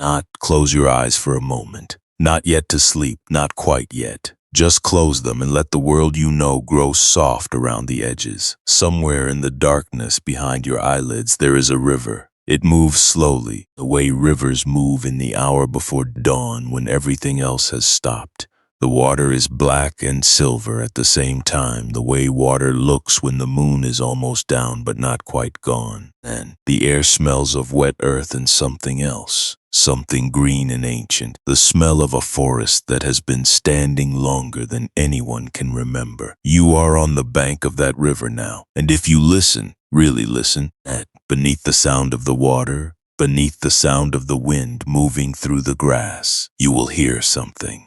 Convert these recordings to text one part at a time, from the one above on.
Not close your eyes for a moment. Not yet to sleep, not quite yet. Just close them and let the world you know grow soft around the edges. Somewhere in the darkness behind your eyelids there is a river. It moves slowly, the way rivers move in the hour before dawn when everything else has stopped. The water is black and silver at the same time, the way water looks when the moon is almost down but not quite gone. And the air smells of wet earth and something else, something green and ancient, the smell of a forest that has been standing longer than anyone can remember. You are on the bank of that river now, and if you listen, really listen, beneath the sound of the water, beneath the sound of the wind moving through the grass, you will hear something.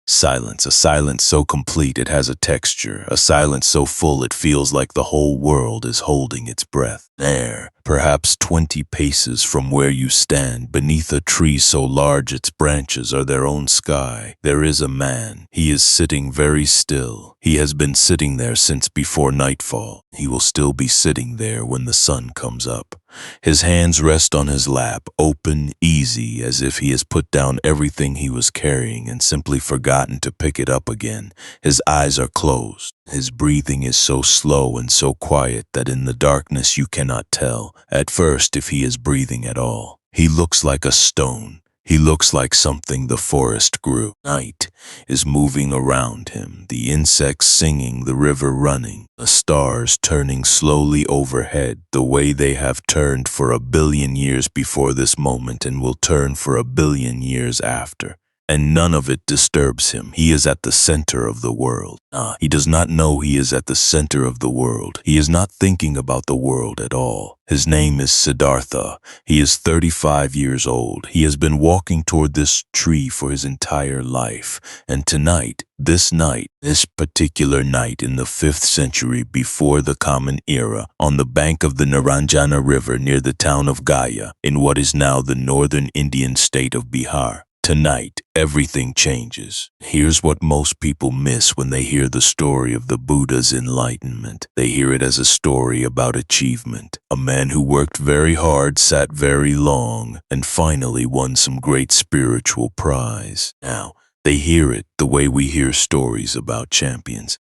Silence, a silence so complete it has a texture, a silence so full it feels like the whole world is holding its breath. There, perhaps 20 paces from where you stand, beneath a tree so large its branches are their own sky, there is a man. He is sitting very still. He has been sitting there since before nightfall. He will still be sitting there when the sun comes up. His hands rest on his lap, open, easy, as if he has put down everything he was carrying and simply forgotten to pick it up again. His eyes are closed. His breathing is so slow and so quiet that in the darkness you cannot tell, at first, if he is breathing at all. He looks like a stone. He looks like something the forest grew. Night is moving around him, the insects singing, the river running, the stars turning slowly overhead, the way they have turned for 1 billion years before this moment and will turn for 1 billion years after. And none of it disturbs him. He is at the center of the world. He does not know he is at the center of the world. He is not thinking about the world at all. His name is Siddhartha. He is 35 years old. He has been walking toward this tree for his entire life. And tonight, this particular night in the 5th century before the Common Era, on the bank of the Naranjana River near the town of Gaya, in what is now the northern Indian state of Bihar, tonight, everything changes. Here's what most people miss when they hear the story of the Buddha's enlightenment. They hear it as a story about achievement. A man who worked very hard, sat very long, and finally won some great spiritual prize. Now, they hear it the way we hear stories about champions.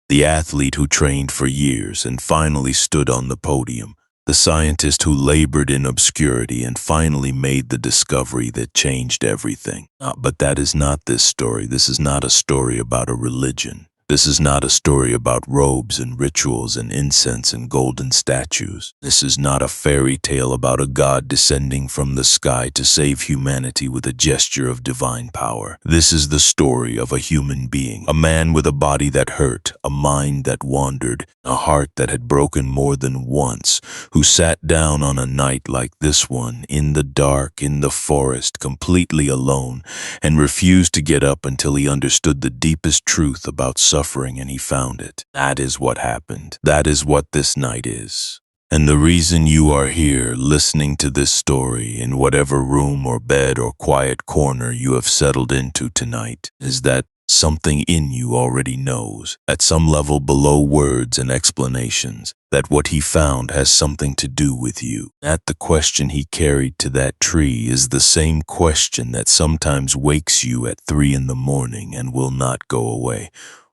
The athlete who trained for years and finally stood on the podium. The scientist who labored in obscurity and finally made the discovery that changed everything. But that is not this story. This is not a story about a religion. This is not a story about robes and rituals and incense and golden statues. This is not a fairy tale about a god descending from the sky to save humanity with a gesture of divine power. This is the story of a human being, a man with a body that hurt, a mind that wandered, a heart that had broken more than once, who sat down on a night like this one, in the dark, in the forest, completely alone, and refused to get up until he understood the deepest truth about suffering, and he found it. That is what happened. That is what this night is. And the reason you are here listening to this story in whatever room or bed or quiet corner you have settled into tonight is that something in you already knows, at some level below words and explanations, that what he found has something to do with you. That the question he carried to that tree is the same question that sometimes wakes you at 3 in the morning and will not go away.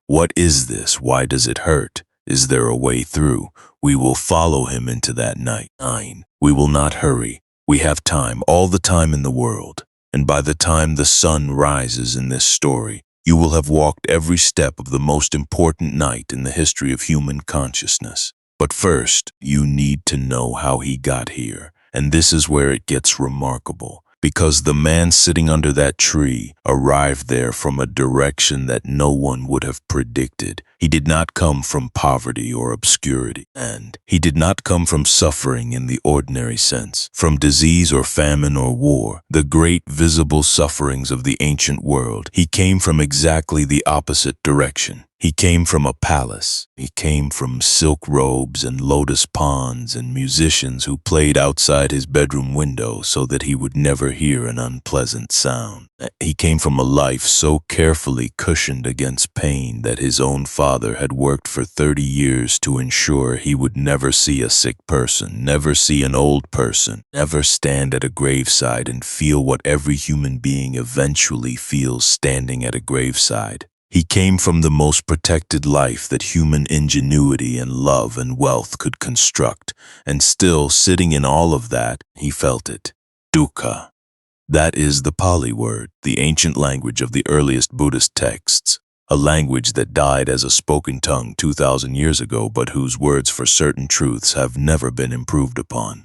What is this? Why does it hurt? Is there a way through? We will follow him into that night. 9. We will not hurry. We have time, all the time in the world. And by the time the sun rises in this story, you will have walked every step of the most important night in the history of human consciousness. But first, you need to know how he got here. And this is where it gets remarkable. Because the man sitting under that tree arrived there from a direction that no one would have predicted. He did not come from poverty or obscurity, and he did not come from suffering in the ordinary sense, from disease or famine or war, the great visible sufferings of the ancient world. He came from exactly the opposite direction. He came from a palace. He came from silk robes and lotus ponds and musicians who played outside his bedroom window so that he would never hear an unpleasant sound. He came from a life so carefully cushioned against pain that his own father had worked for 30 years to ensure he would never see a sick person, never see an old person, never stand at a graveside and feel what every human being eventually feels standing at a graveside. He came from the most protected life that human ingenuity and love and wealth could construct, and still, sitting in all of that, he felt it. Dukkha. That is the Pali word, the ancient language of the earliest Buddhist texts, a language that died as a spoken tongue 2,000 years ago, but whose words for certain truths have never been improved upon.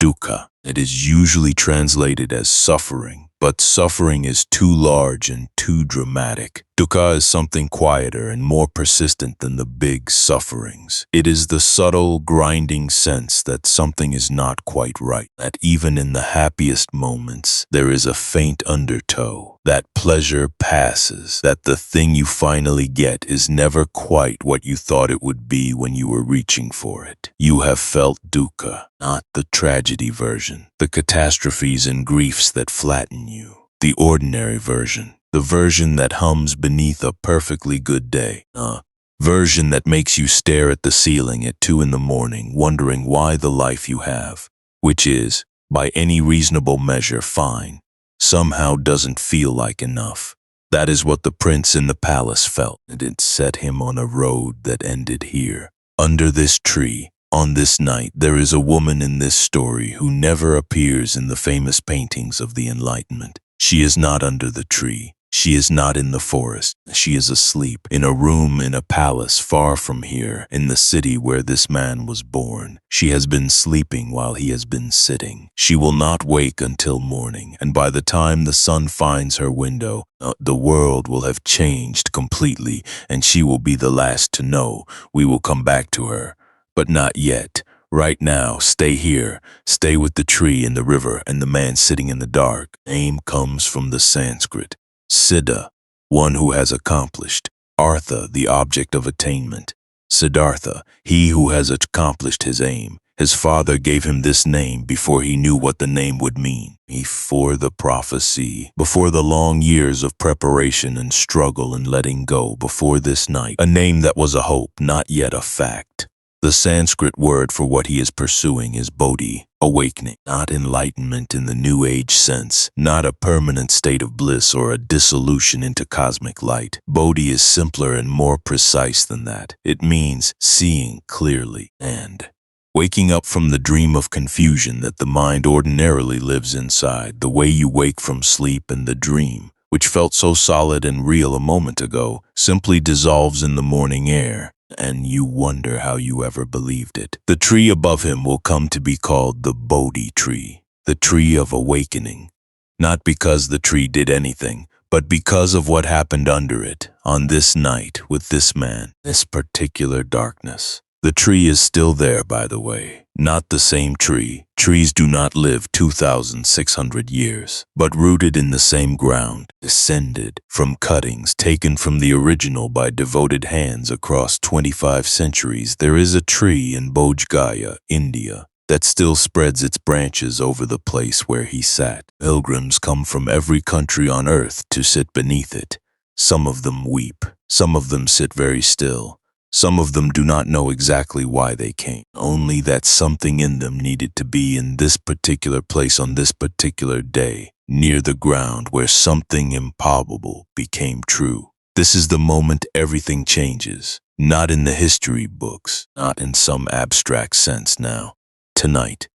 Dukkha. It is usually translated as suffering, but suffering is too large and too dramatic. Dukkha is something quieter and more persistent than the big sufferings. It is the subtle, grinding sense that something is not quite right, that even in the happiest moments, there is a faint undertow, that pleasure passes, that the thing you finally get is never quite what you thought it would be when you were reaching for it. You have felt dukkha, not the tragedy version, the catastrophes and griefs that flatten you, the ordinary version. The version that hums beneath a perfectly good day. A version that makes you stare at the ceiling at 2 in the morning, wondering why the life you have, which is, by any reasonable measure, fine, somehow doesn't feel like enough. That is what the prince in the palace felt, and it set him on a road that ended here. Under this tree, on this night, there is a woman in this story who never appears in the famous paintings of the Enlightenment. She is not under the tree. She is not in the forest. She is asleep in a room in a palace far from here, in the city where this man was born. She has been sleeping while he has been sitting. She will not wake until morning, and by the time the sun finds her window, the world will have changed completely, and she will be the last to know. We will come back to her, but not yet. Right now, stay here. Stay with the tree and the river and the man sitting in the dark. Name comes from the Sanskrit. Siddha, one who has accomplished. Artha, the object of attainment. Siddhartha, he who has accomplished his aim. His father gave him this name before he knew what the name would mean. Before the prophecy, before the long years of preparation and struggle and letting go, before this night, a name that was a hope, not yet a fact. The Sanskrit word for what he is pursuing is Bodhi, awakening, not enlightenment in the New Age sense, not a permanent state of bliss or a dissolution into cosmic light. Bodhi is simpler and more precise than that. It means seeing clearly and waking up from the dream of confusion that the mind ordinarily lives inside, the way you wake from sleep and the dream, which felt so solid and real a moment ago, simply dissolves in the morning air. And you wonder how you ever believed it. The tree above him will come to be called the Bodhi Tree, the tree of awakening. Not because the tree did anything, but because of what happened under it, on this night, with this man, this particular darkness. The tree is still there, by the way. Not the same tree. Trees do not live 2,600 years, but rooted in the same ground, descended from cuttings taken from the original by devoted hands across 25 centuries. There is a tree in Bodh Gaya, India, that still spreads its branches over the place where he sat. Pilgrims come from every country on earth to sit beneath it. Some of them weep. Some of them sit very still. Some of them do not know exactly why they came, only that something in them needed to be in this particular place on this particular day, near the ground where something improbable became true. This is the moment everything changes, not in the history books, not in some abstract sense now. Tonight,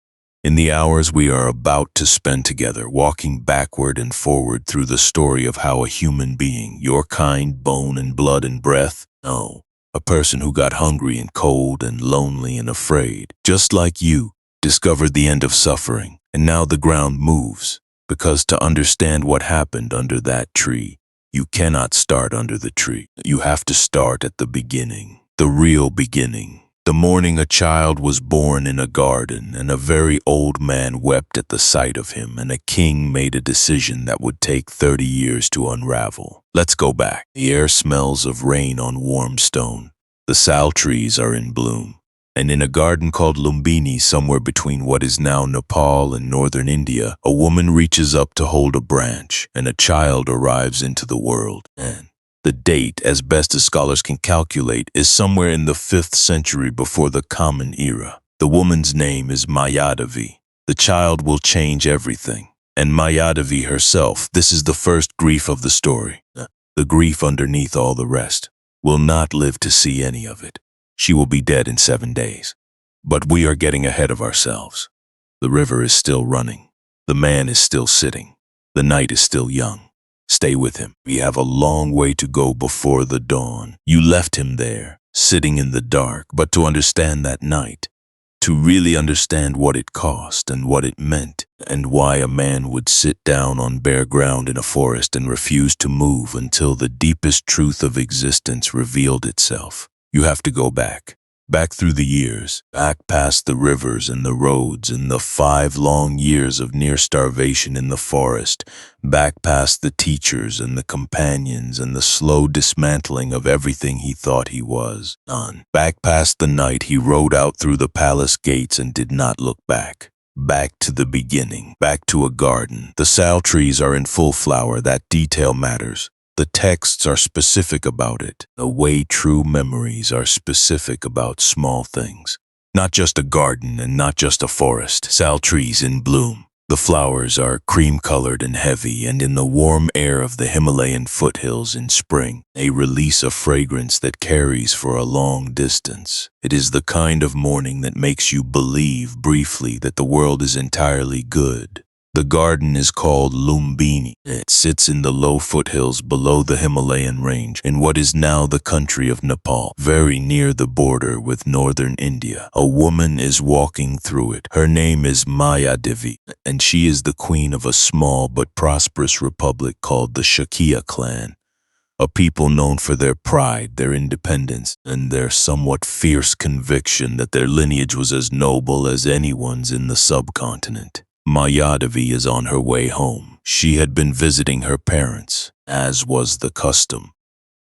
in the hours we are about to spend together, walking backward and forward through the story of how a human being, your kind, bone and blood and breath, no, a person who got hungry and cold and lonely and afraid, just like you, discovered the end of suffering, and now the ground moves, because to understand what happened under that tree, you cannot start under the tree. You have to start at the beginning, the real beginning. The morning a child was born in a garden, and a very old man wept at the sight of him, and a king made a decision that would take 30 years to unravel. Let's go back. The air smells of rain on warm stone. The sal trees are in bloom. And in a garden called Lumbini, somewhere between what is now Nepal and northern India, a woman reaches up to hold a branch, and a child arrives into the world. And the date, as best as scholars can calculate, is somewhere in the 5th century before the Common Era. The woman's name is Mayadavi. The child will change everything. And Mayadavi herself, this is the first grief of the story, the grief underneath all the rest, will not live to see any of it. She will be dead in 7 days. But we are getting ahead of ourselves. The river is still running. The man is still sitting. The night is still young. Stay with him. We have a long way to go before the dawn. You left him there, sitting in the dark, but to understand that night, to really understand what it cost and what it meant, and why a man would sit down on bare ground in a forest and refuse to move until the deepest truth of existence revealed itself. You have to go back through the years, back past the rivers and the roads and the 5 long years of near starvation in the forest, back past the teachers and the companions and the slow dismantling of everything he thought he was, back past the night he rode out through the palace gates and did not look back. Back to the beginning, back to a garden. The sal trees are in full flower, that detail matters. The texts are specific about it, the way true memories are specific about small things. Not just a garden and not just a forest, sal trees in bloom. The flowers are cream-colored and heavy, and in the warm air of the Himalayan foothills in spring, they release a fragrance that carries for a long distance. It is the kind of morning that makes you believe briefly that the world is entirely good. The garden is called Lumbini. It sits in the low foothills below the Himalayan range in what is now the country of Nepal, very near the border with northern India. A woman is walking through it. Her name is Mayadevi, and she is the queen of a small but prosperous republic called the Shakya clan, a people known for their pride, their independence, and their somewhat fierce conviction that their lineage was as noble as anyone's in the subcontinent. Mayadavi is on her way home. She had been visiting her parents, as was the custom.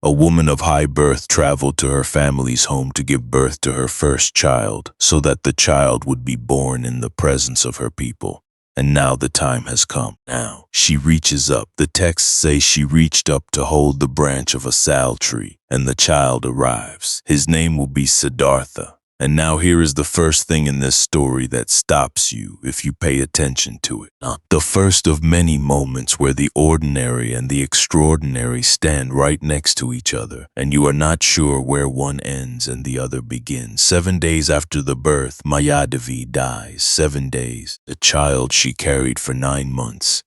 A woman of high birth traveled to her family's home to give birth to her first child, so that the child would be born in the presence of her people. And now the time has come. Now she reaches up. The texts say she reached up to hold the branch of a sal tree, and the child arrives. His name will be Siddhartha. And now here is the first thing in this story that stops you if you pay attention to it. The first of many moments where the ordinary and the extraordinary stand right next to each other, and you are not sure where one ends and the other begins. 7 days after the birth, Mayadavi dies. 7 days. The child she carried for 9 months.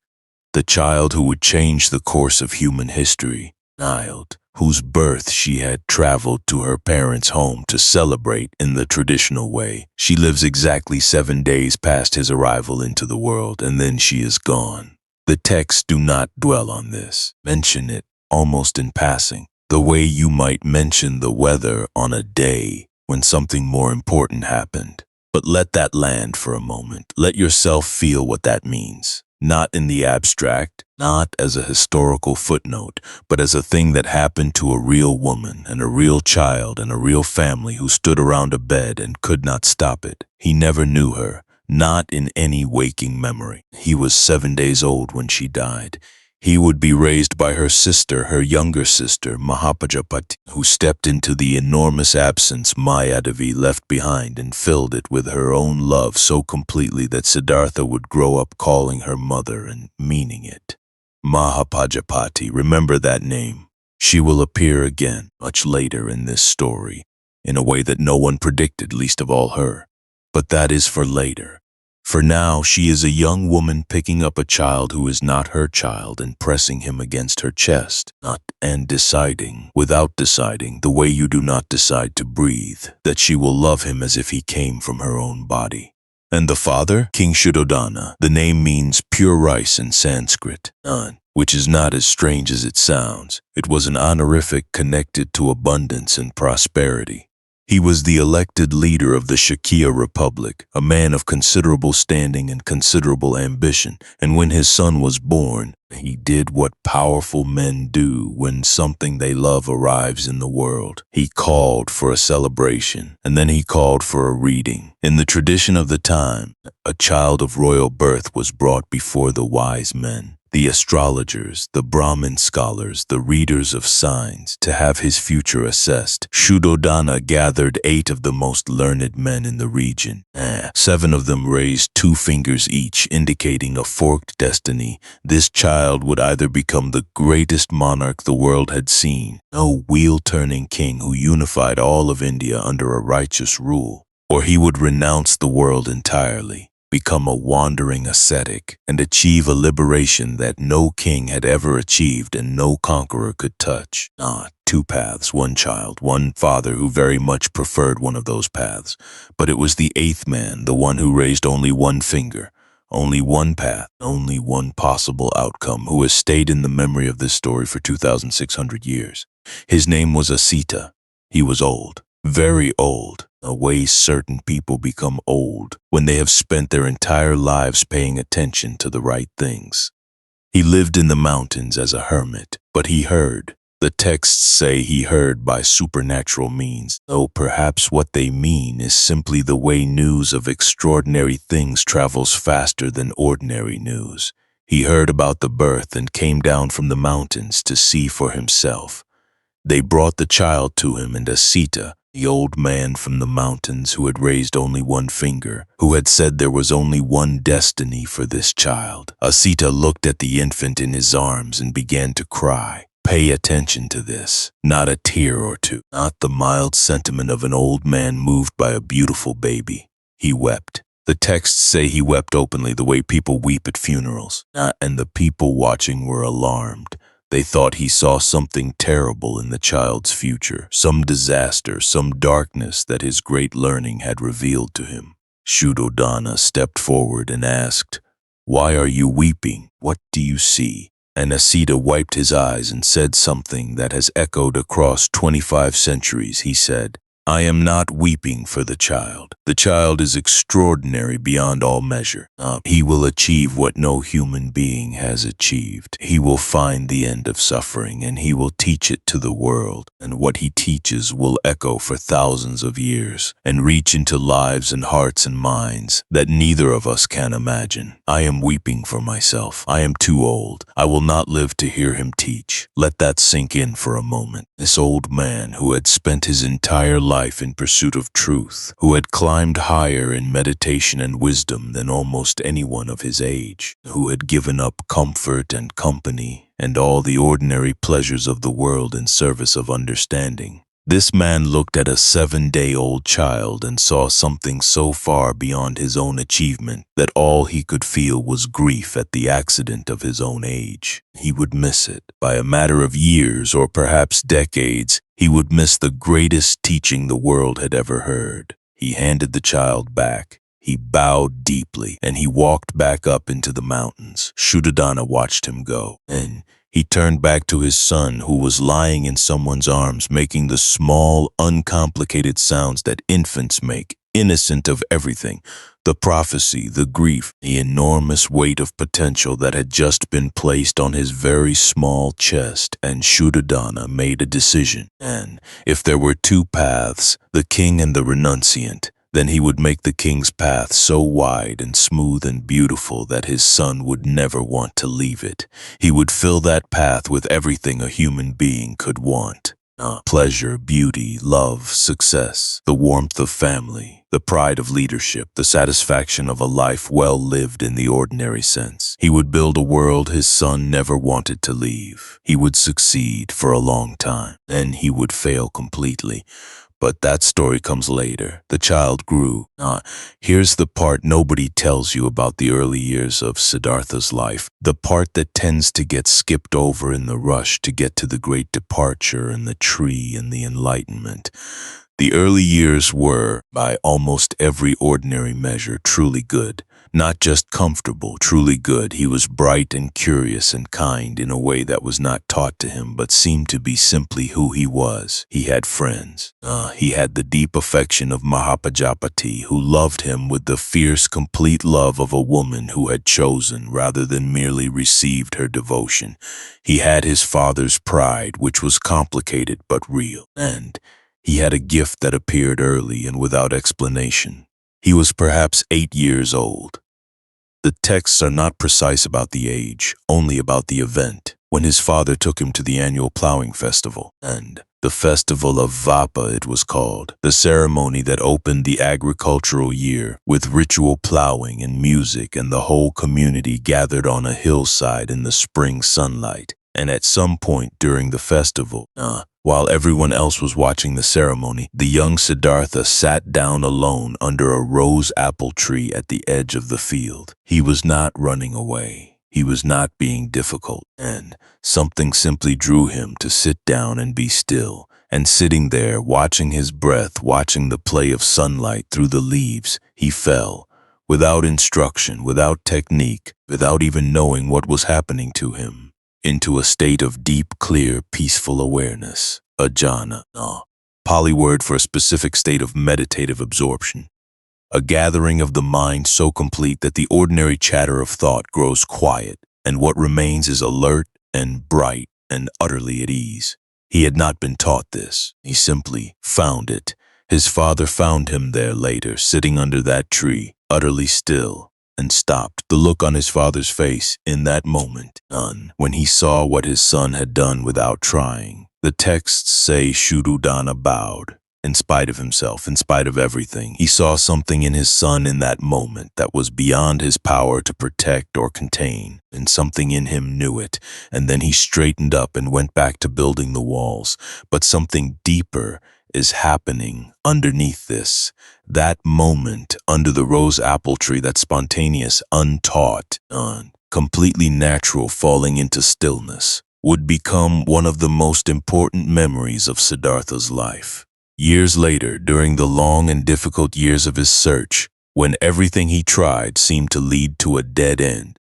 The child who would change the course of human history. Child whose birth she had traveled to her parents' home to celebrate in the traditional way. She lives exactly 7 days past his arrival into the world, and then she is gone. The texts do not dwell on this, mention it almost in passing, the way you might mention the weather on a day when something more important happened. But let that land for a moment. Let yourself feel what that means. Not in the abstract, not as a historical footnote, but as a thing that happened to a real woman and a real child and a real family who stood around a bed and could not stop it. He never knew her, not in any waking memory. He was 7 days old when she died. He would be raised by her sister, her younger sister, Mahapajapati, who stepped into the enormous absence Mayadavi left behind and filled it with her own love so completely that Siddhartha would grow up calling her mother and meaning it. Mahapajapati, remember that name. She will appear again much later in this story, in a way that no one predicted, least of all her. But that is for later. For now, she is a young woman picking up a child who is not her child and pressing him against her chest, and deciding, without deciding, the way you do not decide to breathe, that she will love him as if he came from her own body. And the father? King Shuddhodana. The name means pure rice in Sanskrit, which is not as strange as it sounds. It was an honorific connected to abundance and prosperity. He was the elected leader of the Shakya Republic, a man of considerable standing and considerable ambition, and when his son was born, he did what powerful men do when something they love arrives in the world. He called for a celebration, and then he called for a reading. In the tradition of the time, a child of royal birth was brought before the wise men, the astrologers, the Brahmin scholars, the readers of signs, to have his future assessed. Shuddhodana gathered 8 of the most learned men in the region. 7 of them raised 2 fingers each, indicating a forked destiny. This child would either become the greatest monarch the world had seen, a wheel-turning king who unified all of India under a righteous rule, or he would renounce the world entirely, become a wandering ascetic, and achieve a liberation that no king had ever achieved and no conqueror could touch. 2 paths, 1 child, 1 father who very much preferred one of those paths. But it was the 8th man, the one who raised only 1 finger, only 1 path, only 1 possible outcome, who has stayed in the memory of this story for 2,600 years. His name was Asita. He was old, very old. A way certain people become old when they have spent their entire lives paying attention to the right things. He lived in the mountains as a hermit, but he heard. The texts say he heard by supernatural means, though perhaps what they mean is simply the way news of extraordinary things travels faster than ordinary news. He heard about the birth and came down from the mountains to see for himself. They brought the child to him, and Asita, the old man from the mountains who had raised only 1 finger, who had said there was only 1 destiny for this child. Asita looked at the infant in his arms and began to cry. Pay attention to this. Not a tear or two, not the mild sentiment of an old man moved by a beautiful baby. He wept. The texts say he wept openly, the way people weep at funerals. And the people watching were alarmed. They thought he saw something terrible in the child's future, some disaster, some darkness that his great learning had revealed to him. Shuddhodana stepped forward and asked, "Why are you weeping? What do you see?" And Asita wiped his eyes and said something that has echoed across 25 centuries. He said, "I am not weeping for the child. The child is extraordinary beyond all measure. He will achieve what no human being has achieved. He will find the end of suffering, and he will teach it to the world. And what he teaches will echo for thousands of years and reach into lives and hearts and minds that neither of us can imagine. I am weeping for myself. I am too old. I will not live to hear him teach." Let that sink in for a moment. This old man who had spent his entire life in pursuit of truth, who had climbed higher in meditation and wisdom than almost anyone of his age, who had given up comfort and company and all the ordinary pleasures of the world in service of understanding. This man looked at a 7-day-old child and saw something so far beyond his own achievement that all he could feel was grief at the accident of his own age. He would miss it. By a matter of years or perhaps decades, he would miss the greatest teaching the world had ever heard. He handed the child back. He bowed deeply, and he walked back up into the mountains. Shuddhodana watched him go, and he turned back to his son, who was lying in someone's arms, making the small, uncomplicated sounds that infants make, innocent of everything. The prophecy, the grief, the enormous weight of potential that had just been placed on his very small chest, and Shuddhodana made a decision. And if there were 2 paths, the king and the renunciant, then he would make the king's path so wide and smooth and beautiful that his son would never want to leave it. He would fill that path with everything a human being could want. Pleasure, beauty, love, success, the warmth of family, the pride of leadership, the satisfaction of a life well lived in the ordinary sense. He would build a world his son never wanted to leave. He would succeed for a long time, then he would fail completely. But that story comes later. The child grew. Here's the part nobody tells you about the early years of Siddhartha's life, the part that tends to get skipped over in the rush to get to the great departure and the tree and the enlightenment. The early years were, by almost every ordinary measure, truly good. Not just comfortable, truly good. He was bright and curious and kind in a way that was not taught to him but seemed to be simply who he was. He had friends. He had the deep affection of Mahapajapati, who loved him with the fierce, complete love of a woman who had chosen rather than merely received her devotion. He had his father's pride, which was complicated but real. And he had a gift that appeared early and without explanation. He was perhaps 8 years old. The texts are not precise about the age, only about the event, when his father took him to the annual plowing festival, and the festival of Vapa it was called, the ceremony that opened the agricultural year with ritual plowing and music, and the whole community gathered on a hillside in the spring sunlight. And at some point during the festival, while everyone else was watching the ceremony, the young Siddhartha sat down alone under a rose apple tree at the edge of the field. He was not running away. He was not being difficult, and something simply drew him to sit down and be still. And sitting there, watching his breath, watching the play of sunlight through the leaves, he fell, without instruction, without technique, without even knowing what was happening to him, into a state of deep, clear, peaceful awareness, a jhana, Pali word for a specific state of meditative absorption, a gathering of the mind so complete that the ordinary chatter of thought grows quiet, and what remains is alert and bright and utterly at ease. He had not been taught this. He simply found it. His father found him there later, sitting under that tree, utterly still, and stopped. The look on his father's face in that moment, when he saw what his son had done without trying. The texts say Shuddhadana bowed. In spite of himself, in spite of everything, he saw something in his son in that moment that was beyond his power to protect or contain, and something in him knew it, and then he straightened up and went back to building the walls. But something deeper is happening underneath this. That moment under the rose apple tree, that spontaneous, untaught, completely natural falling into stillness, would become one of the most important memories of Siddhartha's life. Years later, during the long and difficult years of his search, when everything he tried seemed to lead to a dead end,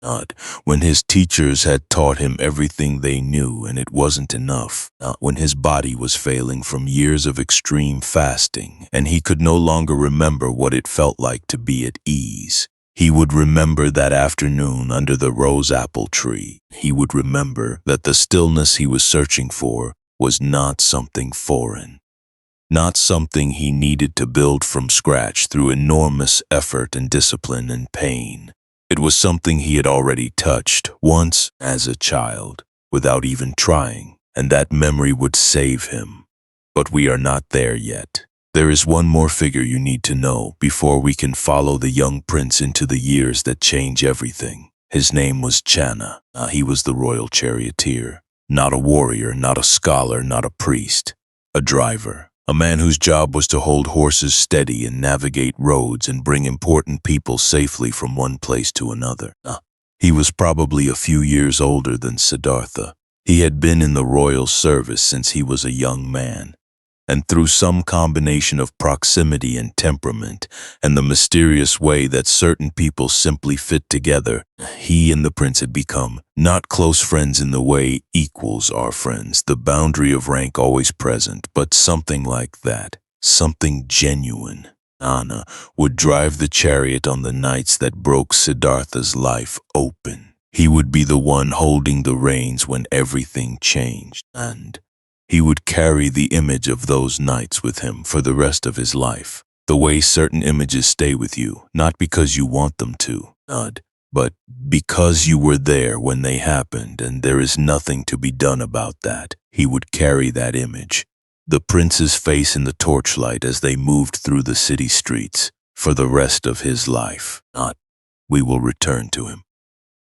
when his teachers had taught him everything they knew and it wasn't enough, when his body was failing from years of extreme fasting and he could no longer remember what it felt like to be at ease, he would remember that afternoon under the rose apple tree. He would remember that the stillness he was searching for was not something foreign. Not something he needed to build from scratch through enormous effort and discipline and pain. It was something he had already touched once as a child, without even trying, and that memory would save him. But we are not there yet. There is one more figure you need to know before we can follow the young prince into the years that change everything. His name was Channa. He was the royal charioteer. Not a warrior, not a scholar, not a priest. A driver. A man whose job was to hold horses steady and navigate roads and bring important people safely from one place to another. He was probably a few years older than Siddhartha. He had been in the royal service since he was a young man. And through some combination of proximity and temperament and the mysterious way that certain people simply fit together, he and the prince had become not close friends in the way equals are friends, the boundary of rank always present, but something like that, something genuine. Anna would drive the chariot on the nights that broke Siddhartha's life open. He would be the one holding the reins when everything changed, and he would carry the image of those nights with him for the rest of his life. The way certain images stay with you, not because you want them to, but because you were there when they happened and there is nothing to be done about that. He would carry that image, the prince's face in the torchlight as they moved through the city streets, for the rest of his life. We will return to him,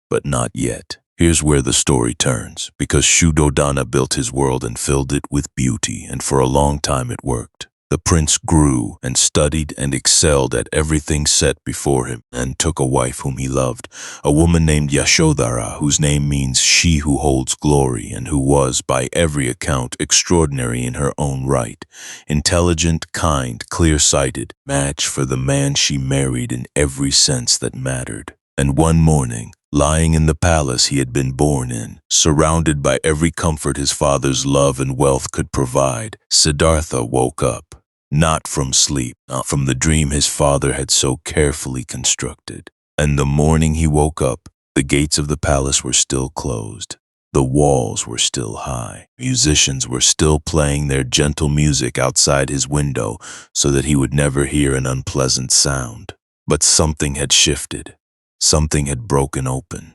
but not yet. Here's where the story turns, because Shuddhadana built his world and filled it with beauty, and for a long time it worked. The prince grew and studied and excelled at everything set before him, and took a wife whom he loved, a woman named Yashodhara, whose name means she who holds glory, and who was, by every account, extraordinary in her own right, intelligent, kind, clear-sighted, match for the man she married in every sense that mattered. And one morning, lying in the palace he had been born in, surrounded by every comfort his father's love and wealth could provide, Siddhartha woke up. Not from sleep, not from the dream his father had so carefully constructed. And the morning he woke up, the gates of the palace were still closed. The walls were still high. Musicians were still playing their gentle music outside his window so that he would never hear an unpleasant sound. But something had shifted. Something had broken open.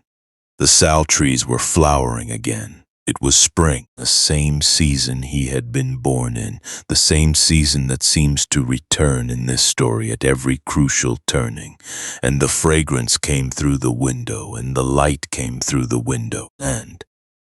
The sal trees were flowering again. It was spring, the same season he had been born in, the same season that seems to return in this story at every crucial turning. And the fragrance came through the window, and the light came through the window. And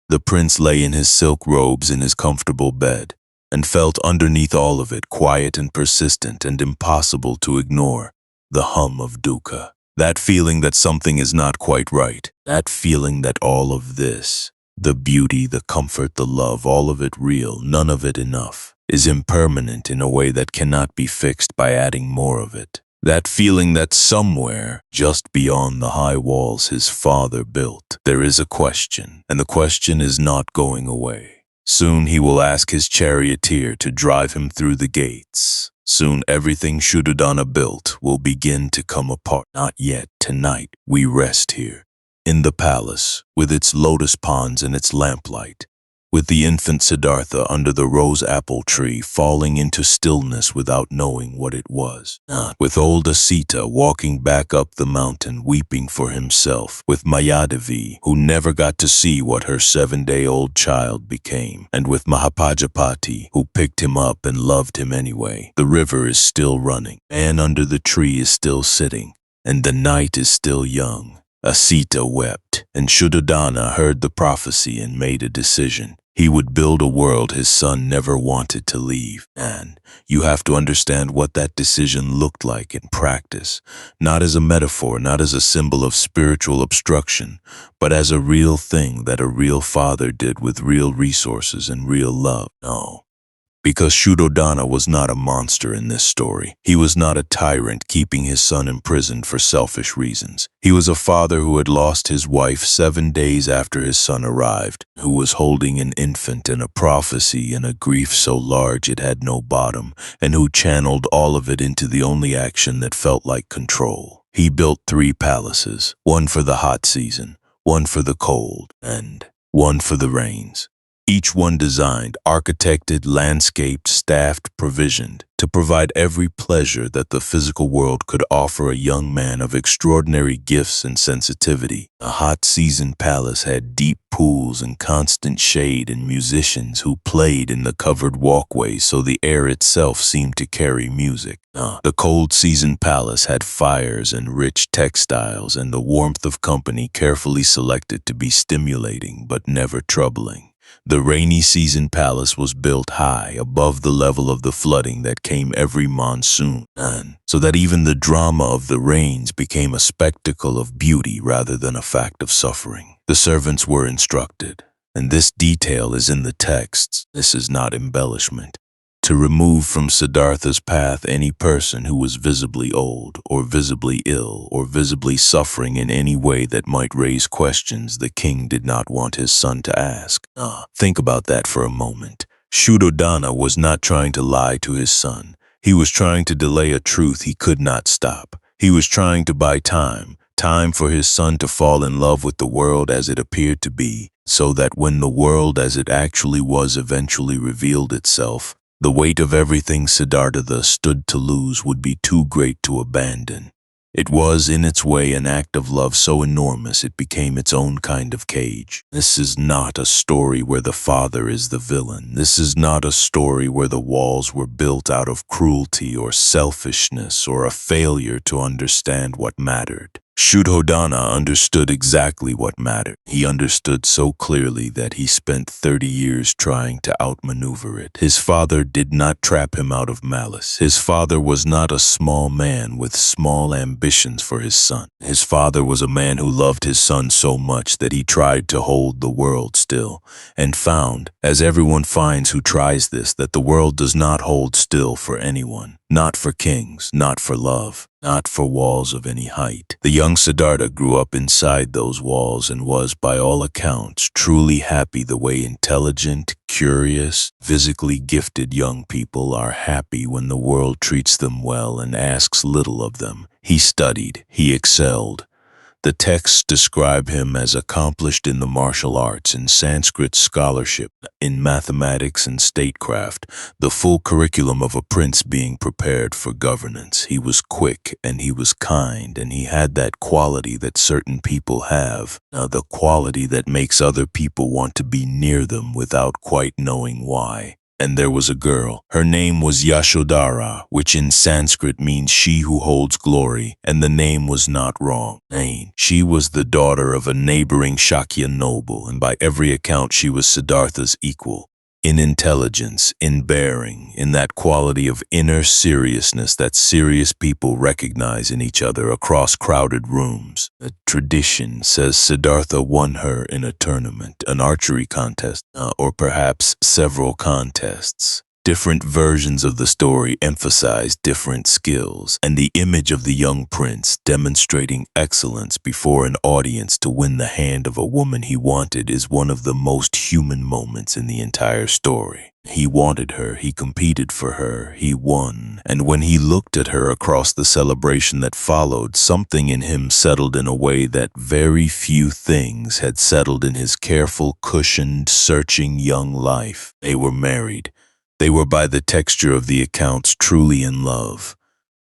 the prince lay in his silk robes in his comfortable bed, and felt underneath all of it, quiet and persistent and impossible to ignore, the hum of dukkha. That feeling that something is not quite right. That feeling that all of this, the beauty, the comfort, the love, all of it real, none of it enough, is impermanent in a way that cannot be fixed by adding more of it. That feeling that somewhere, just beyond the high walls his father built, there is a question, and the question is not going away. Soon he will ask his charioteer to drive him through the gates. Soon everything Shuddhadana built will begin to come apart. Not yet. Tonight we rest here, in the palace, with its lotus ponds and its lamplight, with the infant Siddhartha under the rose apple tree falling into stillness without knowing what it was. Not with old Asita walking back up the mountain weeping for himself, with Mayadevi, who never got to see what her 7-day-old child became, and with Mahapajapati, who picked him up and loved him anyway. The river is still running, man under the tree is still sitting, and the night is still young. Asita wept, and Shuddhadana heard the prophecy and made a decision. He would build a world his son never wanted to leave. And you have to understand what that decision looked like in practice, not as a metaphor, not as a symbol of spiritual obstruction, but as a real thing that a real father did with real resources and real love. No. Because Shuddhadana was not a monster in this story. He was not a tyrant keeping his son imprisoned for selfish reasons. He was a father who had lost his wife 7 days after his son arrived, who was holding an infant and a prophecy and a grief so large it had no bottom, and who channeled all of it into the only action that felt like control. He built 3 palaces, one for the hot season, one for the cold, and one for the rains. Each one designed, architected, landscaped, staffed, provisioned, to provide every pleasure that the physical world could offer a young man of extraordinary gifts and sensitivity. A hot season palace had deep pools and constant shade and musicians who played in the covered walkways so the air itself seemed to carry music. The cold season palace had fires and rich textiles and the warmth of company carefully selected to be stimulating but never troubling. The rainy season palace was built high above the level of the flooding that came every monsoon, and so that even the drama of the rains became a spectacle of beauty rather than a fact of suffering. The servants were instructed, and this detail is in the texts. This is not embellishment. To remove from Siddhartha's path any person who was visibly old, or visibly ill, or visibly suffering in any way that might raise questions the king did not want his son to ask. Think about that for a moment. Shuddhadana was not trying to lie to his son. He was trying to delay a truth he could not stop. He was trying to buy time for his son to fall in love with the world as it appeared to be, so that when the world as it actually was eventually revealed itself, the weight of everything Siddhartha stood to lose would be too great to abandon. It was, in its way, an act of love so enormous it became its own kind of cage. This is not a story where the father is the villain. This is not a story where the walls were built out of cruelty or selfishness or a failure to understand what mattered. Shuddhodana understood exactly what mattered. He understood so clearly that he spent 30 years trying to outmaneuver it. His father did not trap him out of malice. His father was not a small man with small ambitions for his son. His father was a man who loved his son so much that he tried to hold the world still, and found, as everyone finds who tries this, that the world does not hold still for anyone. Not for kings, not for love, not for walls of any height. The young Siddhartha grew up inside those walls and was, by all accounts, truly happy the way intelligent, curious, physically gifted young people are happy when the world treats them well and asks little of them. He studied, he excelled. The texts describe him as accomplished in the martial arts, in Sanskrit scholarship, in mathematics and statecraft, the full curriculum of a prince being prepared for governance. He was quick and he was kind, and he had that quality that certain people have, the quality that makes other people want to be near them without quite knowing why. And there was a girl. Her name was Yashodhara, which in Sanskrit means she who holds glory, and the name was not wrong. She was the daughter of a neighboring Shakya noble, and by every account she was Siddhartha's equal. In intelligence, in bearing, in that quality of inner seriousness that serious people recognize in each other across crowded rooms. A tradition says Siddhartha won her in a tournament, an archery contest, or perhaps several contests. Different versions of the story emphasize different skills, and the image of the young prince demonstrating excellence before an audience to win the hand of a woman he wanted is one of the most human moments in the entire story. He wanted her, he competed for her, he won, and when he looked at her across the celebration that followed, something in him settled in a way that very few things had settled in his careful, cushioned, searching young life. They were married. They were, by the texture of the accounts, truly in love.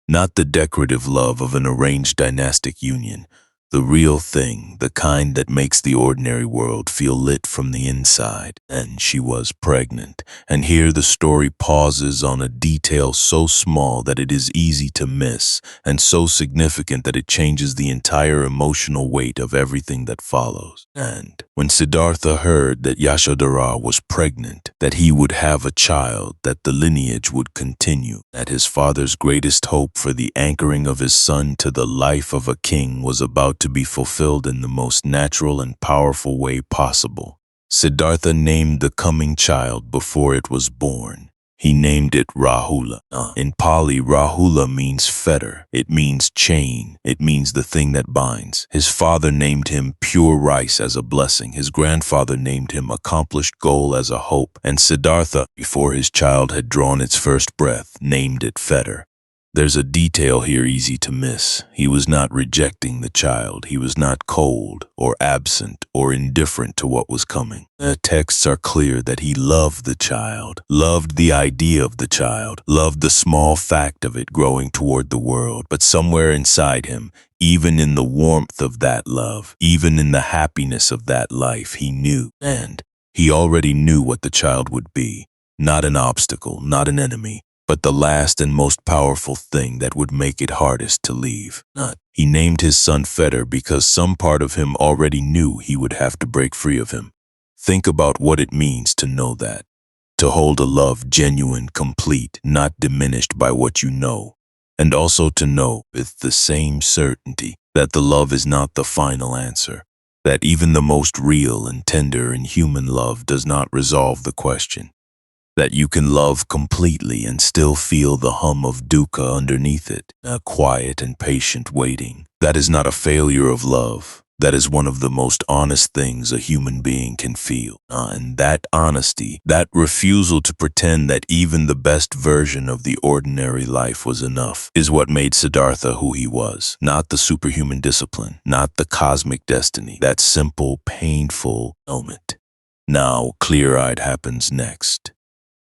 Not the decorative love of an arranged dynastic union, the real thing, the kind that makes the ordinary world feel lit from the inside. And she was pregnant. And here the story pauses on a detail so small that it is easy to miss, and so significant that it changes the entire emotional weight of everything that follows. And when Siddhartha heard that Yashodhara was pregnant, that he would have a child, that the lineage would continue, that his father's greatest hope for the anchoring of his son to the life of a king was about to be fulfilled in the most natural and powerful way possible, Siddhartha named the coming child before it was born. He named it Rahula. In Pali, Rahula means fetter. It means chain. It means the thing that binds. His father named him pure rice as a blessing. His grandfather named him accomplished goal as a hope. And Siddhartha, before his child had drawn its first breath, named it fetter. There's a detail here easy to miss. He was not rejecting the child. He was not cold or absent or indifferent to what was coming. The texts are clear that he loved the child, loved the idea of the child, loved the small fact of it growing toward the world. But somewhere inside him, even in the warmth of that love, even in the happiness of that life, he knew. And he already knew what the child would be. Not an obstacle, not an enemy, but the last and most powerful thing that would make it hardest to leave. He named his son Fetter because some part of him already knew he would have to break free of him. Think about what it means to know that. To hold a love genuine, complete, not diminished by what you know. And also to know with the same certainty that the love is not the final answer. That even the most real and tender and human love does not resolve the question. That you can love completely and still feel the hum of dukkha underneath it, a quiet and patient waiting. That is not a failure of love. That is one of the most honest things a human being can feel. And that honesty, that refusal to pretend that even the best version of the ordinary life was enough, is what made Siddhartha who he was. Not the superhuman discipline, not the cosmic destiny, that simple, painful moment. Now, clear-eyed happens next.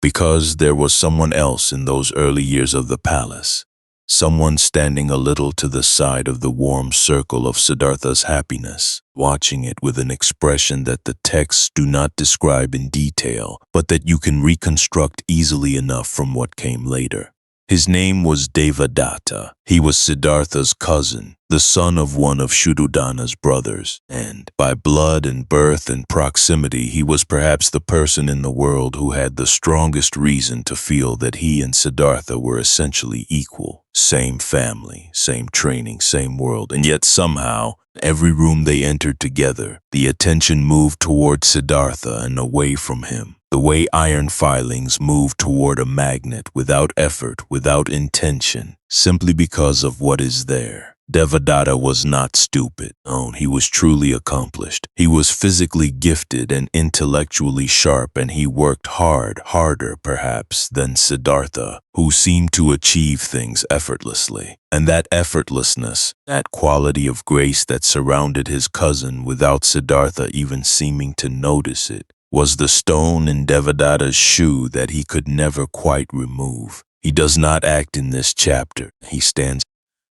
Because there was someone else in those early years of the palace, someone standing a little to the side of the warm circle of Siddhartha's happiness, watching it with an expression that the texts do not describe in detail, but that you can reconstruct easily enough from what came later. His name was Devadatta. He was Siddhartha's cousin, the son of one of Shuddhadana's brothers, and by blood and birth and proximity, he was perhaps the person in the world who had the strongest reason to feel that he and Siddhartha were essentially equal. Same family, same training, same world, and yet somehow, every room they entered together, the attention moved toward Siddhartha and away from him. The way iron filings move toward a magnet without effort, without intention, simply because of what is there. Devadatta was not stupid. No, he was truly accomplished. He was physically gifted and intellectually sharp, and he worked hard, harder perhaps than Siddhartha, who seemed to achieve things effortlessly. And that effortlessness, that quality of grace that surrounded his cousin without Siddhartha even seeming to notice it, was the stone in Devadatta's shoe that he could never quite remove. He does not act in this chapter. He stands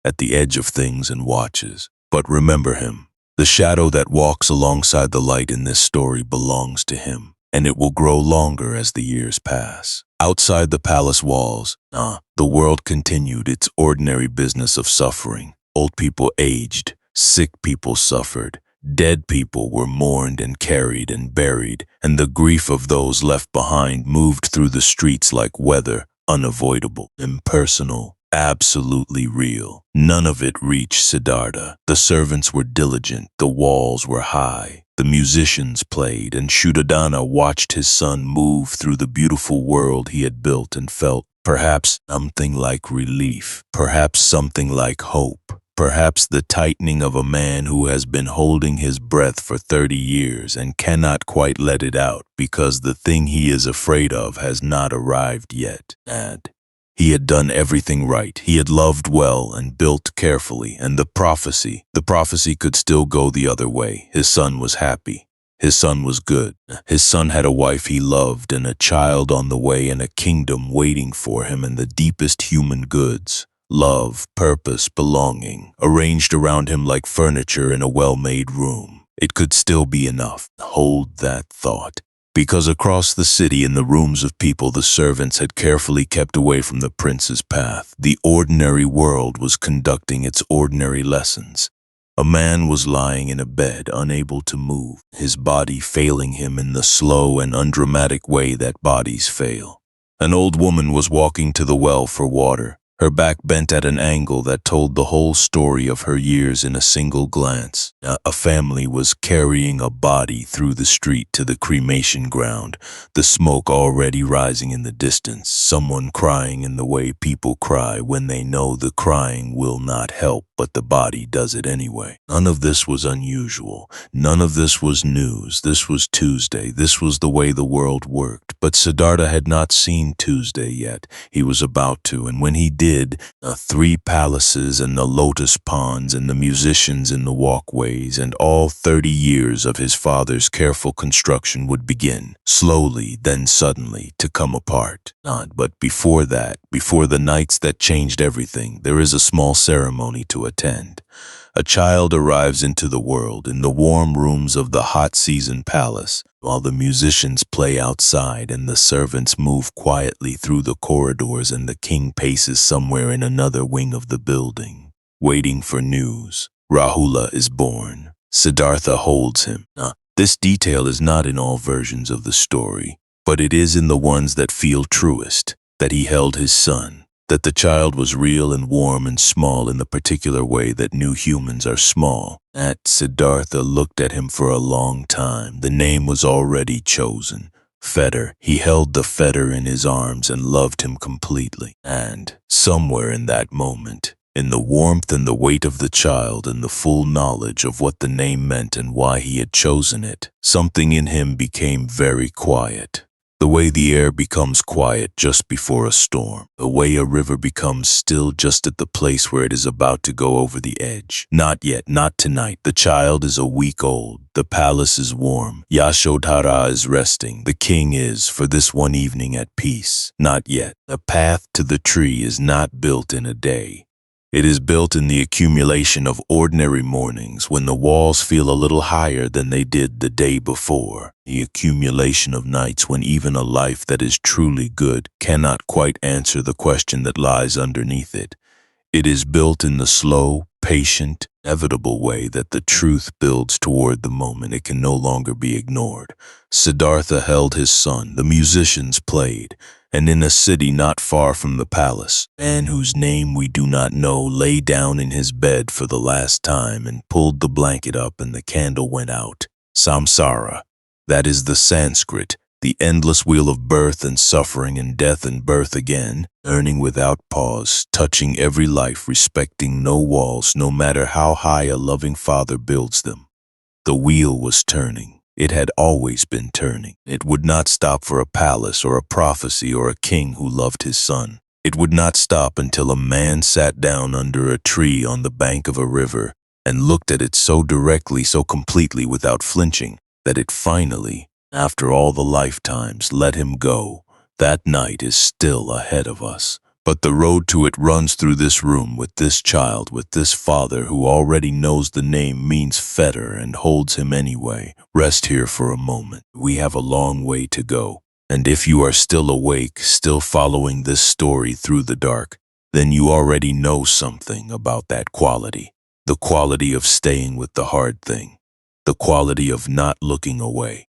at the edge of things and watches. But remember him. The shadow that walks alongside the light in this story belongs to him, and it will grow longer as the years pass. Outside the palace walls, the world continued its ordinary business of suffering. Old people aged, sick people suffered, dead people were mourned and carried and buried, and the grief of those left behind moved through the streets like weather, unavoidable, impersonal, absolutely real. None of it reached Siddhartha. The servants were diligent, the walls were high, the musicians played, and Shuddhadana watched his son move through the beautiful world he had built and felt perhaps something like relief, perhaps something like hope. Perhaps the tightening of a man who has been holding his breath for 30 years and cannot quite let it out because the thing he is afraid of has not arrived yet. And he had done everything right. He had loved well and built carefully, and the prophecy could still go the other way. His son was happy. His son was good. His son had a wife he loved and a child on the way and a kingdom waiting for him and the deepest human goods. Love, purpose, belonging, arranged around him like furniture in a well-made room. It could still be enough. Hold that thought. Because across the city in the rooms of people the servants had carefully kept away from the prince's path, the ordinary world was conducting its ordinary lessons. A man was lying in a bed, unable to move, his body failing him in the slow and undramatic way that bodies fail. An old woman was walking to the well for water, her back bent at an angle that told the whole story of her years in a single glance. A family was carrying a body through the street to the cremation ground, the smoke already rising in the distance, someone crying in the way people cry when they know the crying will not help, but the body does it anyway. None of this was unusual. None of this was news. This was Tuesday. This was the way the world worked. But Siddhartha had not seen Tuesday yet. He was about to, and when he did, the 3 palaces and the lotus ponds and the musicians in the walkways and all 30 years of his father's careful construction would begin, slowly, then suddenly, to come apart. But before that, before the nights that changed everything, there is a small ceremony to attend. A child arrives into the world in the warm rooms of the hot season palace, while the musicians play outside and the servants move quietly through the corridors and the king paces somewhere in another wing of the building, waiting for news. Rahula is born. Siddhartha holds him. This detail is not in all versions of the story, but it is in the ones that feel truest, that he held his son, that the child was real and warm and small in the particular way that new humans are small. Siddhartha looked at him for a long time. The name was already chosen. Fetter. He held the fetter in his arms and loved him completely. And somewhere in that moment, in the warmth and the weight of the child and the full knowledge of what the name meant and why he had chosen it, something in him became very quiet. The way the air becomes quiet just before a storm, the way a river becomes still just at the place where it is about to go over the edge. Not yet, not tonight. The child is a week old. The palace is warm. Yashodhara is resting. The king is, for this one evening, at peace. Not yet. The path to the tree is not built in a day. It is built in the accumulation of ordinary mornings when the walls feel a little higher than they did the day before, the accumulation of nights when even a life that is truly good cannot quite answer the question that lies underneath it. It is built in the slow, patient, inevitable way that the truth builds toward the moment it can no longer be ignored. Siddhartha held his son, the musicians played, and in a city not far from the palace, a man whose name we do not know lay down in his bed for the last time and pulled the blanket up and the candle went out. Samsara, that is the Sanskrit, the endless wheel of birth and suffering and death and birth again, turning without pause, touching every life, respecting no walls, no matter how high a loving father builds them. The wheel was turning. It had always been turning. It would not stop for a palace or a prophecy or a king who loved his son. It would not stop until a man sat down under a tree on the bank of a river and looked at it so directly, so completely, without flinching, that it finally, after all the lifetimes, let him go. That night is still ahead of us. But the road to it runs through this room with this child, with this father who already knows the name means fetter and holds him anyway. Rest here for a moment. We have a long way to go. And if you are still awake, still following this story through the dark, then you already know something about that quality. The quality of staying with the hard thing. The quality of not looking away.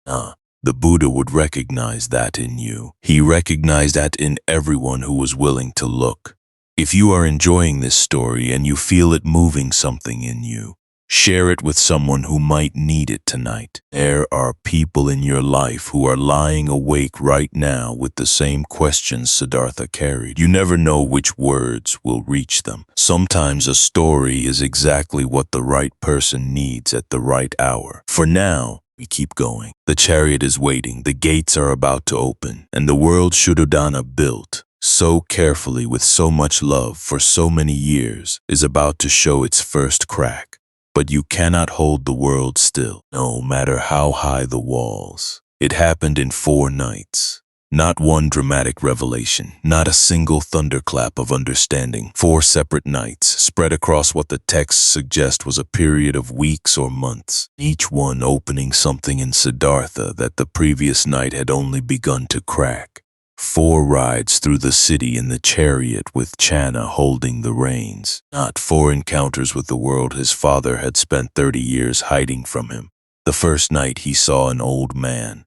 The Buddha would recognize that in you. He recognized that in everyone who was willing to look. If you are enjoying this story and you feel it moving something in you, share it with someone who might need it tonight. There are people in your life who are lying awake right now with the same questions Siddhartha carried. You never know which words will reach them. Sometimes a story is exactly what the right person needs at the right hour. For now, we keep going. The chariot is waiting, the gates are about to open, and the world Shuddhodana built so carefully with so much love for so many years is about to show its first crack. But you cannot hold the world still, no matter how high the walls. It happened in 4 nights. Not one dramatic revelation, not a single thunderclap of understanding. 4 separate nights, spread across what the texts suggest was a period of weeks or months, each one opening something in Siddhartha that the previous night had only begun to crack. 4 rides through the city in the chariot with Channa holding the reins. Not 4 encounters with the world his father had spent 30 years hiding from him. The first night he saw an old man.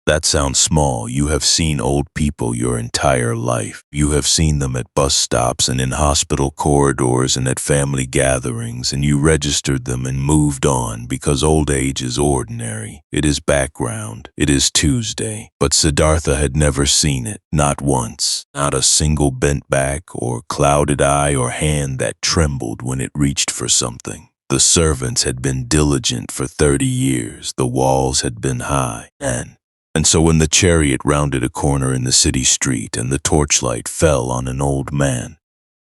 That sounds small. You have seen old people your entire life. You have seen them at bus stops and in hospital corridors and at family gatherings, and you registered them and moved on because old age is ordinary. It is background. It is Tuesday. But Siddhartha had never seen it, not once. Not a single bent back or clouded eye or hand that trembled when it reached for something. The servants had been diligent for 30 years. The walls had been high. And so when the chariot rounded a corner in the city street and the torchlight fell on an old man,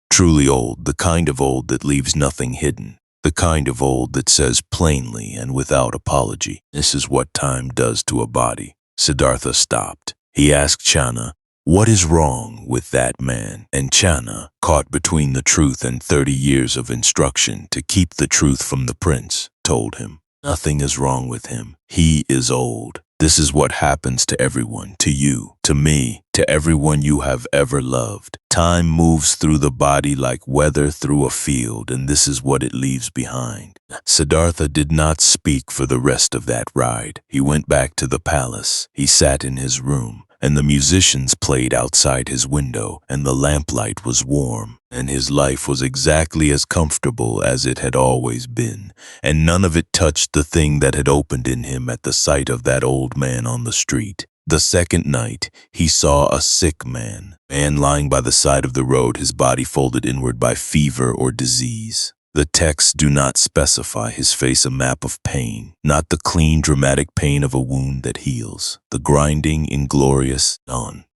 truly old, the kind of old that leaves nothing hidden, the kind of old that says plainly and without apology, "This is what time does to a body." Siddhartha stopped. He asked Channa, "What is wrong with that man?" And Channa, caught between the truth and 30 years of instruction to keep the truth from the prince, told him, "Nothing is wrong with him. He is old. This is what happens to everyone, to you, to me, to everyone you have ever loved. Time moves through the body like weather through a field, and this is what it leaves behind." Siddhartha did not speak for the rest of that ride. He went back to the palace. He sat in his room, and the musicians played outside his window, and the lamplight was warm, and his life was exactly as comfortable as it had always been, and none of it touched the thing that had opened in him at the sight of that old man on the street. The second night, he saw a sick man lying by the side of the road, his body folded inward by fever or disease. The texts do not specify, his face a map of pain, not the clean, dramatic pain of a wound that heals, the grinding, inglorious,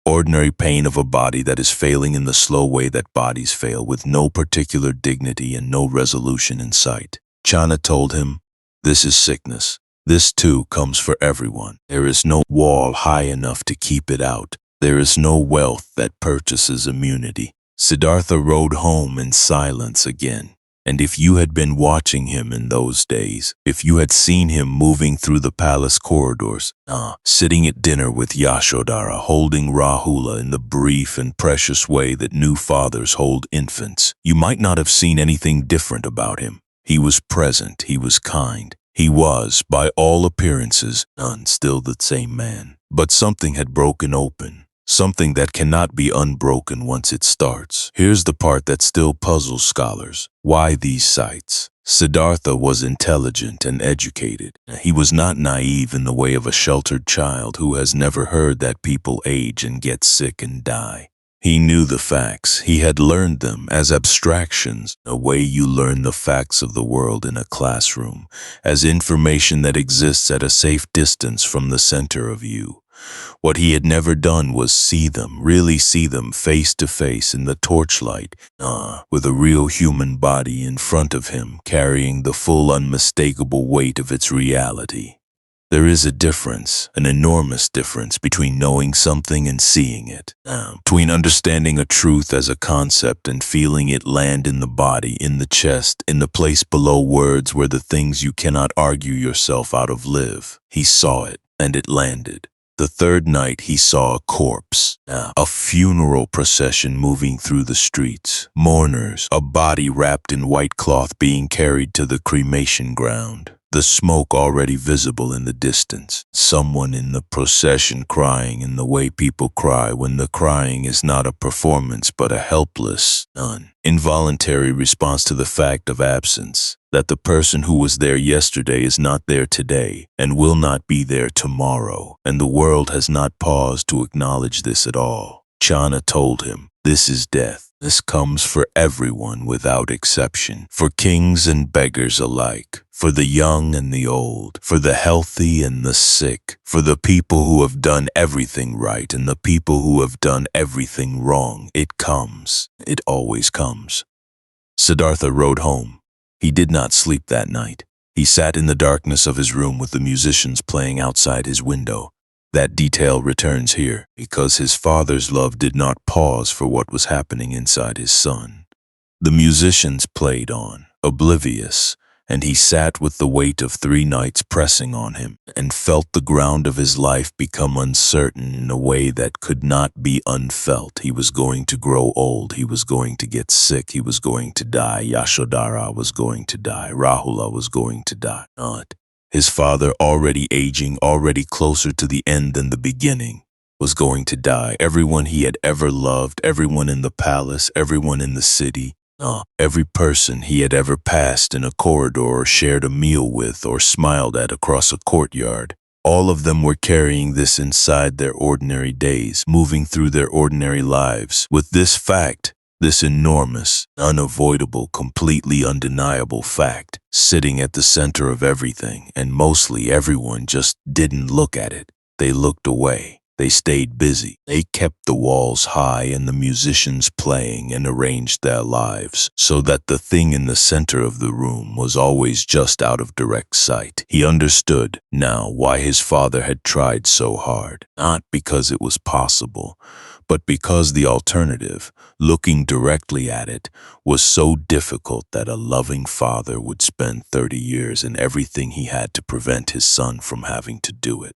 ordinary pain of a body that is failing in the slow way that bodies fail, with no particular dignity and no resolution in sight. Channa told him, "This is sickness. This too comes for everyone. There is no wall high enough to keep it out. There is no wealth that purchases immunity. Siddhartha rode home in silence again. And if you had been watching him in those days, if you had seen him moving through the palace corridors, sitting at dinner with Yashodhara, holding Rahula in the brief and precious way that new fathers hold infants, you might not have seen anything different about him. He was present, he was kind. He was, by all appearances, still the same man. But something had broken open. Something that cannot be unbroken once it starts. Here's the part that still puzzles scholars. Why these sights? Siddhartha was intelligent and educated. He was not naive in the way of a sheltered child who has never heard that people age and get sick and die. He knew the facts. He had learned them as abstractions, a way you learn the facts of the world in a classroom, as information that exists at a safe distance from the center of you. What he had never done was see them, really see them face to face in the torchlight, with a real human body in front of him, carrying the full unmistakable weight of its reality. There is a difference, an enormous difference between knowing something and seeing it, between understanding a truth as a concept and feeling it land in the body, in the chest, in the place below words where the things you cannot argue yourself out of live. He saw it, and it landed. The third night he saw a corpse, a funeral procession moving through the streets, mourners, a body wrapped in white cloth being carried to the cremation ground. The smoke already visible in the distance. Someone in the procession crying in the way people cry when the crying is not a performance but a helpless, involuntary response to the fact of absence, that the person who was there yesterday is not there today and will not be there tomorrow, and the world has not paused to acknowledge this at all. Chana told him, this is death. This comes for everyone without exception, for kings and beggars alike, for the young and the old, for the healthy and the sick, for the people who have done everything right and the people who have done everything wrong. It comes. It always comes. Siddhartha rode home. He did not sleep that night. He sat in the darkness of his room with the musicians playing outside his window. That detail returns here because his father's love did not pause for what was happening inside his son. The musicians played on, oblivious, and he sat with the weight of 3 nights pressing on him and felt the ground of his life become uncertain in a way that could not be unfelt. He was going to grow old. He was going to get sick. He was going to die. Yashodhara was going to die. Rahula was going to die. His father, already aging, already closer to the end than the beginning, was going to die. Everyone he had ever loved, everyone in the palace, everyone in the city, every person he had ever passed in a corridor or shared a meal with or smiled at across a courtyard, all of them were carrying this inside their ordinary days, moving through their ordinary lives with this fact, this enormous, unavoidable, completely undeniable fact, sitting at the center of everything, and mostly everyone just didn't look at it. They looked away. They stayed busy. They kept the walls high and the musicians playing and arranged their lives so that the thing in the center of the room was always just out of direct sight. He understood now why his father had tried so hard, not because it was possible, but because the alternative, looking directly at it, was so difficult that a loving father would spend 30 years in everything he had to prevent his son from having to do it.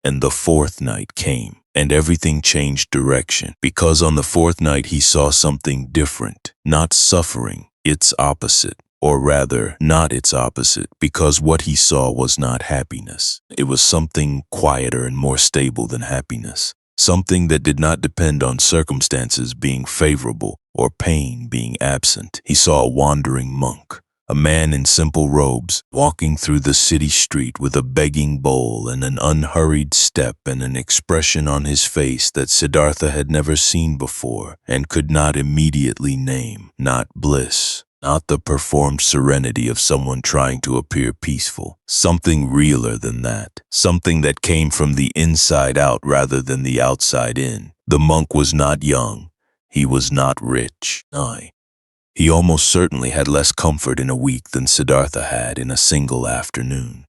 And the 4th night came, and everything changed direction, because on the 4th night he saw something different, not suffering, its opposite, or rather, not its opposite, because what he saw was not happiness. It was something quieter and more stable than happiness. Something that did not depend on circumstances being favorable or pain being absent. He saw a wandering monk, a man in simple robes, walking through the city street with a begging bowl and an unhurried step and an expression on his face that Siddhartha had never seen before and could not immediately name. Not bliss, not the performed serenity of someone trying to appear peaceful. Something realer than that. Something that came from the inside out rather than the outside in. The monk was not young. He was not rich. He almost certainly had less comfort in a week than Siddhartha had in a single afternoon.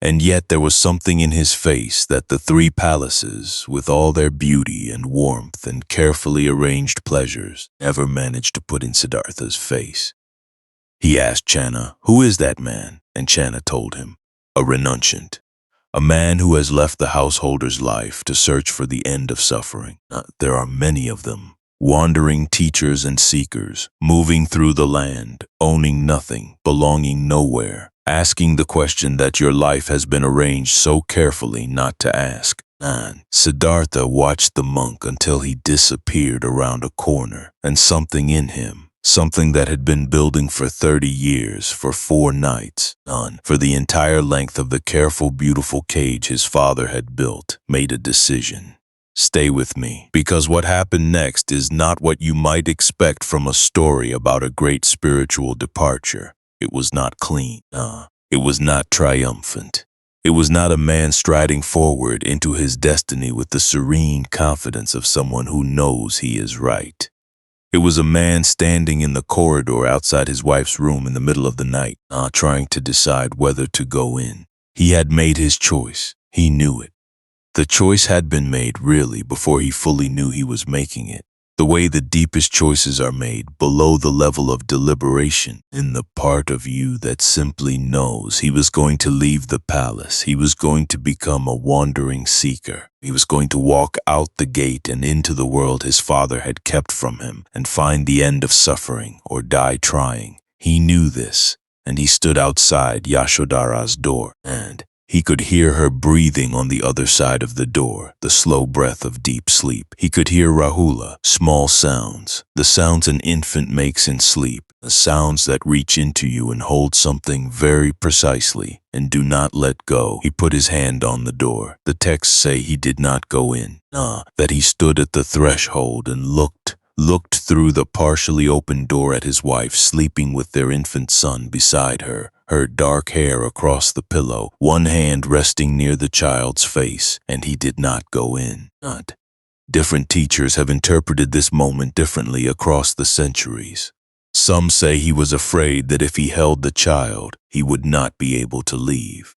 And yet there was something in his face that the three palaces, with all their beauty and warmth and carefully arranged pleasures, never managed to put in Siddhartha's face. He asked Channa, "Who is that man?" And Channa told him, "A renunciant. A man who has left the householder's life to search for the end of suffering. There are many of them, wandering teachers and seekers, moving through the land, owning nothing, belonging nowhere, asking the question that your life has been arranged so carefully not to ask." And Siddhartha watched the monk until he disappeared around a corner, and something in him, something that had been building for 30 years, for 4 nights, for the entire length of the careful, beautiful cage his father had built, made a decision. Stay with me, because what happened next is not what you might expect from a story about a great spiritual departure. It was not clean. It was not triumphant. It was not a man striding forward into his destiny with the serene confidence of someone who knows he is right. It was a man standing in the corridor outside his wife's room in the middle of the night, trying to decide whether to go in. He had made his choice. He knew it. The choice had been made, really, before he fully knew he was making it. The way the deepest choices are made, below the level of deliberation, in the part of you that simply knows he was going to leave the palace. He was going to become a wandering seeker. He was going to walk out the gate and into the world his father had kept from him and find the end of suffering or die trying. He knew this, and he stood outside Yashodhara's door, and he could hear her breathing on the other side of the door, the slow breath of deep sleep. He could hear Rahula, small sounds, the sounds an infant makes in sleep, the sounds that reach into you and hold something very precisely and do not let go. He put his hand on the door. The texts say he did not go in, that he stood at the threshold and looked through the partially open door at his wife sleeping with their infant son beside her, her dark hair across the pillow, one hand resting near the child's face, and he did not go in. Different teachers have interpreted this moment differently across the centuries. Some say he was afraid that if he held the child, he would not be able to leave.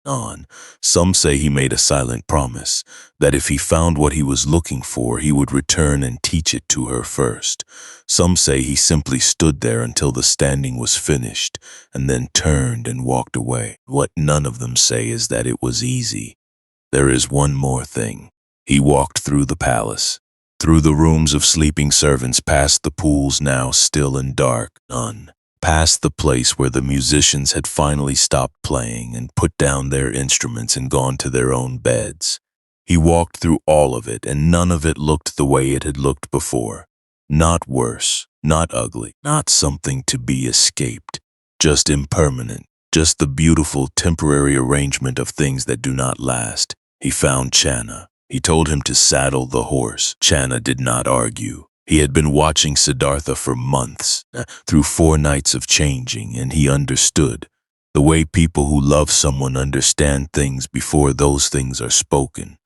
Some say he made a silent promise that if he found what he was looking for, he would return and teach it to her first. Some say he simply stood there until the standing was finished and then turned and walked away. What none of them say is that it was easy. There is one more thing. He walked through the palace, through the rooms of sleeping servants, past the pools now still and dark, past the place where the musicians had finally stopped playing and put down their instruments and gone to their own beds. He walked through all of it, and none of it looked the way it had looked before. Not worse, not ugly, not something to be escaped, just impermanent, just the beautiful temporary arrangement of things that do not last. He found Channa. He told him to saddle the horse. Channa did not argue. He had been watching Siddhartha for months, through 4 nights of changing, and he understood the way people who love someone understand things before those things are spoken.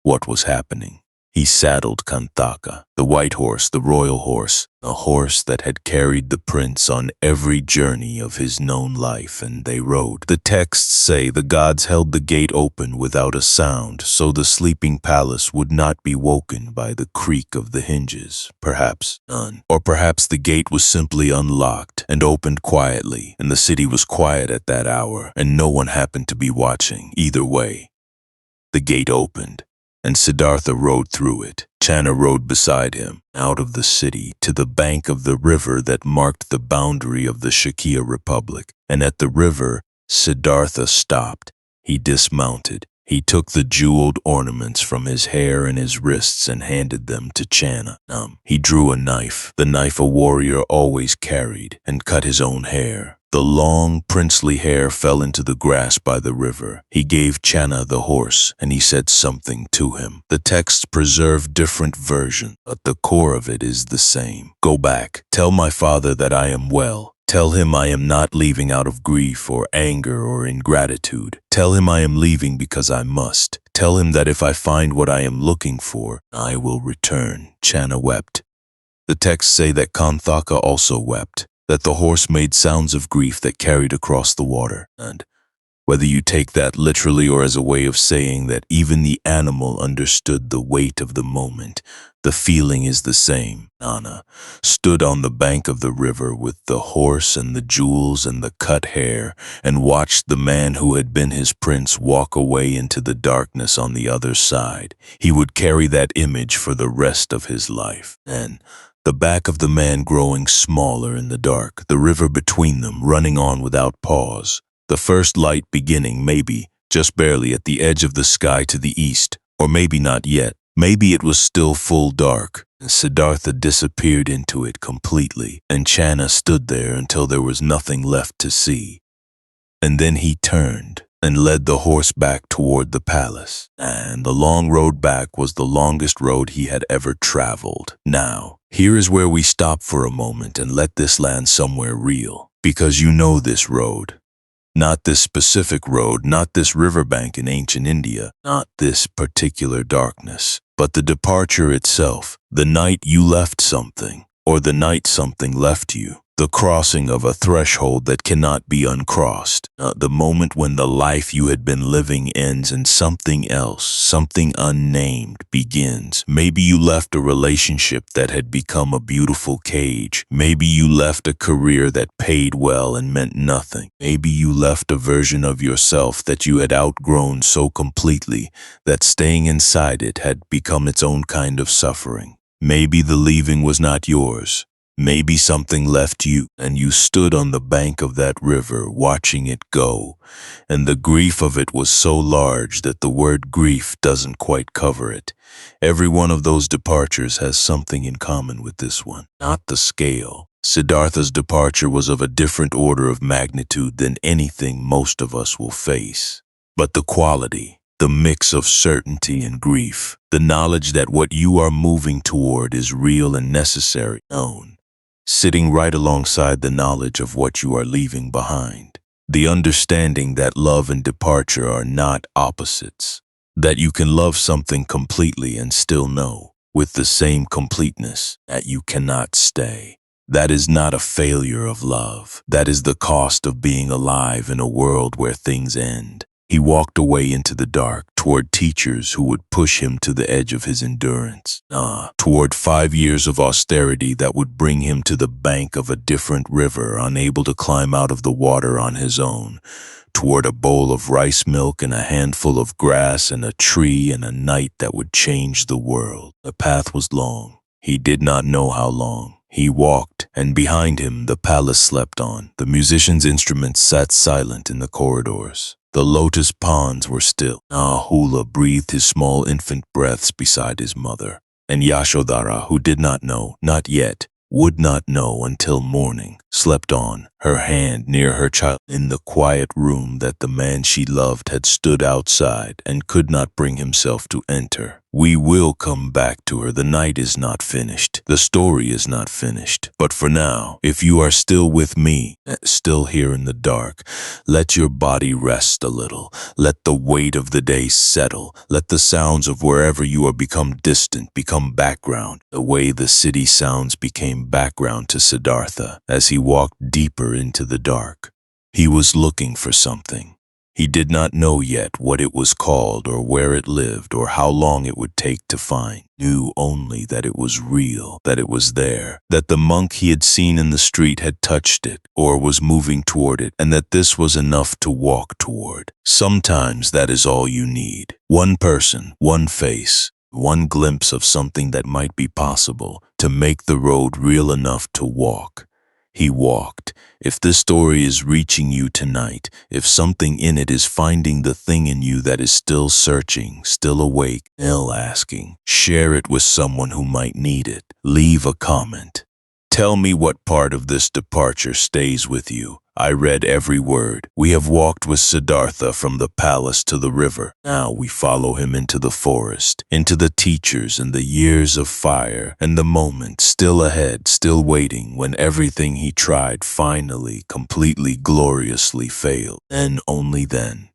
What was happening? He saddled Kanthaka, the white horse, the royal horse, a horse that had carried the prince on every journey of his known life, and they rode. The texts say the gods held the gate open without a sound, so the sleeping palace would not be woken by the creak of the hinges. Perhaps none. Or perhaps the gate was simply unlocked and opened quietly, and the city was quiet at that hour, and no one happened to be watching. Either way, the gate opened, and Siddhartha rode through it. Channa rode beside him, out of the city, to the bank of the river that marked the boundary of the Shakya Republic. And at the river, Siddhartha stopped. He dismounted. He took the jeweled ornaments from his hair and his wrists and handed them to Channa. He drew a knife, the knife a warrior always carried, and cut his own hair. The long, princely hair fell into the grass by the river. He gave Channa the horse, and he said something to him. The texts preserve different versions, but the core of it is the same. Go back. Tell my father that I am well. Tell him I am not leaving out of grief or anger or ingratitude. Tell him I am leaving because I must. Tell him that if I find what I am looking for, I will return. Channa wept. The texts say that Kanthaka also wept, that the horse made sounds of grief that carried across the water, and Whether you take that literally or as a way of saying that even the animal understood the weight of the moment, the feeling is the same. Nana stood on the bank of the river with the horse and the jewels and the cut hair and watched the man who had been his prince walk away into the darkness on the other side. He would carry that image for the rest of his life. And the back of the man growing smaller in the dark, the river between them running on without pause. The first light beginning, maybe, just barely at the edge of the sky to the east, or maybe not yet. Maybe it was still full dark, and Siddhartha disappeared into it completely, and Channa stood there until there was nothing left to see. And then he turned and led the horse back toward the palace, and the long road back was the longest road he had ever traveled. Now, here is where we stop for a moment and let this land somewhere real, because you know this road. Not this specific road, not this riverbank in ancient India, not this particular darkness, but the departure itself, the night you left something, or the night something left you, the crossing of a threshold that cannot be uncrossed, the moment when the life you had been living ends and something else, something unnamed, begins. Maybe you left a relationship that had become a beautiful cage. Maybe you left a career that paid well and meant nothing. Maybe you left a version of yourself that you had outgrown so completely that staying inside it had become its own kind of suffering. Maybe the leaving was not yours. Maybe something left you, and you stood on the bank of that river watching it go, and the grief of it was so large that the word grief doesn't quite cover it. Every one of those departures has something in common with this one, not the scale. Siddhartha's departure was of a different order of magnitude than anything most of us will face, but the quality, the mix of certainty and grief, the knowledge that what you are moving toward is real and necessary, known, sitting right alongside the knowledge of what you are leaving behind. The understanding that love and departure are not opposites, that you can love something completely and still know, with the same completeness, that you cannot stay. That is not a failure of love. That is the cost of being alive in a world where things end. He walked away into the dark, toward teachers who would push him to the edge of his endurance. Toward 5 years of austerity that would bring him to the bank of a different river, unable to climb out of the water on his own. Toward a bowl of rice milk and a handful of grass and a tree and a night that would change the world. The path was long. He did not know how long. He walked, and behind him the palace slept on. The musicians' instruments sat silent in the corridors. The lotus ponds were still. Ahula breathed his small infant breaths beside his mother. And Yashodhara, who did not know, not yet, would not know until morning, slept on, her hand near her child, in the quiet room that the man she loved had stood outside and could not bring himself to enter. We will come back to her. The night is not finished. The story is not finished. But for now, if you are still with me, still here in the dark, let your body rest a little. Let the weight of the day settle. Let the sounds of wherever you are become distant, become background, the way the city sounds became background to Siddhartha as he walked deeper into the dark. He was looking for something. He did not know yet what it was called or where it lived or how long it would take to find. Knew only that it was real, that it was there, that the monk he had seen in the street had touched it or was moving toward it, and that this was enough to walk toward. Sometimes that is all you need. One person, one face, one glimpse of something that might be possible to make the road real enough to walk. He walked. If this story is reaching you tonight, if something in it is finding the thing in you that is still searching, still awake, still asking, share it with someone who might need it. Leave a comment. Tell me what part of this departure stays with you. I read every word. We have walked with Siddhartha from the palace to the river. Now we follow him into the forest, into the teachers and the years of fire, and the moment still ahead, still waiting, when everything he tried finally, completely, gloriously failed. Then, only then,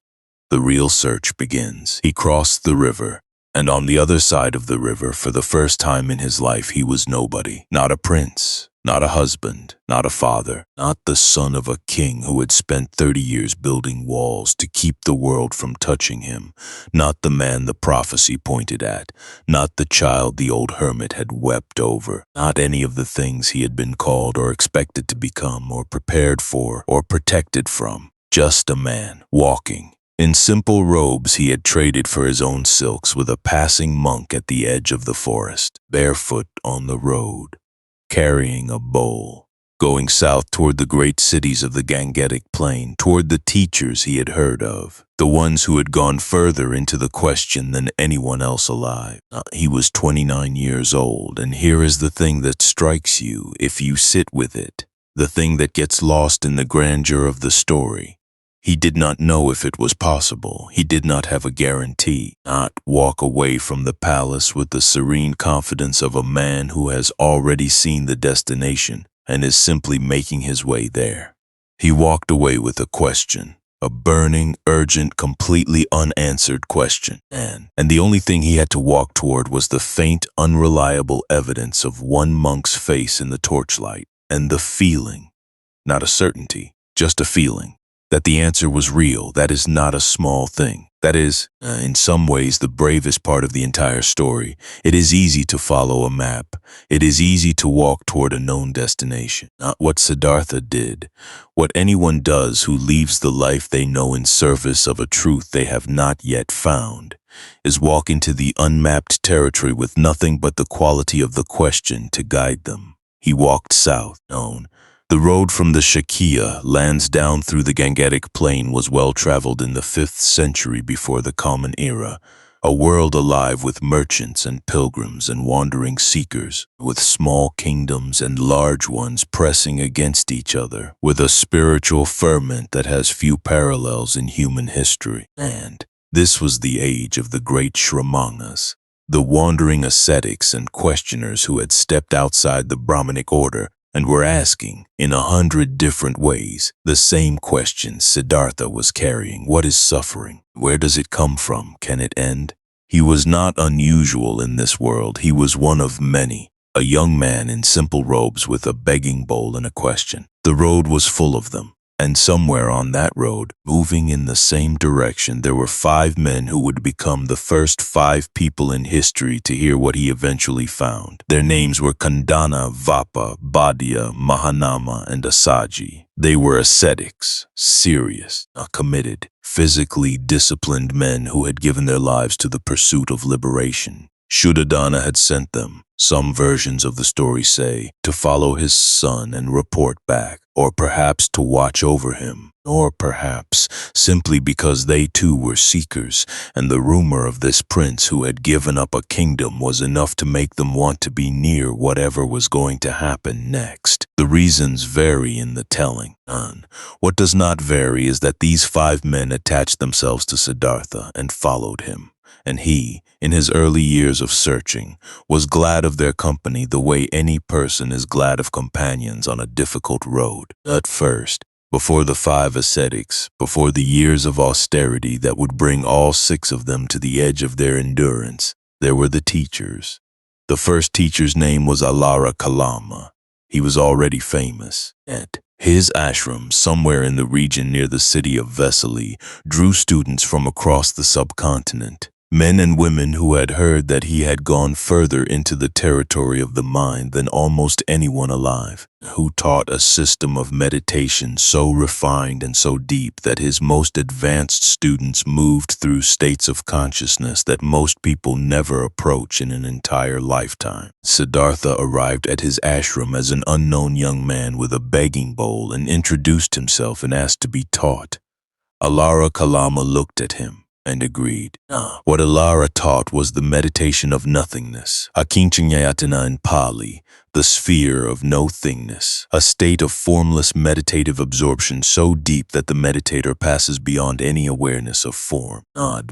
the real search begins. He crossed the river. And on the other side of the river, for the first time in his life, he was nobody. Not a prince, Not a husband, not a father, not the son of a king who had spent 30 years building walls to keep the world from touching him, not the man the prophecy pointed at, not the child the old hermit had wept over, not any of the things he had been called or expected to become or prepared for or protected from. Just a man, walking. In simple robes he had traded for his own silks with a passing monk at the edge of the forest, barefoot on the road, carrying a bowl, going south toward the great cities of the Gangetic Plain, toward the teachers he had heard of, the ones who had gone further into the question than anyone else alive. He was 29 years old, and here is the thing that strikes you if you sit with it, the thing that gets lost in the grandeur of the story. He did not know if it was possible. He did not have a guarantee. Not walk away from the palace with the serene confidence of a man who has already seen the destination and is simply making his way there. He walked away with a question, a burning, urgent, completely unanswered question. And the only thing he had to walk toward was the faint, unreliable evidence of one monk's face in the torchlight, and the feeling, not a certainty, just a feeling, that the answer was real. That is not a small thing. That is, in some ways, the bravest part of the entire story. It is easy to follow a map. It is easy to walk toward a known destination. Not what Siddhartha did. What anyone does who leaves the life they know in service of a truth they have not yet found is walk into the unmapped territory with nothing but the quality of the question to guide them. He walked south, known. The road from the Shakya lands down through the Gangetic Plain was well traveled in the 5th century before the Common Era, a world alive with merchants and pilgrims and wandering seekers, with small kingdoms and large ones pressing against each other, with a spiritual ferment that has few parallels in human history. And this was the age of the great Shramanas, the wandering ascetics and questioners who had stepped outside the Brahmanic order and were asking, in 100 different ways, the same questions Siddhartha was carrying. What is suffering? Where does it come from? Can it end? He was not unusual in this world. He was one of many, a young man in simple robes with a begging bowl and a question. The road was full of them, and somewhere on that road, moving in the same direction, there were 5 men who would become the first 5 people in history to hear what he eventually found. Their names were Kandana, Vapa, Badya, Mahanama, and Asaji. They were ascetics, serious, committed, physically disciplined men who had given their lives to the pursuit of liberation. Shuddhadana had sent them, some versions of the story say, to follow his son and report back, or perhaps to watch over him, or perhaps simply because they too were seekers, and the rumor of this prince who had given up a kingdom was enough to make them want to be near whatever was going to happen next. The reasons vary in the telling. What does not vary is that these 5 men attached themselves to Siddhartha and followed him. And he, in his early years of searching, was glad of their company the way any person is glad of companions on a difficult road. At first, before the 5 ascetics, before the years of austerity that would bring all 6 of them to the edge of their endurance, there were the teachers. The first teacher's name was Alara Kalama. He was already famous. At his ashram, somewhere in the region near the city of Vesali, drew students from across the subcontinent. Men and women who had heard that he had gone further into the territory of the mind than almost anyone alive, who taught a system of meditation so refined and so deep that his most advanced students moved through states of consciousness that most people never approach in an entire lifetime. Siddhartha arrived at his ashram as an unknown young man with a begging bowl and introduced himself and asked to be taught. Alara Kalama looked at him and agreed. What Alara taught was the meditation of nothingness, Akinchanyayatana in Pali, the sphere of no-thingness, a state of formless meditative absorption so deep that the meditator passes beyond any awareness of form,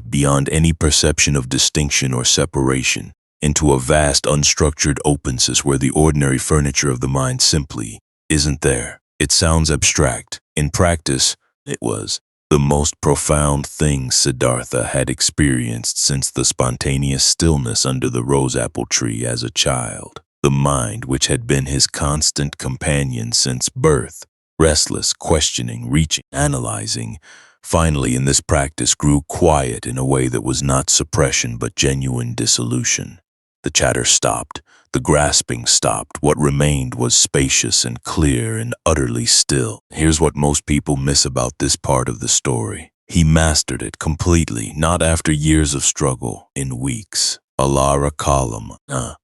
beyond any perception of distinction or separation, into a vast unstructured openness where the ordinary furniture of the mind simply isn't there. It sounds abstract. In practice, it was the most profound thing Siddhartha had experienced since the spontaneous stillness under the rose apple tree as a child. the mind which had been his constant companion since birth, restless, questioning, reaching, analyzing, finally in this practice grew quiet in a way that was not suppression but genuine dissolution. The chatter stopped. The grasping stopped. What remained was spacious and clear and utterly still. Here's what most people miss about this part of the story. He mastered it completely, not after years of struggle, in weeks. Alara Gautama,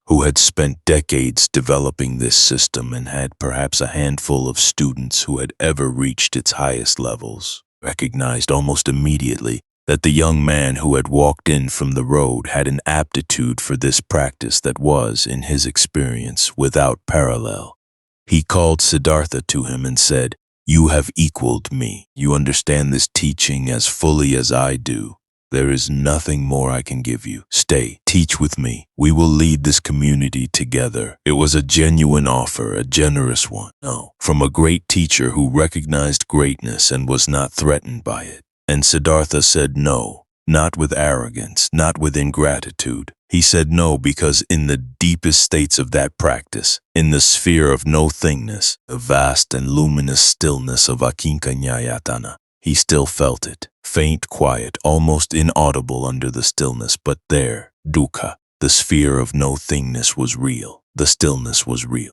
who had spent decades developing this system and had perhaps a handful of students who had ever reached its highest levels, recognized almost immediately that the young man who had walked in from the road had an aptitude for this practice that was, in his experience, without parallel. He called Siddhartha to him and said, "You have equaled me. You understand this teaching as fully as I do. There is nothing more I can give you. Stay, teach with me. We will lead this community together." It was a genuine offer, a generous one. No, from a great teacher who recognized greatness and was not threatened by it. And Siddhartha said no, not with arrogance, not with ingratitude. He said no because in the deepest states of that practice, in the sphere of no-thingness, the vast and luminous stillness of akinkanyayatana, he still felt it, faint, quiet, almost inaudible under the stillness, but there, dukkha, the sphere of no-thingness was real. The stillness was real.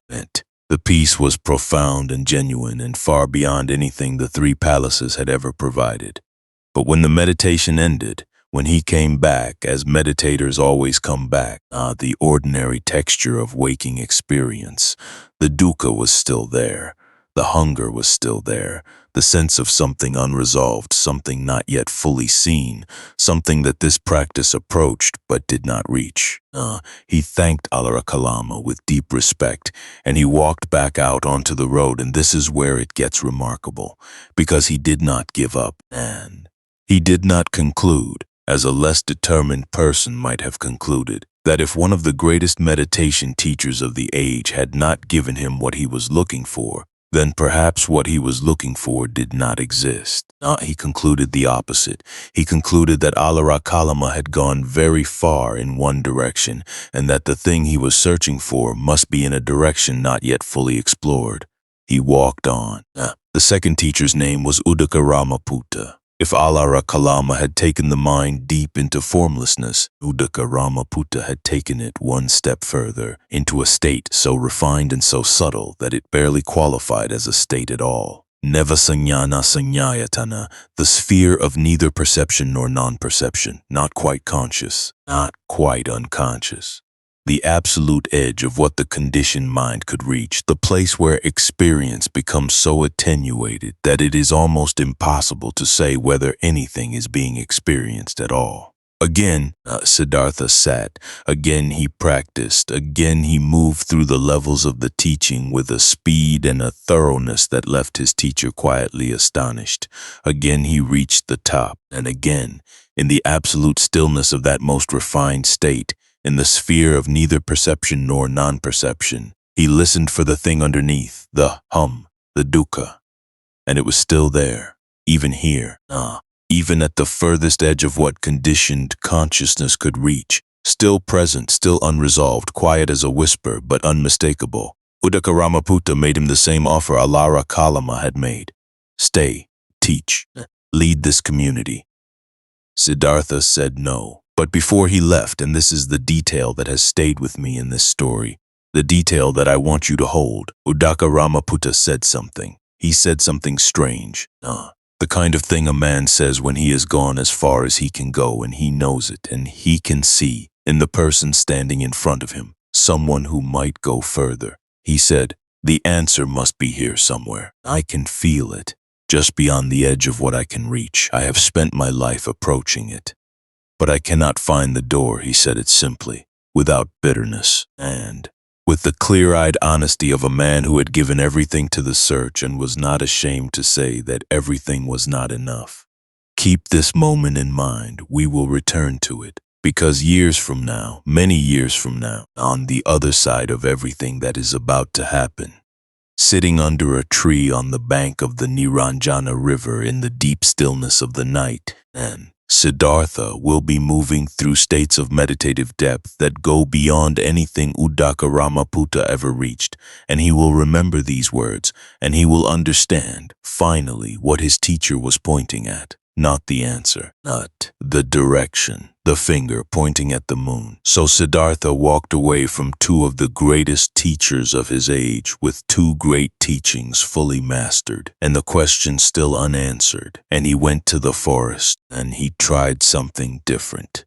The peace was profound and genuine and far beyond anything the three palaces had ever provided. But when the meditation ended, when he came back, as meditators always come back, the ordinary texture of waking experience, the dukkha was still there, the hunger was still there, the sense of something unresolved, something not yet fully seen, something that this practice approached but did not reach. He thanked Alara Gautama with deep respect, and he walked back out onto the road, and this is where it gets remarkable, because he did not give up, and he did not conclude, as a less determined person might have concluded, that if one of the greatest meditation teachers of the age had not given him what he was looking for, then perhaps what he was looking for did not exist. He concluded the opposite. He concluded that Alara Gautama had gone very far in one direction, and that the thing he was searching for must be in a direction not yet fully explored. He walked on. The second teacher's name was Uddaka Buddha. If Alara Gautama had taken the mind deep into formlessness, Uddaka Buddha had taken it one step further, into a state so refined and so subtle that it barely qualified as a state at all. Nevasanyana sanyayatana, the sphere of neither perception nor non-perception, not quite conscious, not quite unconscious. The absolute edge of what the conditioned mind could reach, the place where experience becomes so attenuated that it is almost impossible to say whether anything is being experienced at all. Again, Siddhartha sat. Again he practiced. Again he moved through the levels of the teaching with a speed and a thoroughness that left his teacher quietly astonished. Again he reached the top, and again, in the absolute stillness of that most refined state, in the sphere of neither perception nor non-perception, he listened for the thing underneath, the hum, the dukkha. And it was still there, even here, even at the furthest edge of what conditioned consciousness could reach, still present, still unresolved, quiet as a whisper, but unmistakable. Uddaka Buddha made him the same offer Alara Gautama had made. Stay, teach, lead this community. Siddhartha said no. But before he left, and this is the detail that has stayed with me in this story, the detail that I want you to hold, Uddaka Buddha said something. He said something strange. The kind of thing a man says when he has gone as far as he can go and he knows it, and he can see, in the person standing in front of him, someone who might go further. He said, "The answer must be here somewhere. I can feel it, just beyond the edge of what I can reach. I have spent my life approaching it. But I cannot find the door," he said it simply, without bitterness, and with the clear-eyed honesty of a man who had given everything to the search and was not ashamed to say that everything was not enough. Keep this moment in mind. We will return to it, because years from now, many years from now, on the other side of everything that is about to happen, sitting under a tree on the bank of the Niranjana River in the deep stillness of the night, and Siddhartha will be moving through states of meditative depth that go beyond anything Udakaramaputa ever reached, and he will remember these words, and he will understand, finally, what his teacher was pointing at. Not the answer, not the direction, the finger pointing at the moon. So Siddhartha walked away from two of the greatest teachers of his age with two great teachings fully mastered, and the question still unanswered. And he went to the forest, and he tried something different.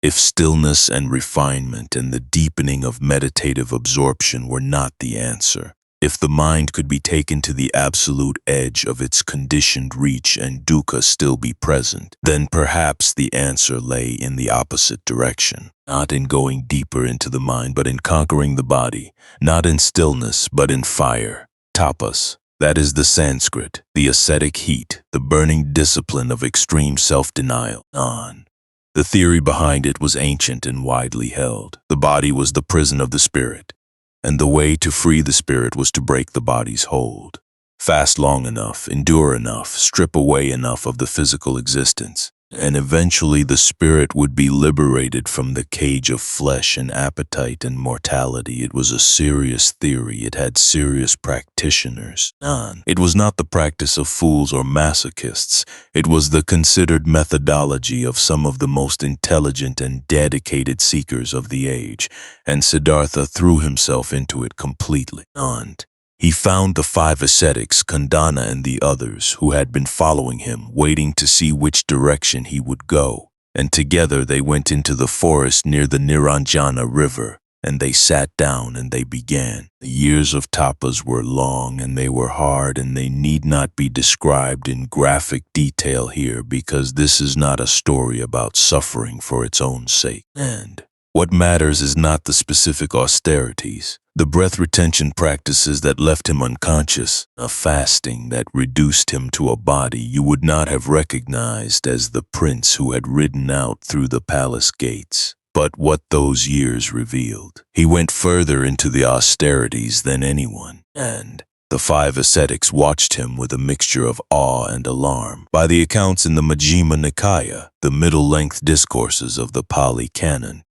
If stillness and refinement and the deepening of meditative absorption were not the answer, if the mind could be taken to the absolute edge of its conditioned reach and dukkha still be present, then perhaps the answer lay in the opposite direction. Not in going deeper into the mind, but in conquering the body. Not in stillness, but in fire. Tapas. That is the Sanskrit, the ascetic heat, the burning discipline of extreme self-denial. The theory behind it was ancient and widely held. The body was the prison of the spirit, and the way to free the spirit was to break the body's hold. Fast long enough, endure enough, strip away enough of the physical existence, and eventually the spirit would be liberated from the cage of flesh and appetite and mortality. It was a serious theory. It had serious practitioners. It was not the practice of fools or masochists. It was the considered methodology of some of the most intelligent and dedicated seekers of the age, and Siddhartha threw himself into it completely. He found the five ascetics, Kandana and the others, who had been following him, waiting to see which direction he would go, and together they went into the forest near the Niranjana river, and they sat down and they began. The years of tapas were long and they were hard, and they need not be described in graphic detail here, because this is not a story about suffering for its own sake. And what matters is not the specific austerities, the breath retention practices that left him unconscious, a fasting that reduced him to a body you would not have recognized as the prince who had ridden out through the palace gates. But what those years revealed. He went further into the austerities than anyone, and the five ascetics watched him with a mixture of awe and alarm. By the accounts in the Majjhima Nikaya, the middle-length discourses of the Pali Canon,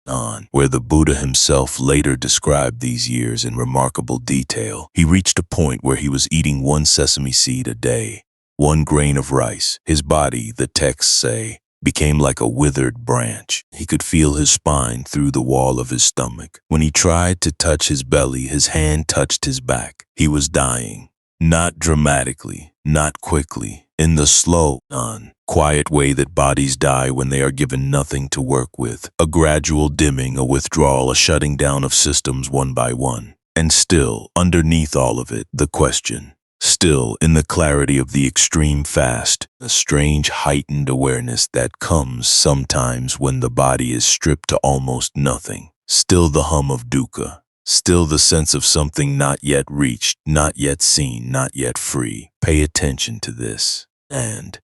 where the Buddha himself later described these years in remarkable detail, he reached a point where he was eating one sesame seed a day, one grain of rice. His body, the texts say, became like a withered branch. He could feel his spine through the wall of his stomach. When he tried to touch his belly, his hand touched his back. He was dying. Not dramatically, not quickly, in the slow, quiet way that bodies die when they are given nothing to work with. A gradual dimming, a withdrawal, a shutting down of systems one by one. And still, underneath all of it, the question. Still, in the clarity of the extreme fast, a strange heightened awareness that comes sometimes when the body is stripped to almost nothing. Still the hum of dukkha. Still the sense of something not yet reached, not yet seen, not yet free. Pay attention to this. And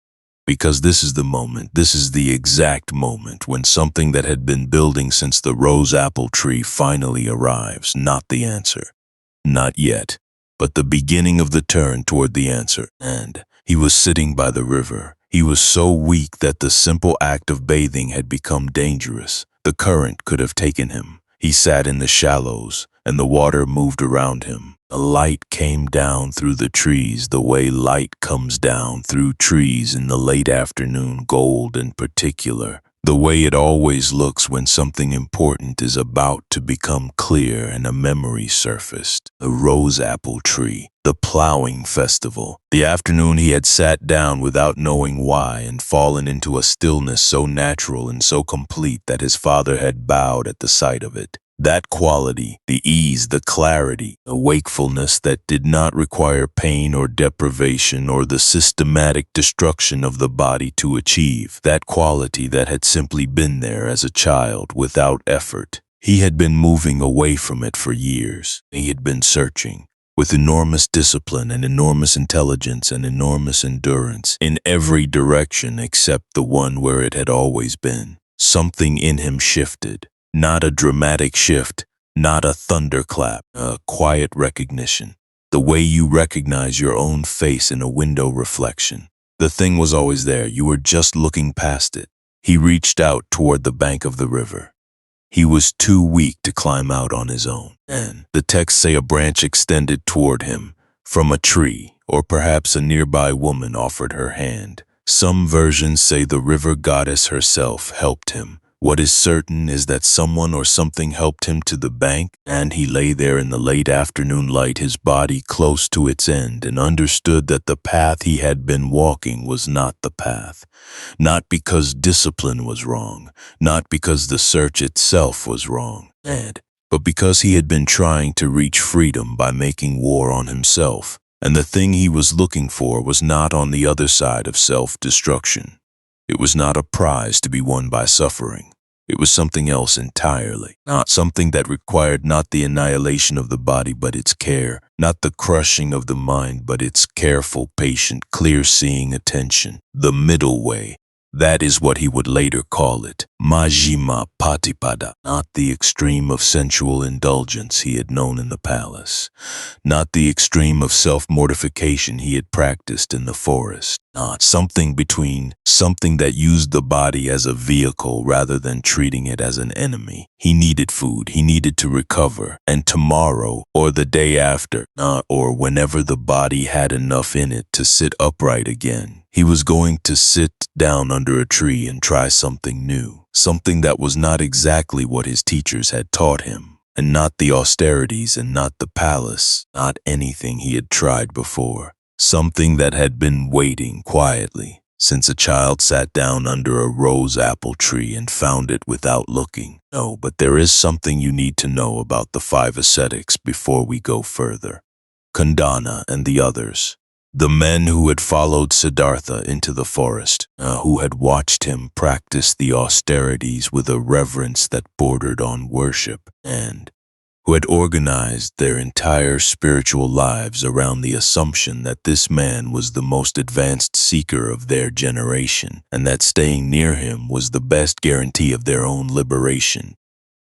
because this is the moment, this is the exact moment when something that had been building since the rose apple tree finally arrives. Not the answer. Not yet. But the beginning of the turn toward the answer. And he was sitting by the river. He was so weak that the simple act of bathing had become dangerous. The current could have taken him. He sat in the shallows, and the water moved around him. A light came down through the trees the way light comes down through trees in the late afternoon, gold in particular. The way it always looks when something important is about to become clear and a memory surfaced. The rose apple tree, the plowing festival. The afternoon he had sat down without knowing why and fallen into a stillness so natural and so complete that his father had bowed at the sight of it. That quality, the ease, the clarity, a wakefulness that did not require pain or deprivation or the systematic destruction of the body to achieve, that quality that had simply been there as a child without effort. He had been moving away from it for years. He had been searching, with enormous discipline and enormous intelligence and enormous endurance, in every direction except the one where it had always been. Something in him shifted. Not a dramatic shift, not a thunderclap, a quiet recognition. The way you recognize your own face in a window reflection. The thing was always there, you were just looking past it. He reached out toward the bank of the river. He was too weak to climb out on his own. And the texts say a branch extended toward him from a tree, or perhaps a nearby woman offered her hand. Some versions say the river goddess herself helped him. What is certain is that someone or something helped him to the bank, and he lay there in the late afternoon light, his body close to its end, and understood that the path he had been walking was not the path. Not because discipline was wrong, not because the search itself was wrong, but because he had been trying to reach freedom by making war on himself, and the thing he was looking for was not on the other side of self-destruction. It was not a prize to be won by suffering. It was something else entirely. Not something that required not the annihilation of the body but its care, not the crushing of the mind but its careful, patient, clear-seeing attention. The middle way. That is what he would later call it, Majjhima Patipada, not the extreme of sensual indulgence he had known in the palace, not the extreme of self-mortification he had practiced in the forest, not something between, something that used the body as a vehicle rather than treating it as an enemy. He needed food, he needed to recover, and tomorrow, or the day after, or whenever the body had enough in it to sit upright again, he was going to sit down under a tree and try something new, something that was not exactly what his teachers had taught him, and not the austerities and not the palace, not anything he had tried before, something that had been waiting quietly since a child sat down under a rose apple tree and found it without looking. No, but there is something you need to know about the 5 ascetics before we go further. Kundana and the others. The men who had followed Siddhartha into the forest, who had watched him practice the austerities with a reverence that bordered on worship, and who had organized their entire spiritual lives around the assumption that this man was the most advanced seeker of their generation, and that staying near him was the best guarantee of their own liberation.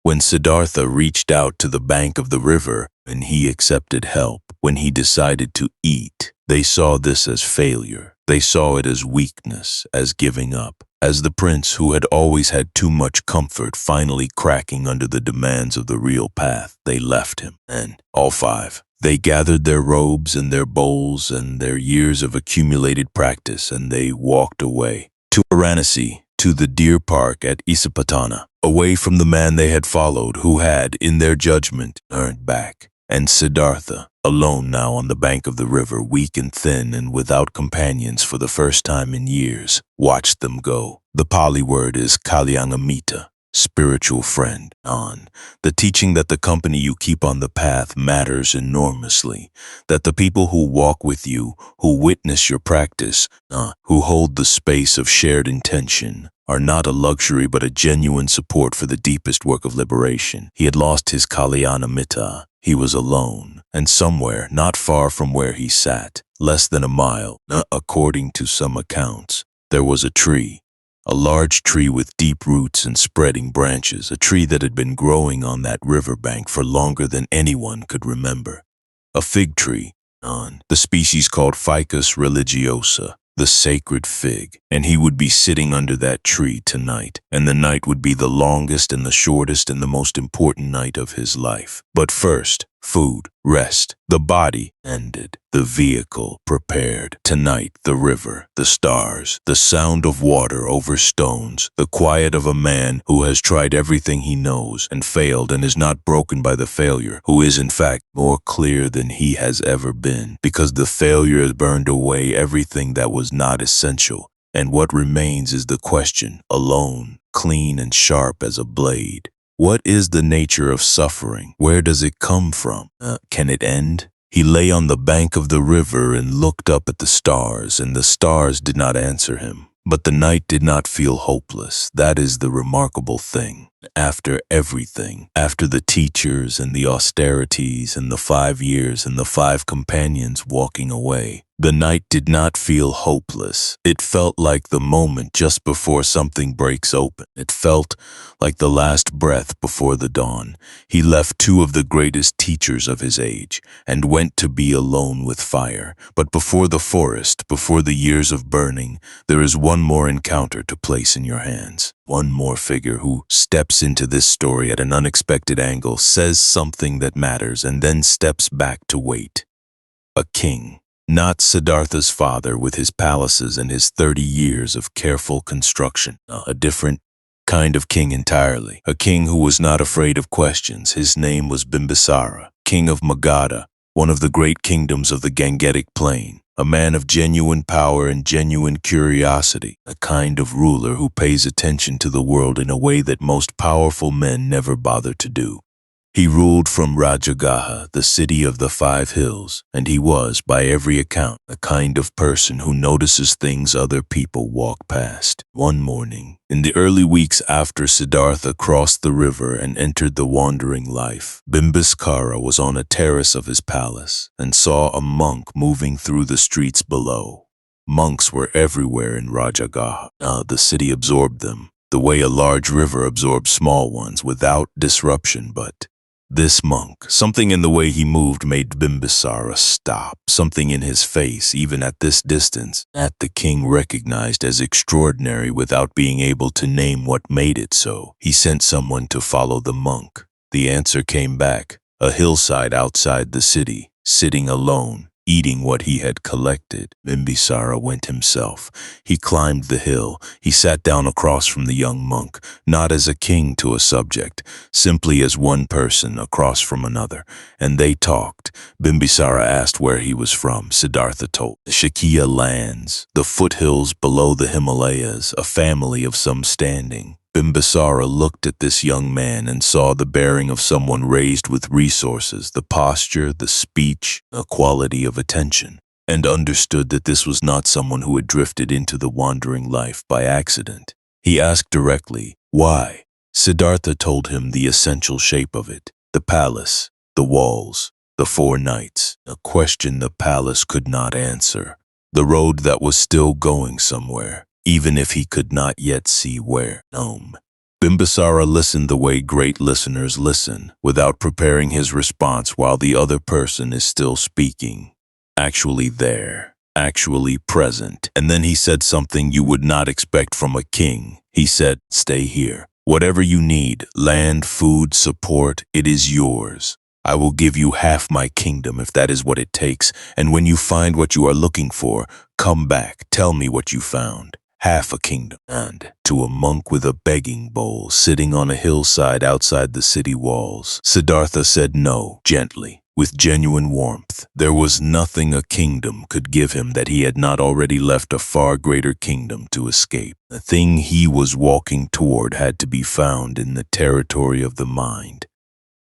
When Siddhartha reached out to the bank of the river and he accepted help, when he decided to eat, they saw this as failure. They saw it as weakness, as giving up, as the prince who had always had too much comfort finally cracking under the demands of the real path. They left him, and all 5. They gathered their robes and their bowls and their years of accumulated practice, and they walked away to Varanasi, to the deer park at Isipatana, away from the man they had followed who had, in their judgment, turned back. And Siddhartha, alone now on the bank of the river, weak and thin and without companions for the first time in years, watched them go. The Pali word is Kalyanamita, spiritual friend. The teaching that the company you keep on the path matters enormously, that the people who walk with you, who witness your practice, who hold the space of shared intention, are not a luxury but a genuine support for the deepest work of liberation. He had lost his Kalyanamita. He was alone, and somewhere not far from where he sat, less than a mile, according to some accounts, there was a tree. A large tree with deep roots and spreading branches, a tree that had been growing on that riverbank for longer than anyone could remember. A fig tree, the species called Ficus religiosa, the sacred fig, and he would be sitting under that tree tonight, and the night would be the longest and the shortest and the most important night of his life. But first, food, rest, the body ended, the vehicle prepared. Tonight, the river, the stars, the sound of water over stones, the quiet of a man who has tried everything he knows and failed and is not broken by the failure, who is in fact more clear than he has ever been, because the failure has burned away everything that was not essential, and what remains is the question, alone, clean and sharp as a blade. What is the nature of suffering? Where does it come from? Can it end? He lay on the bank of the river and looked up at the stars, and the stars did not answer him. But the night did not feel hopeless. That is the remarkable thing. After everything, after the teachers and the austerities and the 5 years and the 5 companions walking away, The night did not feel hopeless. It felt like the moment just before something breaks open. It felt like the last breath before the dawn. He left two of the greatest teachers of his age and went to be alone with fire. But before the forest, before the years of burning, there is one more encounter to place in your hands. One more figure who steps into this story at an unexpected angle, says something that matters, and then steps back to wait. A king. Not Siddhartha's father with his palaces and his 30 years of careful construction. A different kind of king entirely. A king who was not afraid of questions. His name was Bimbisara, king of Magadha, one of the great kingdoms of the Gangetic Plain. A man of genuine power and genuine curiosity. A kind of ruler who pays attention to the world in a way that most powerful men never bother to do. He ruled from Rajagaha, the city of the 5 hills, and he was, by every account, a kind of person who notices things other people walk past. One morning, in the early weeks after Siddhartha crossed the river and entered the wandering life, Bimbisara was on a terrace of his palace and saw a monk moving through the streets below. Monks were everywhere in Rajagaha. The city absorbed them, the way a large river absorbs small ones without disruption, but this monk, something in the way he moved made Bimbisara stop. Something in his face, even at this distance, that the king recognized as extraordinary without being able to name what made it so. He sent someone to follow the monk. The answer came back, a hillside outside the city, sitting alone, eating what he had collected. Bimbisara went himself. He climbed the hill. He sat down across from the young monk, not as a king to a subject, simply as one person across from another, and they talked. Bimbisara asked where he was from. Siddhartha told. The Shakya lands, the foothills below the Himalayas, a family of some standing. Bimbisara looked at this young man and saw the bearing of someone raised with resources, the posture, the speech, a quality of attention, and understood that this was not someone who had drifted into the wandering life by accident. He asked directly, why? Siddhartha told him the essential shape of it, the palace, the walls, the 4 nights, a question the palace could not answer, the road that was still going somewhere, even if he could not yet see where. Bimbisara listened the way great listeners listen, without preparing his response while the other person is still speaking. Actually there, actually present. And then he said something you would not expect from a king. He said, stay here. Whatever you need, land, food, support, it is yours. I will give you half my kingdom if that is what it takes, and when you find what you are looking for, come back, tell me what you found. Half a kingdom. And to a monk with a begging bowl sitting on a hillside outside the city walls, Siddhartha said no, gently, with genuine warmth. There was nothing a kingdom could give him that he had not already left a far greater kingdom to escape. The thing he was walking toward had to be found in the territory of the mind,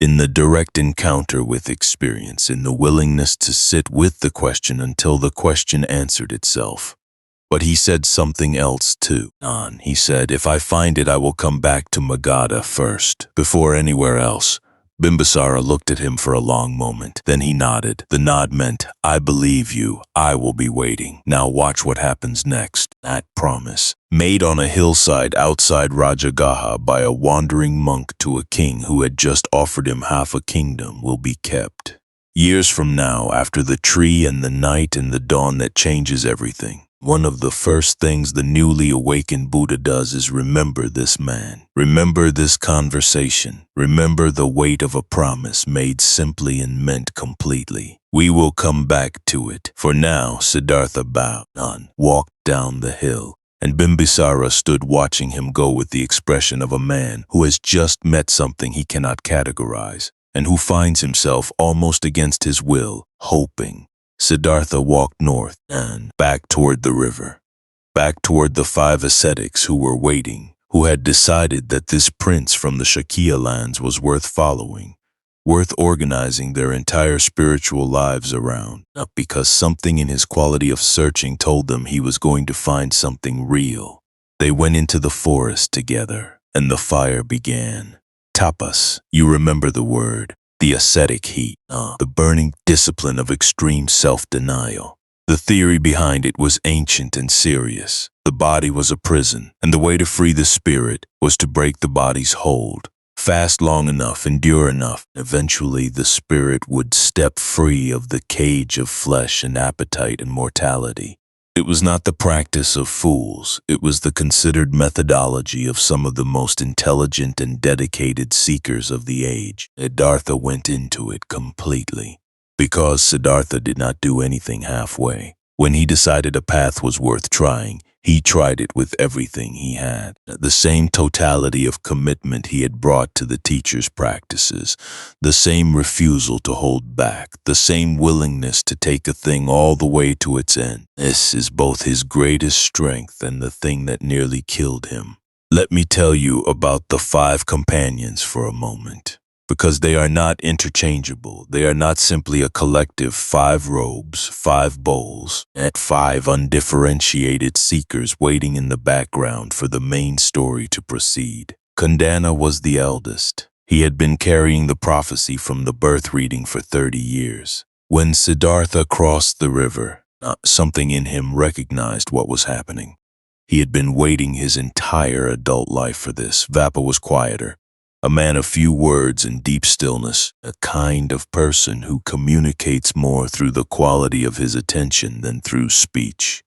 in the direct encounter with experience, in the willingness to sit with the question until the question answered itself. But he said something else too. He said, if I find it, I will come back to Magadha first, before anywhere else. Bimbisara looked at him for a long moment. Then he nodded. The nod meant, I believe you. I will be waiting. Now watch what happens next. That promise, made on a hillside outside Rajagaha by a wandering monk to a king who had just offered him half a kingdom, will be kept. Years from now, after the tree and the night and the dawn that changes everything, one of the first things the newly awakened Buddha does is remember this man. Remember this conversation. Remember the weight of a promise made simply and meant completely. We will come back to it. For now, Siddhartha bowed, walked down the hill, and Bimbisara stood watching him go with the expression of a man who has just met something he cannot categorize, and who finds himself almost against his will, hoping. Siddhartha walked north and back toward the river, back toward the 5 ascetics who were waiting, who had decided that this prince from the Shakya lands was worth following, worth organizing their entire spiritual lives around, not because something in his quality of searching told them he was going to find something real. They went into the forest together, and the fire began. Tapas, you remember the word. The ascetic heat, the burning discipline of extreme self-denial. The theory behind it was ancient and serious. The body was a prison, and the way to free the spirit was to break the body's hold. Fast long enough, endure enough. Eventually, the spirit would step free of the cage of flesh and appetite and mortality. It was not the practice of fools. It was the considered methodology of some of the most intelligent and dedicated seekers of the age. Siddhartha went into it completely. Because Siddhartha did not do anything halfway. When he decided a path was worth trying, he tried it with everything he had. The same totality of commitment he had brought to the teacher's practices, the same refusal to hold back, the same willingness to take a thing all the way to its end. This is both his greatest strength and the thing that nearly killed him. Let me tell you about the 5 companions for a moment. Because they are not interchangeable. They are not simply a collective 5 robes, 5 bowls, and 5 undifferentiated seekers waiting in the background for the main story to proceed. Kundana was the eldest. He had been carrying the prophecy from the birth reading for 30 years. When Siddhartha crossed the river, something in him recognized what was happening. He had been waiting his entire adult life for this. Vapa was quieter. A man of few words and deep stillness, a kind of person who communicates more through the quality of his attention than through speech.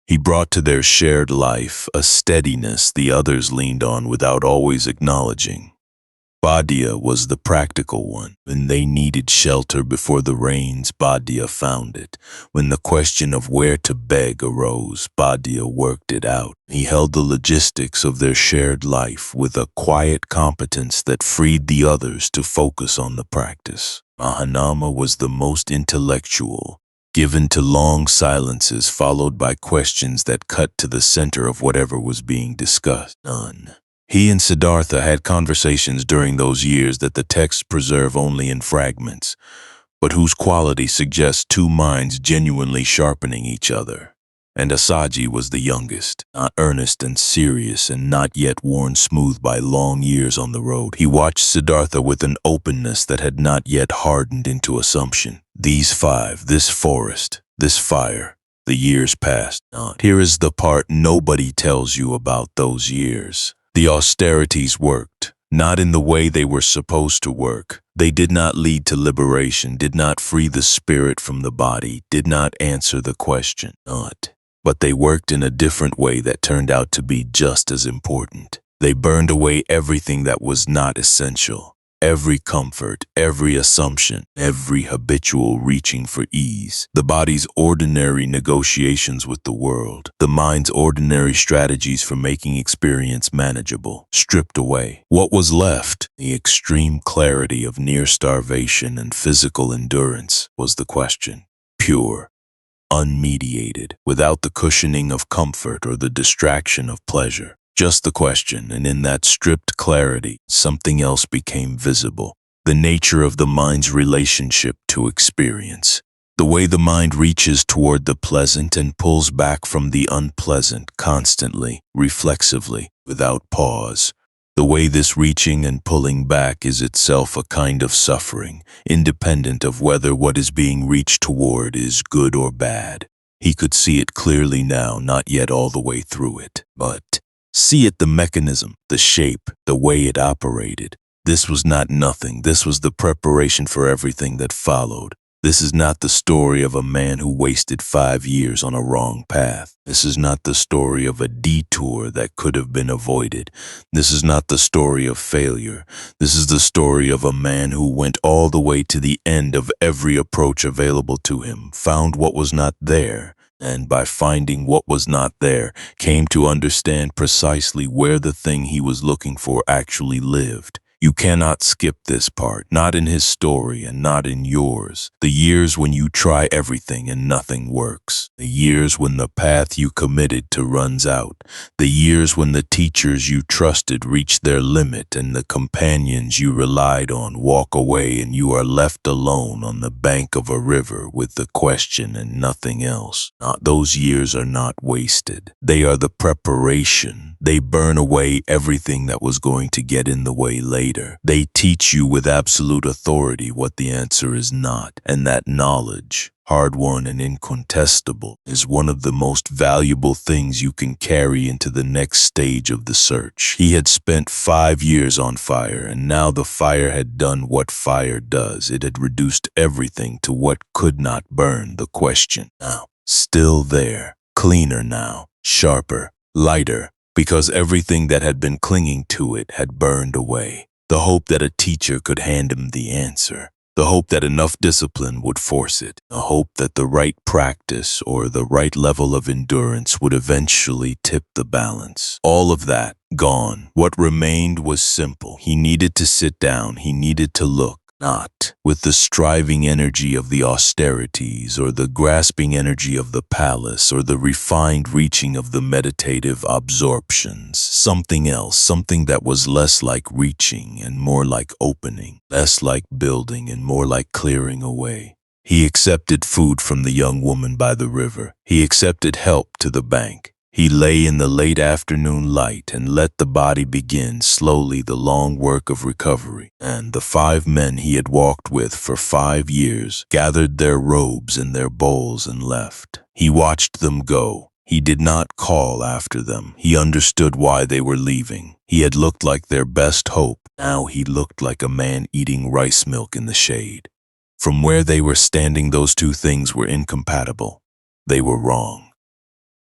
He brought to their shared life a steadiness the others leaned on without always acknowledging. Bodhi was the practical one. When they needed shelter before the rains, Bodhi found it. When the question of where to beg arose, Bodhi worked it out. He held the logistics of their shared life with a quiet competence that freed the others to focus on the practice. Mahanama was the most intellectual, given to long silences followed by questions that cut to the center of whatever was being discussed. None. He and Siddhartha had conversations during those years that the texts preserve only in fragments, but whose quality suggests 2 minds genuinely sharpening each other. And Asaji was the youngest, not earnest and serious and not yet worn smooth by long years on the road. He watched Siddhartha with an openness that had not yet hardened into assumption. These 5, this forest, this fire, the years passed. Here is the part nobody tells you about those years. The austerities worked, not in the way they were supposed to work. They did not lead to liberation, did not free the spirit from the body, did not answer the question. But they worked in a different way that turned out to be just as important. They burned away everything that was not essential. Every comfort, every assumption, every habitual reaching for ease, the body's ordinary negotiations with the world, the mind's ordinary strategies for making experience manageable, stripped away. What was left? The extreme clarity of near starvation and physical endurance was the question. Pure, unmediated, without the cushioning of comfort or the distraction of pleasure. Just the question, and in that stripped clarity, something else became visible. The nature of the mind's relationship to experience. The way the mind reaches toward the pleasant and pulls back from the unpleasant constantly, reflexively, without pause. The way this reaching and pulling back is itself a kind of suffering, independent of whether what is being reached toward is good or bad. He could see it clearly now, not yet all the way through it, but see it, the mechanism, the shape, the way it operated. This was not nothing. This was the preparation for everything that followed. This is not the story of a man who wasted 5 years on a wrong path. This is not the story of a detour that could have been avoided. This is not the story of failure. This is the story of a man who went all the way to the end of every approach available to him, found what was not there, and by finding what was not there, came to understand precisely where the thing he was looking for actually lived. You cannot skip this part, not in his story and not in yours. The years when you try everything and nothing works. The years when the path you committed to runs out. The years when the teachers you trusted reach their limit and the companions you relied on walk away and you are left alone on the bank of a river with the question and nothing else. Those years are not wasted. They are the preparation. They burn away everything that was going to get in the way later. They teach you with absolute authority what the answer is not, and that knowledge, hard-won and incontestable, is one of the most valuable things you can carry into the next stage of the search. He had spent 5 years on fire, and now the fire had done what fire does. It had reduced everything to what could not burn. The question now, still there, cleaner now, sharper, lighter, because everything that had been clinging to it had burned away. The hope that a teacher could hand him the answer. The hope that enough discipline would force it. A hope that the right practice or the right level of endurance would eventually tip the balance. All of that gone. What remained was simple. He needed to sit down. He needed to look. Not with the striving energy of the austerities or the grasping energy of the palace or the refined reaching of the meditative absorptions. Something else, something that was less like reaching and more like opening, less like building and more like clearing away. He accepted food from the young woman by the river. He accepted help to the bank. He lay in the late afternoon light and let the body begin slowly the long work of recovery. And the 5 men he had walked with for 5 years gathered their robes and their bowls and left. He watched them go. He did not call after them. He understood why they were leaving. He had looked like their best hope. Now he looked like a man eating rice milk in the shade. From where they were standing, those two things were incompatible. They were wrong.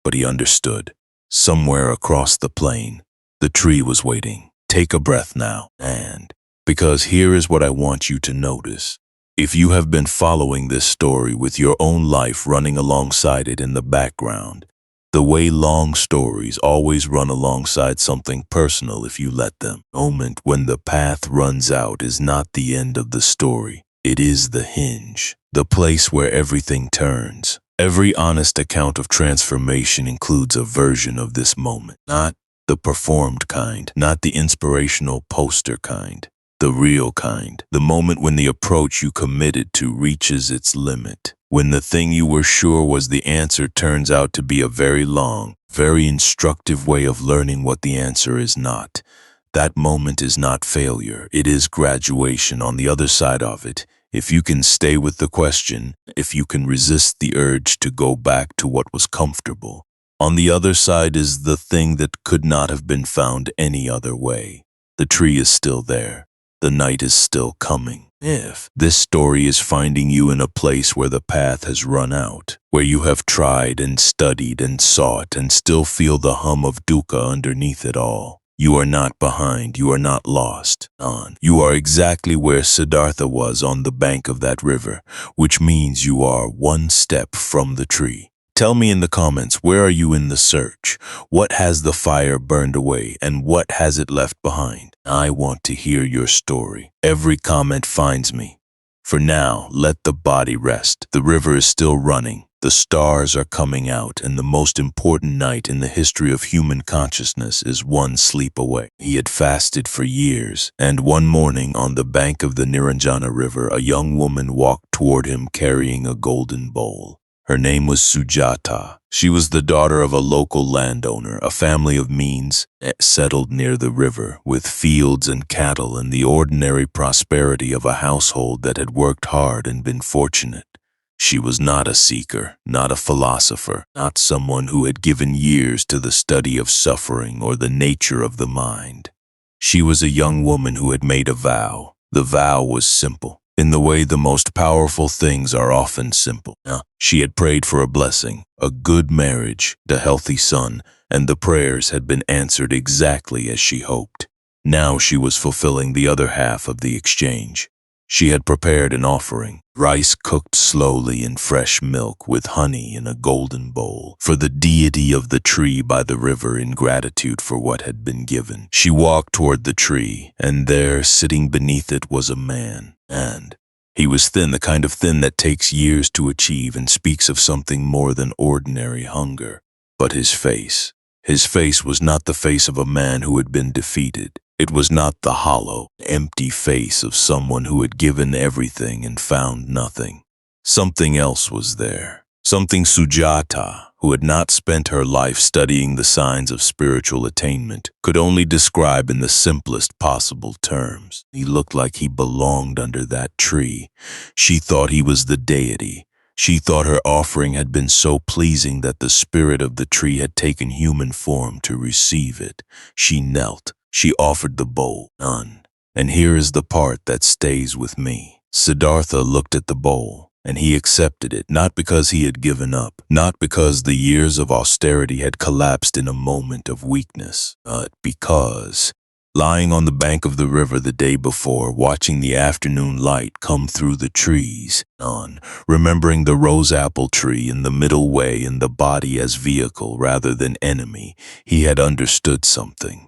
But he understood. Somewhere across the plain, the tree was waiting. Take a breath now. And because here is what I want you to notice. If you have been following this story with your own life running alongside it in the background, the way long stories always run alongside something personal if you let them. The moment when the path runs out is not the end of the story. It is the hinge, the place where everything turns. Every honest account of transformation includes a version of this moment, not the performed kind, not the inspirational poster kind, the real kind, the moment when the approach you committed to reaches its limit, when the thing you were sure was the answer turns out to be a very long, very instructive way of learning what the answer is not. That moment is not failure, it is graduation. On the other side of it, if you can stay with the question, if you can resist the urge to go back to what was comfortable, on the other side is the thing that could not have been found any other way. The tree is still there. The night is still coming. If this story is finding you in a place where the path has run out, where you have tried and studied and sought and still feel the hum of dukkha underneath it all, you are not behind, you are not lost. You are exactly where Siddhartha was on the bank of that river, which means you are one step from the tree. Tell me in the comments, where are you in the search? What has the fire burned away and what has it left behind? I want to hear your story. Every comment finds me. For now, let the body rest. The river is still running. The stars are coming out, and the most important night in the history of human consciousness is one sleep away. He had fasted for years, and one morning on the bank of the Niranjana River, a young woman walked toward him carrying a golden bowl. Her name was Sujata. She was the daughter of a local landowner, a family of means, settled near the river, with fields and cattle and the ordinary prosperity of a household that had worked hard and been fortunate. She was not a seeker, not a philosopher, not someone who had given years to the study of suffering or the nature of the mind. She was a young woman who had made a vow. The vow was simple, in the way the most powerful things are often simple. She had prayed for a blessing, a good marriage, a healthy son, and the prayers had been answered exactly as she hoped. Now she was fulfilling the other half of the exchange. She had prepared an offering, rice cooked slowly in fresh milk with honey in a golden bowl, for the deity of the tree by the river in gratitude for what had been given. She walked toward the tree, and there, sitting beneath it, was a man. And he was thin, the kind of thin that takes years to achieve and speaks of something more than ordinary hunger. But his face was not the face of a man who had been defeated. It was not the hollow, empty face of someone who had given everything and found nothing. Something else was there. Something Sujata, who had not spent her life studying the signs of spiritual attainment, could only describe in the simplest possible terms. He looked like he belonged under that tree. She thought he was the deity. She thought her offering had been so pleasing that the spirit of the tree had taken human form to receive it. She knelt. She offered the bowl. None. And here is the part that stays with me. Siddhartha looked at the bowl, and he accepted it, not because he had given up, not because the years of austerity had collapsed in a moment of weakness, but because, lying on the bank of the river the day before, watching the afternoon light come through the trees, remembering the rose apple tree in the middle way and the body as vehicle rather than enemy, he had understood something.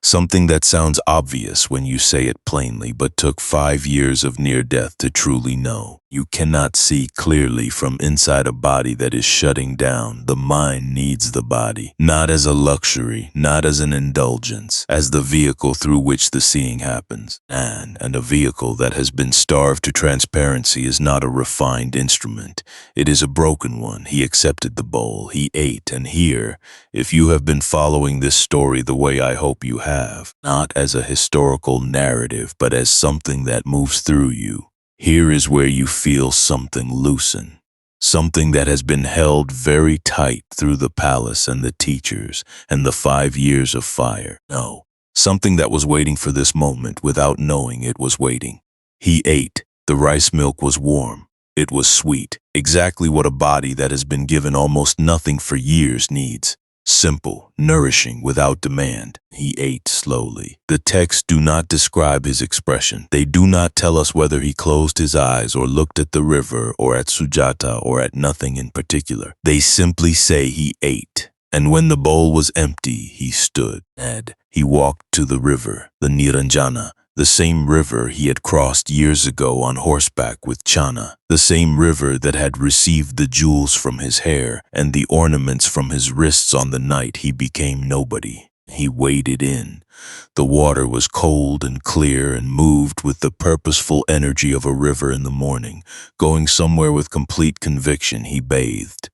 Something that sounds obvious when you say it plainly, but took 5 years of near death to truly know. You cannot see clearly from inside a body that is shutting down. The mind needs the body, not as a luxury, not as an indulgence, as the vehicle through which the seeing happens. And a vehicle that has been starved to transparency is not a refined instrument. It is a broken one. He accepted the bowl. He ate, and here, if you have been following this story the way I hope you have, not as a historical narrative, but as something that moves through you, here is where you feel something loosen. Something that has been held very tight through the palace and the teachers and the 5 years of fire. No, something that was waiting for this moment without knowing it was waiting. He ate. The rice milk was warm. It was sweet, exactly what a body that has been given almost nothing for years needs. Simple, nourishing, without demand. He ate slowly. The texts do not describe his expression. They do not tell us whether he closed his eyes or looked at the river or at Sujata or at nothing in particular. They simply say he ate. And when the bowl was empty, he stood. And he walked to the river, the Niranjana, the same river he had crossed years ago on horseback with Chana, the same river that had received the jewels from his hair and the ornaments from his wrists on the night he became nobody. He waded in. The water was cold and clear and moved with the purposeful energy of a river in the morning. Going somewhere with complete conviction, he bathed.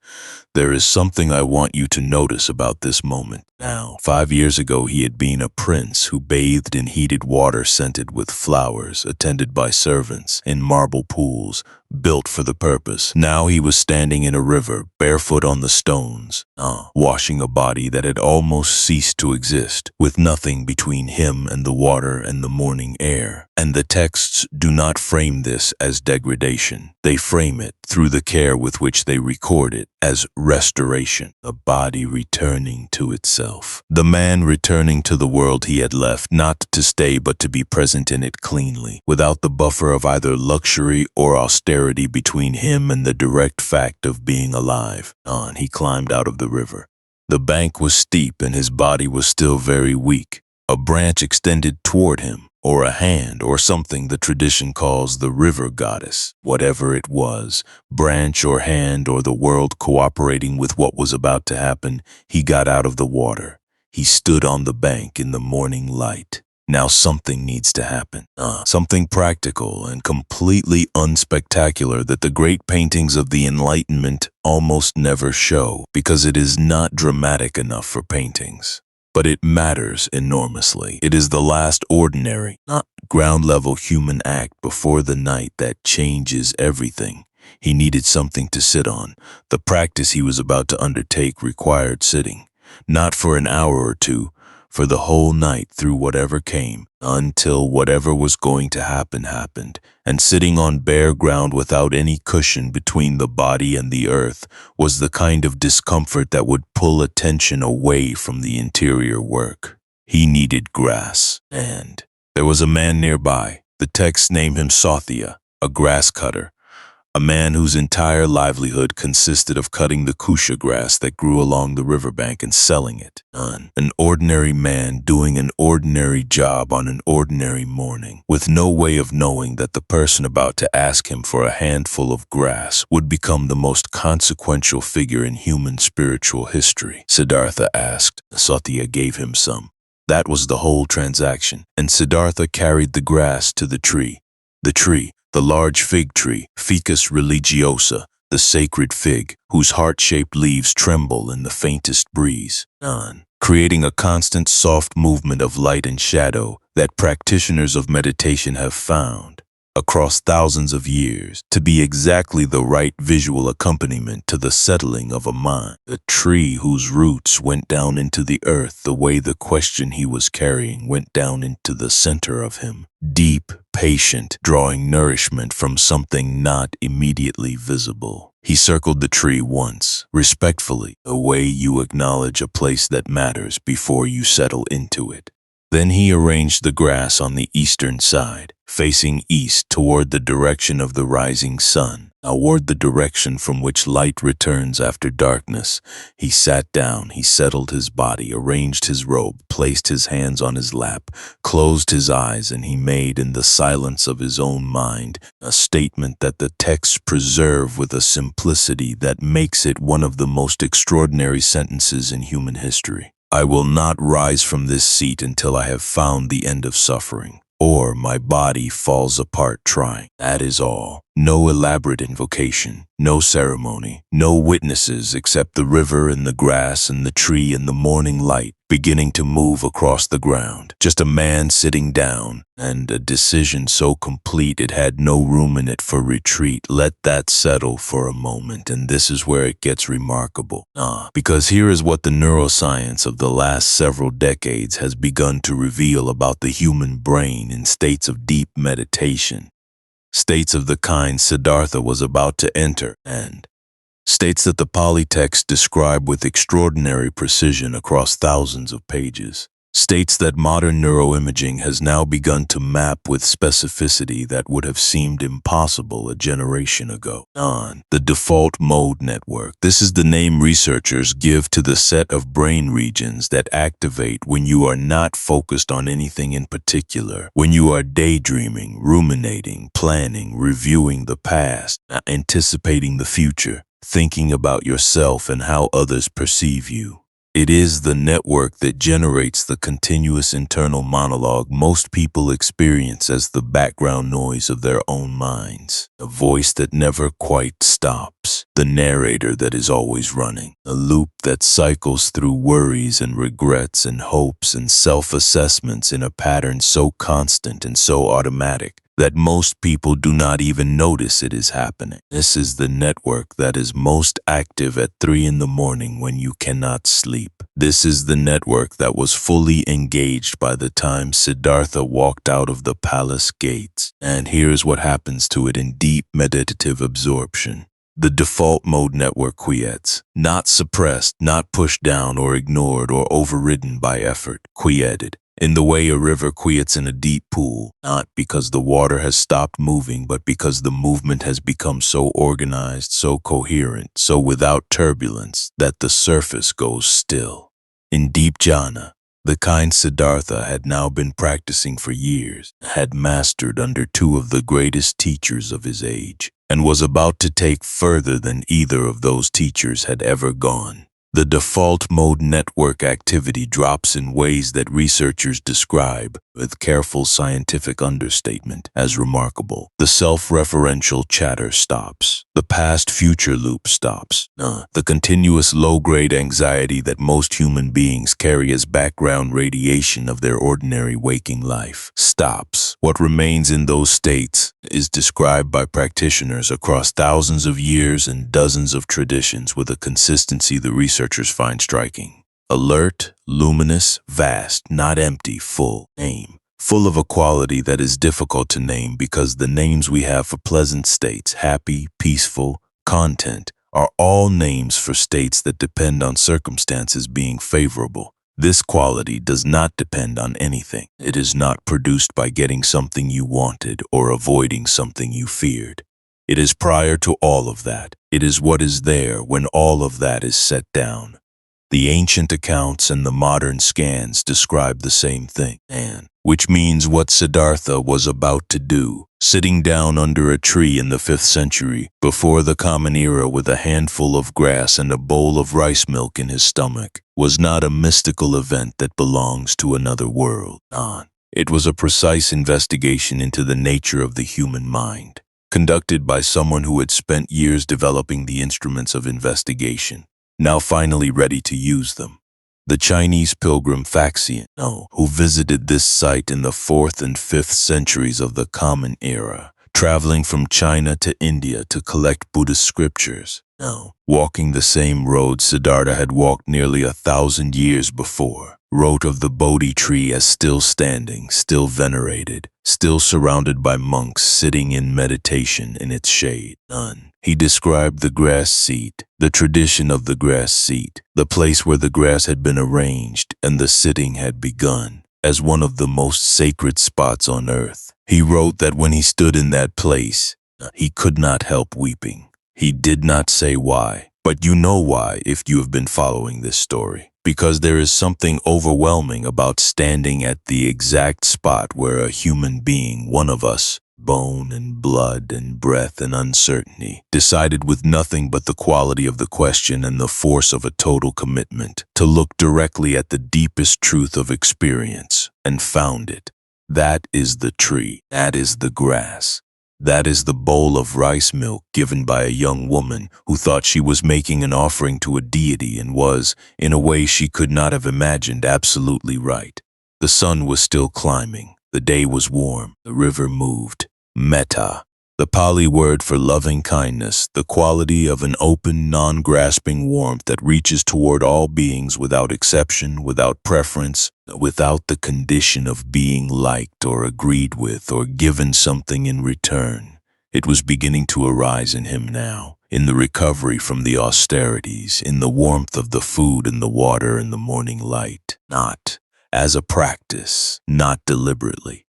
There is something I want you to notice about this moment. Now, 5 years ago he had been a prince who bathed in heated water scented with flowers, attended by servants, in marble pools, built for the purpose. Now he was standing in a river, barefoot on the stones, washing a body that had almost ceased to exist, with nothing between him and the water and the morning air. And the texts do not frame this as degradation. They frame it, through the care with which they record it, as restoration, the body returning to itself. The man returning to the world he had left, not to stay but to be present in it cleanly, without the buffer of either luxury or austerity between him and the direct fact of being alive. On he climbed out of the river. The bank was steep and his body was still very weak. A branch extended toward him, or a hand, or something the tradition calls the river goddess. Whatever it was, branch or hand or the world cooperating with what was about to happen, he got out of the water. He stood on the bank in the morning light. Now something needs to happen. Something practical and completely unspectacular that the great paintings of the Enlightenment almost never show, because it is not dramatic enough for paintings. But it matters enormously. It is the last ordinary, not ground-level human act before the night that changes everything. He needed something to sit on. The practice he was about to undertake required sitting, not for an hour or two, for the whole night through whatever came, until whatever was going to happen happened, and sitting on bare ground without any cushion between the body and the earth was the kind of discomfort that would pull attention away from the interior work. He needed grass, and there was a man nearby. The texts name him Sathya, a grass cutter, a man whose entire livelihood consisted of cutting the kusha grass that grew along the riverbank and selling it. An ordinary man doing an ordinary job on an ordinary morning, with no way of knowing that the person about to ask him for a handful of grass would become the most consequential figure in human spiritual history. Siddhartha asked. Sathya gave him some. That was the whole transaction, and Siddhartha carried the grass to the tree. The tree, the large fig tree, Ficus religiosa, the sacred fig, whose heart-shaped leaves tremble in the faintest breeze, creating a constant soft movement of light and shadow that practitioners of meditation have found, across thousands of years, to be exactly the right visual accompaniment to the settling of a mind. A tree whose roots went down into the earth the way the question he was carrying went down into the center of him. Deep, patient, drawing nourishment from something not immediately visible. He circled the tree once, respectfully, the way you acknowledge a place that matters before you settle into it. Then he arranged the grass on the eastern side, facing east toward the direction of the rising sun, toward the direction from which light returns after darkness. He sat down, he settled his body, arranged his robe, placed his hands on his lap, closed his eyes, and he made in the silence of his own mind a statement that the texts preserve with a simplicity that makes it one of the most extraordinary sentences in human history. I will not rise from this seat until I have found the end of suffering, or my body falls apart trying. That is all. No elaborate invocation, no ceremony, no witnesses except the river and the grass and the tree and the morning light beginning to move across the ground. Just a man sitting down, and a decision so complete it had no room in it for retreat. Let that settle for a moment, and this is where it gets remarkable. Because here is what the neuroscience of the last several decades has begun to reveal about the human brain in states of deep meditation. States of the kind Siddhartha was about to enter, and states that the Pali texts describe with extraordinary precision across thousands of pages. States that modern neuroimaging has now begun to map with specificity that would have seemed impossible a generation ago. The default mode network. This is the name researchers give to the set of brain regions that activate when you are not focused on anything in particular, when you are daydreaming, ruminating, planning, reviewing the past, anticipating the future, thinking about yourself and how others perceive you. It is the network that generates the continuous internal monologue most people experience as the background noise of their own minds. A voice that never quite stops. The narrator that is always running. A loop that cycles through worries and regrets and hopes and self-assessments in a pattern so constant and so automatic that most people do not even notice it is happening. This is the network that is most active at 3 in the morning when you cannot sleep. This is the network that was fully engaged by the time Siddhartha walked out of the palace gates. And here's what happens to it in deep meditative absorption. The default mode network quiets, not suppressed, not pushed down or ignored or overridden by effort, quieted. In the way a river quiets in a deep pool, not because the water has stopped moving, but because the movement has become so organized, so coherent, so without turbulence, that the surface goes still. In deep jhana, the kind Siddhartha had now been practicing for years, had mastered under 2 of the greatest teachers of his age, and was about to take further than either of those teachers had ever gone. The default mode network activity drops in ways that researchers describe, with careful scientific understatement, as remarkable. The self-referential chatter stops. The past-future loop stops. The continuous low-grade anxiety that most human beings carry as background radiation of their ordinary waking life stops. What remains in those states is described by practitioners across thousands of years and dozens of traditions with a consistency the researchers find striking. Alert, luminous, vast, not empty, full. Name. Full of a quality that is difficult to name because the names we have for pleasant states, happy, peaceful, content, are all names for states that depend on circumstances being favorable. This quality does not depend on anything. It is not produced by getting something you wanted or avoiding something you feared. It is prior to all of that. It is what is there when all of that is set down. The ancient accounts and the modern scans describe the same thing, which means what Siddhartha was about to do, sitting down under a tree in the 5th century, before the Common Era with a handful of grass and a bowl of rice milk in his stomach, was not a mystical event that belongs to another world. It was a precise investigation into the nature of the human mind, conducted by someone who had spent years developing the instruments of investigation, now finally ready to use them. The Chinese pilgrim Faxian, who visited this site in the 4th and 5th centuries of the Common Era, traveling from China to India to collect Buddhist scriptures, walking the same road Siddhartha had walked nearly 1,000 years before, wrote of the Bodhi Tree as still standing, still venerated, still surrounded by monks sitting in meditation in its shade. He described the grass seat, the tradition of the grass seat, the place where the grass had been arranged and the sitting had begun, as one of the most sacred spots on earth. He wrote that when he stood in that place, he could not help weeping. He did not say why, but you know why if you have been following this story. Because there is something overwhelming about standing at the exact spot where a human being, one of us, bone and blood and breath and uncertainty, decided with nothing but the quality of the question and the force of a total commitment to look directly at the deepest truth of experience and found it. That is the tree. That is the grass. That is the bowl of rice milk given by a young woman who thought she was making an offering to a deity and was, in a way she could not have imagined, absolutely right. The sun was still climbing. The day was warm. The river moved. Metta, the Pali word for loving kindness, the quality of an open, non-grasping warmth that reaches toward all beings without exception, without preference, without the condition of being liked or agreed with or given something in return. It was beginning to arise in him now, in the recovery from the austerities, in the warmth of the food and the water and the morning light, not as a practice, not deliberately.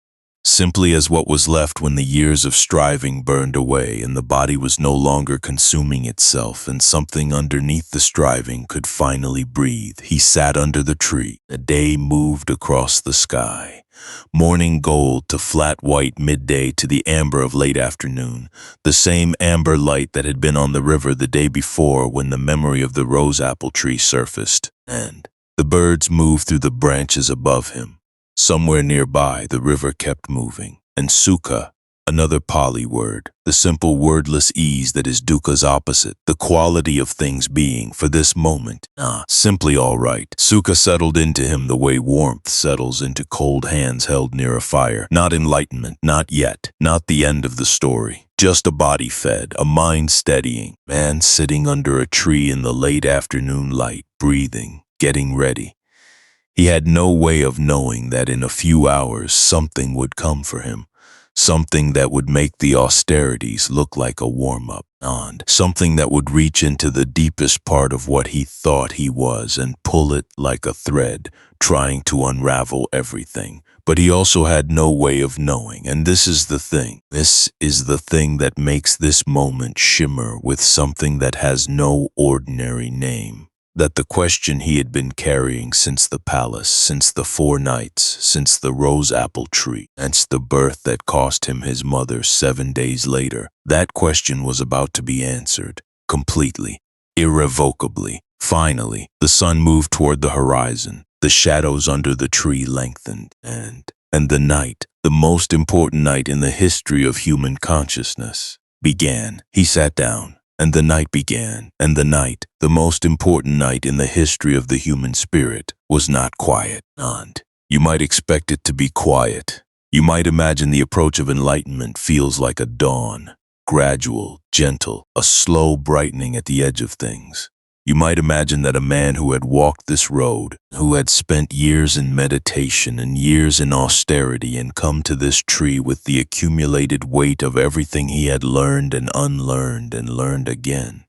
Simply as what was left when the years of striving burned away and the body was no longer consuming itself and something underneath the striving could finally breathe, he sat under the tree. The day moved across the sky. Morning gold to flat white midday to the amber of late afternoon, the same amber light that had been on the river the day before when the memory of the rose apple tree surfaced, and the birds moved through the branches above him. Somewhere nearby, the river kept moving, and sukha, another Pali word, the simple wordless ease that is dukkha's opposite, the quality of things being, for this moment, simply all right. Sukha settled into him the way warmth settles into cold hands held near a fire. Not enlightenment, not yet, not the end of the story. Just a body fed, a mind steadying, man sitting under a tree in the late afternoon light, breathing, getting ready. He had no way of knowing that in a few hours something would come for him, something that would make the austerities look like a warm-up, and something that would reach into the deepest part of what he thought he was and pull it like a thread, trying to unravel everything. But he also had no way of knowing, and this is the thing. This is the thing that makes this moment shimmer with something that has no ordinary name. That the question he had been carrying since the palace, since the 4 nights, since the rose apple tree, since the birth that cost him his mother 7 days later, that question was about to be answered, completely, irrevocably. Finally, the sun moved toward the horizon, the shadows under the tree lengthened, and the night, the most important night in the history of human consciousness, began. He sat down. And the night began, and the night, the most important night in the history of the human spirit, was not quiet. And you might expect it to be quiet. You might imagine the approach of enlightenment feels like a dawn, gradual, gentle, a slow brightening at the edge of things. You might imagine that a man who had walked this road, who had spent years in meditation and years in austerity and come to this tree with the accumulated weight of everything he had learned and unlearned and learned again,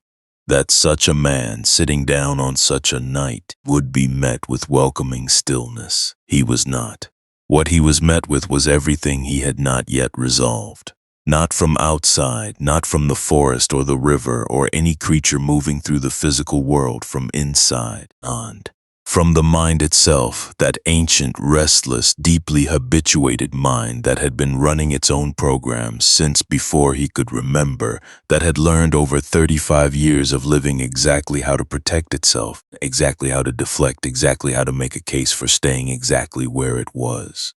that such a man sitting down on such a night would be met with welcoming stillness. He was not. What he was met with was everything he had not yet resolved. Not from outside, not from the forest or the river or any creature moving through the physical world, from inside, and from the mind itself, that ancient, restless, deeply habituated mind that had been running its own programs since before he could remember, that had learned over 35 years of living exactly how to protect itself, exactly how to deflect, exactly how to make a case for staying exactly where it was.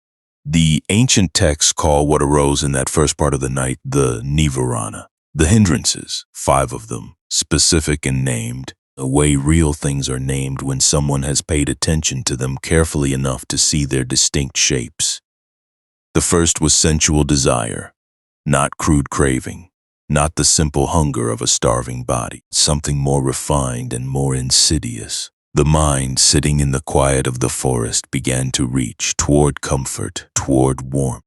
The ancient texts call what arose in that first part of the night the Nivarana, the hindrances, 5 of them, specific and named, the way real things are named when someone has paid attention to them carefully enough to see their distinct shapes. The first was sensual desire, not crude craving, not the simple hunger of a starving body, something more refined and more insidious. The mind, sitting in the quiet of the forest, began to reach toward comfort, toward warmth,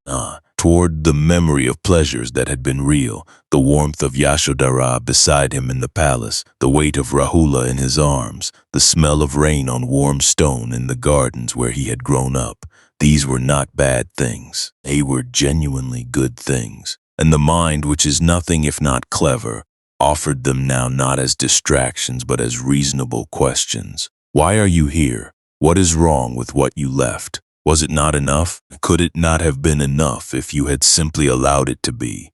toward the memory of pleasures that had been real, the warmth of Yashodhara beside him in the palace, the weight of Rahula in his arms, the smell of rain on warm stone in the gardens where he had grown up. These were not bad things. They were genuinely good things. And the mind, which is nothing if not clever, offered them now not as distractions but as reasonable questions. Why are you here? What is wrong with what you left? Was it not enough? Could it not have been enough if you had simply allowed it to be?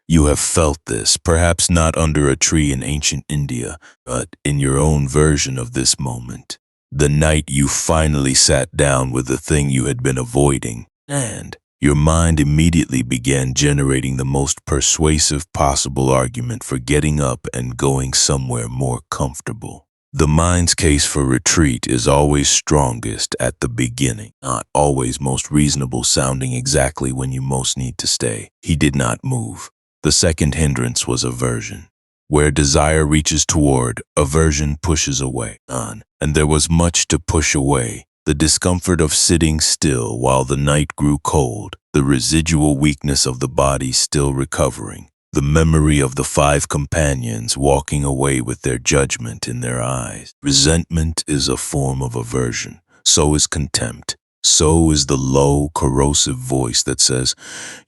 You have felt this, perhaps not under a tree in ancient India, but in your own version of this moment. The night you finally sat down with the thing you had been avoiding, and your mind immediately began generating the most persuasive possible argument for getting up and going somewhere more comfortable. The mind's case for retreat is always strongest at the beginning, not always most reasonable sounding exactly when you most need to stay. He did not move. The second hindrance was aversion. Where desire reaches toward, aversion pushes away on, and there was much to push away. The discomfort of sitting still while the night grew cold, the residual weakness of the body still recovering, the memory of the 5 companions walking away with their judgment in their eyes. Resentment is a form of aversion. So is contempt. So is the low, corrosive voice that says,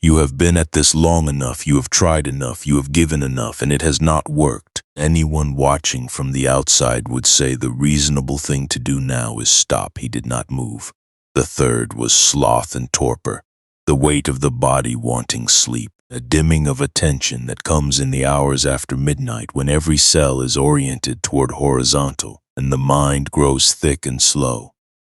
"You have been at this long enough, you have tried enough, you have given enough, and it has not worked." Anyone watching from the outside would say the reasonable thing to do now is stop. He did not move. The third was sloth and torpor, the weight of the body wanting sleep, a dimming of attention that comes in the hours after midnight when every cell is oriented toward horizontal and the mind grows thick and slow.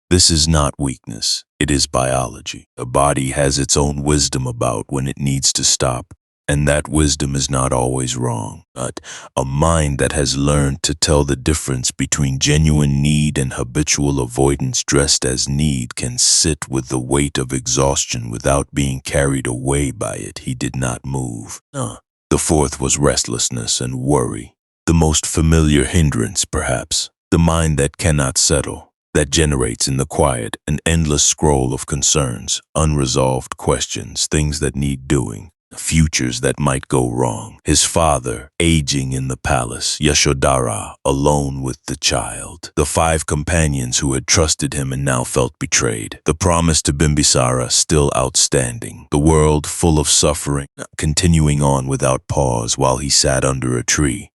This is not weakness, it is biology. The body has its own wisdom about when it needs to stop, and that wisdom is not always wrong. But a mind that has learned to tell the difference between genuine need and habitual avoidance dressed as need can sit with the weight of exhaustion without being carried away by it. He did not move. The fourth was restlessness and worry. The most familiar hindrance, perhaps. The mind that cannot settle, that generates in the quiet an endless scroll of concerns, unresolved questions, things that need doing, futures that might go wrong. His father, aging in the palace, Yashodhara, alone with the child. The 5 companions who had trusted him and now felt betrayed. The promise to Bimbisara still outstanding. The world full of suffering, continuing on without pause while he sat under a tree.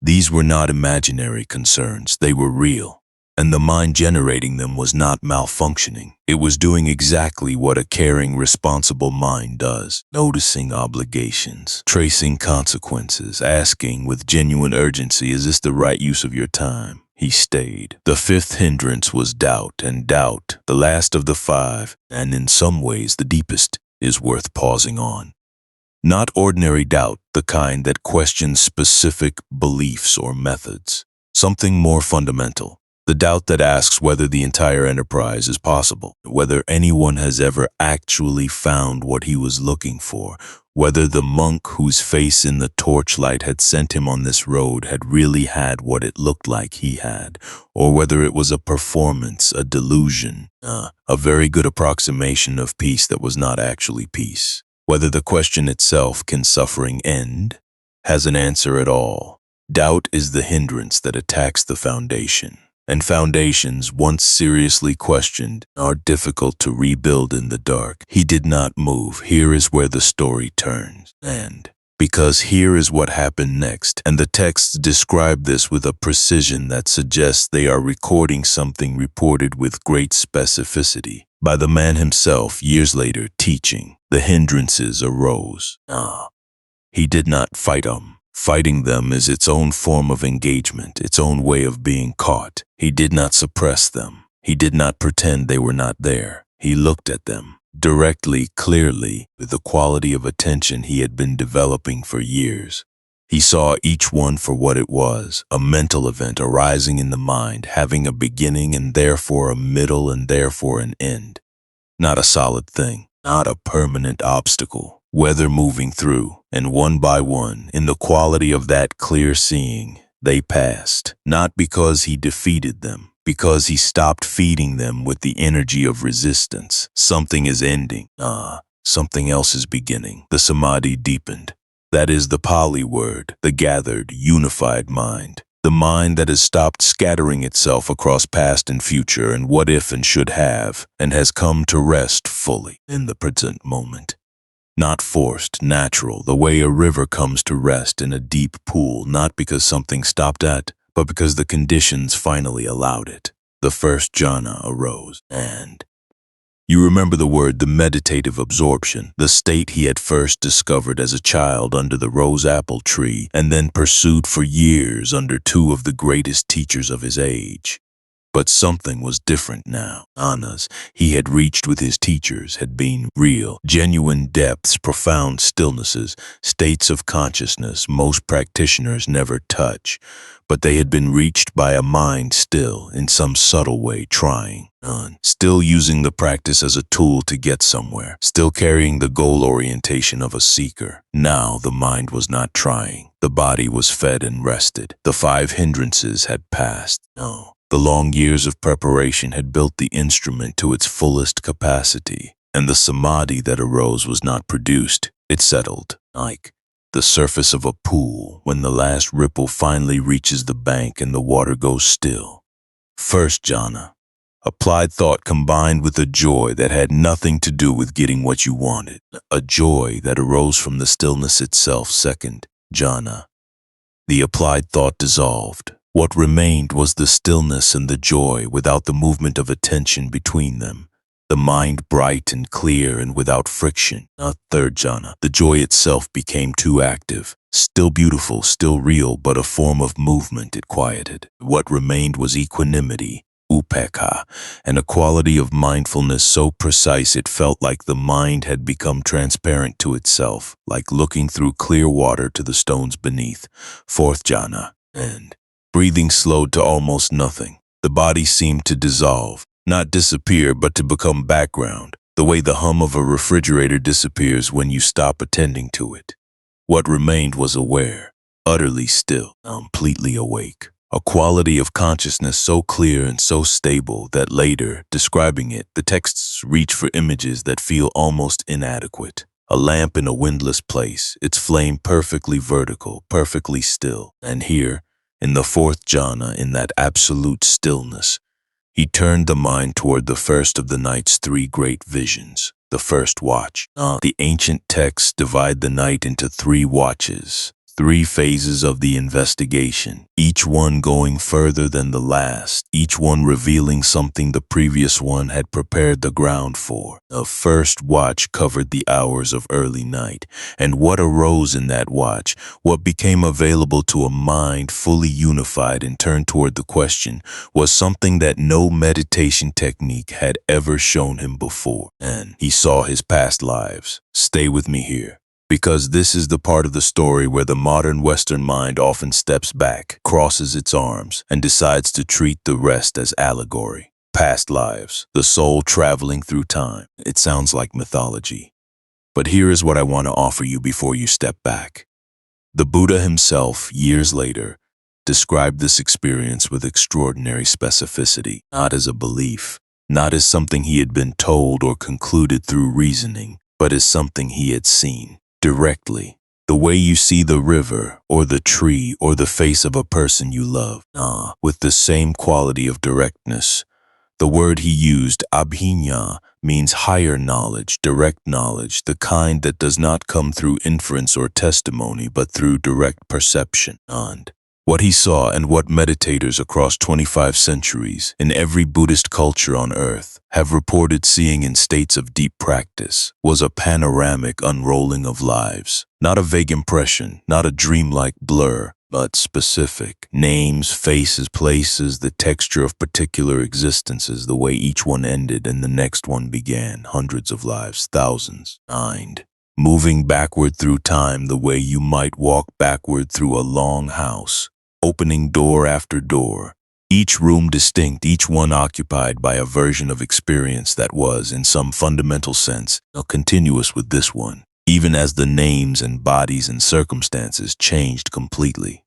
These were not imaginary concerns, they were real. And the mind generating them was not malfunctioning. It was doing exactly what a caring, responsible mind does. Noticing obligations, tracing consequences, asking with genuine urgency, is this the right use of your time? He stayed. The 5th hindrance was doubt, and doubt, the last of the 5, and in some ways the deepest, is worth pausing on. Not ordinary doubt, the kind that questions specific beliefs or methods. Something more fundamental. The doubt that asks whether the entire enterprise is possible, whether anyone has ever actually found what he was looking for, whether the monk whose face in the torchlight had sent him on this road had really had what it looked like he had, or whether it was a performance, a delusion, a very good approximation of peace that was not actually peace. Whether the question itself, can suffering end, has an answer at all. Doubt is the hindrance that attacks the foundation. And foundations, once seriously questioned, are difficult to rebuild in the dark. He did not move. Here is where the story turns. And because here is what happened next, and the texts describe this with a precision that suggests they are recording something reported with great specificity by the man himself years later teaching. The hindrances arose. He did not fight them. Fighting them is its own form of engagement, its own way of being caught. He did not suppress them. He did not pretend they were not there. He looked at them. directly, clearly, with the quality of attention he had been developing for years. He saw each one for what it was, a mental event arising in the mind, having a beginning and therefore a middle and therefore an end. Not a solid thing, not a permanent obstacle, whether moving through, and one by one, in the quality of that clear seeing, they passed, not because he defeated them, because he stopped feeding them with the energy of resistance. Something is ending. Something else is beginning. The samadhi deepened. That is the Pali word, the gathered, unified mind. The mind that has stopped scattering itself across past and future and what if and should have, and has come to rest fully in the present moment. Not forced, natural, the way a river comes to rest in a deep pool, not because something stopped at, but because the conditions finally allowed it. The first jhana arose, and you remember the word, the meditative absorption, the state he had first discovered as a child under the rose apple tree and then pursued for years under two of the greatest teachers of his age. But something was different now. Jhanas he had reached with his teachers had been real, genuine depths, profound stillnesses, states of consciousness most practitioners never touch. But they had been reached by a mind still, in some subtle way, trying on, still using the practice as a tool to get somewhere, still carrying the goal orientation of a seeker. Now the mind was not trying. The body was fed and rested. The 5 hindrances had passed. No. The long years of preparation had built the instrument to its fullest capacity, and the samadhi that arose was not produced. It settled, like the surface of a pool when the last ripple finally reaches the bank and the water goes still. First jhana, applied thought combined with a joy that had nothing to do with getting what you wanted, a joy that arose from the stillness itself. Second jhana, the applied thought dissolved. What remained was the stillness and the joy without the movement of attention between them. The mind bright and clear and without friction. Third jhana, the joy itself became too active. Still beautiful, still real, but a form of movement it quieted. What remained was equanimity, upekkha, and a quality of mindfulness so precise it felt like the mind had become transparent to itself, like looking through clear water to the stones beneath. Fourth jhana, and breathing slowed to almost nothing. The body seemed to dissolve, not disappear, but to become background, the way the hum of a refrigerator disappears when you stop attending to it. What remained was aware, utterly still, completely awake. A quality of consciousness so clear and so stable that later, describing it, the texts reach for images that feel almost inadequate. A lamp in a windless place, its flame perfectly vertical, perfectly still. And here, in the fourth jhana, in that absolute stillness, he turned the mind toward the first of the night's 3 great visions, the first watch. The ancient texts divide the night into 3 watches, 3 phases of the investigation, each one going further than the last, each one revealing something the previous one had prepared the ground for. The first watch covered the hours of early night, and what arose in that watch, what became available to a mind fully unified and turned toward the question, was something that no meditation technique had ever shown him before. And he saw his past lives. Stay with me here, because this is the part of the story where the modern Western mind often steps back, crosses its arms, and decides to treat the rest as allegory. Past lives, the soul traveling through time. It sounds like mythology. But here is what I want to offer you before you step back. The Buddha himself, years later, described this experience with extraordinary specificity, not as a belief, not as something he had been told or concluded through reasoning, but as something he had seen. Directly, the way you see the river or the tree or the face of a person you love, with the same quality of directness. The word he used, abhinya, means higher knowledge, direct knowledge, the kind that does not come through inference or testimony, but through direct perception. And what he saw and what meditators across 25 centuries in every Buddhist culture on earth have reported seeing in states of deep practice was a panoramic unrolling of lives, not a vague impression, not a dreamlike blur, but specific. Names, faces, places, the texture of particular existences, the way each one ended and the next one began. Hundreds of lives, thousands. Mind. Moving backward through time the way you might walk backward through a long house, opening door after door, each room distinct, each one occupied by a version of experience that was, in some fundamental sense, continuous with this one, even as the names and bodies and circumstances changed completely.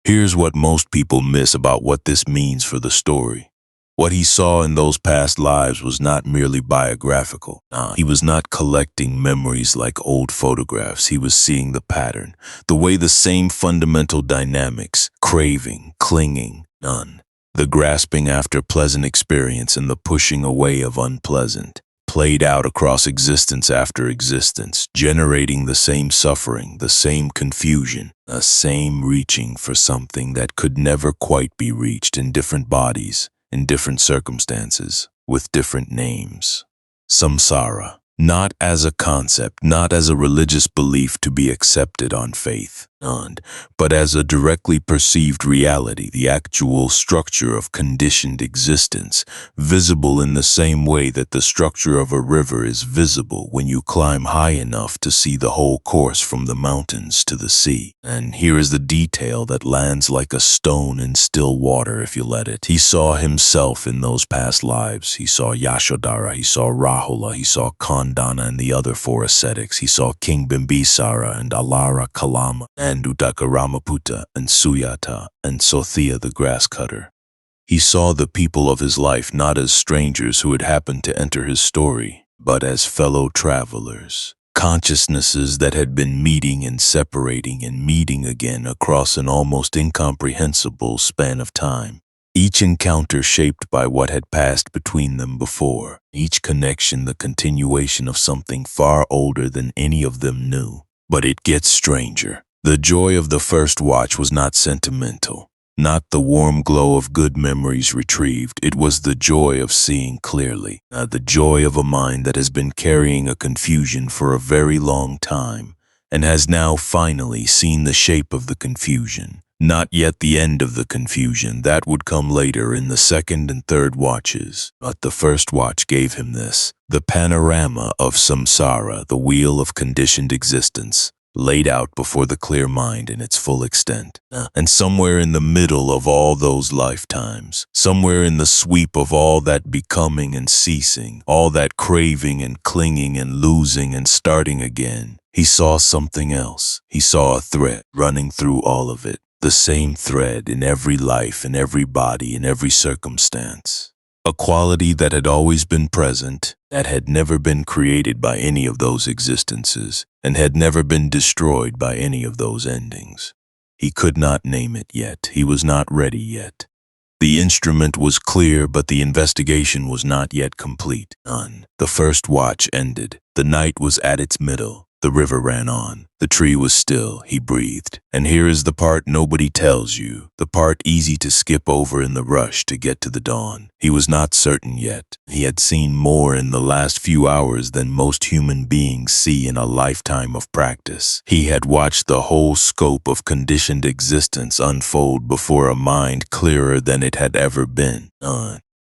Here's what most people miss about what this means for the story. What he saw in those past lives was not merely biographical. He was not collecting memories like old photographs. He was seeing the pattern, the way the same fundamental dynamics, craving, clinging, none, the grasping after pleasant experience and the pushing away of unpleasant, played out across existence after existence, generating the same suffering, the same confusion, the same reaching for something that could never quite be reached in different bodies, in different circumstances, with different names. Samsara, not as a concept, not as a religious belief to be accepted on faith, but as a directly perceived reality, the actual structure of conditioned existence, visible in the same way that the structure of a river is visible when you climb high enough to see the whole course from the mountains to the sea. And here is the detail that lands like a stone in still water if you let it. He saw himself in those past lives. He saw Yashodhara, he saw Rahula, he saw Khandana and the other four ascetics. He saw King Bimbisara and Alara Kalama and Uddaka Ramaputta and Suyata and Sothia the grass cutter. He saw the people of his life not as strangers who had happened to enter his story, but as fellow travelers, consciousnesses that had been meeting and separating and meeting again across an almost incomprehensible span of time. Each encounter shaped by what had passed between them before, each connection the continuation of something far older than any of them knew. But it gets stranger. The joy of the first watch was not sentimental, not the warm glow of good memories retrieved. It was the joy of seeing clearly, the joy of a mind that has been carrying a confusion for a very long time and has now finally seen the shape of the confusion. Not yet the end of the confusion, that would come later in the second and third watches. But the first watch gave him this, the panorama of samsara, the wheel of conditioned existence, laid out before the clear mind in its full extent. And somewhere in the middle of all those lifetimes, somewhere in the sweep of all that becoming and ceasing, all that craving and clinging and losing and starting again, he saw something else. He saw a thread running through all of it. The same thread in every life, in every body, in every circumstance. A quality that had always been present, that had never been created by any of those existences, and had never been destroyed by any of those endings. He could not name it yet. He was not ready yet. The instrument was clear, but the investigation was not yet complete. None. The first watch ended. The night was at its middle. The river ran on. The tree was still. He breathed. And here is the part nobody tells you, the part easy to skip over in the rush to get to the dawn. He was not certain yet. He had seen more in the last few hours than most human beings see in a lifetime of practice. He had watched the whole scope of conditioned existence unfold before a mind clearer than it had ever been.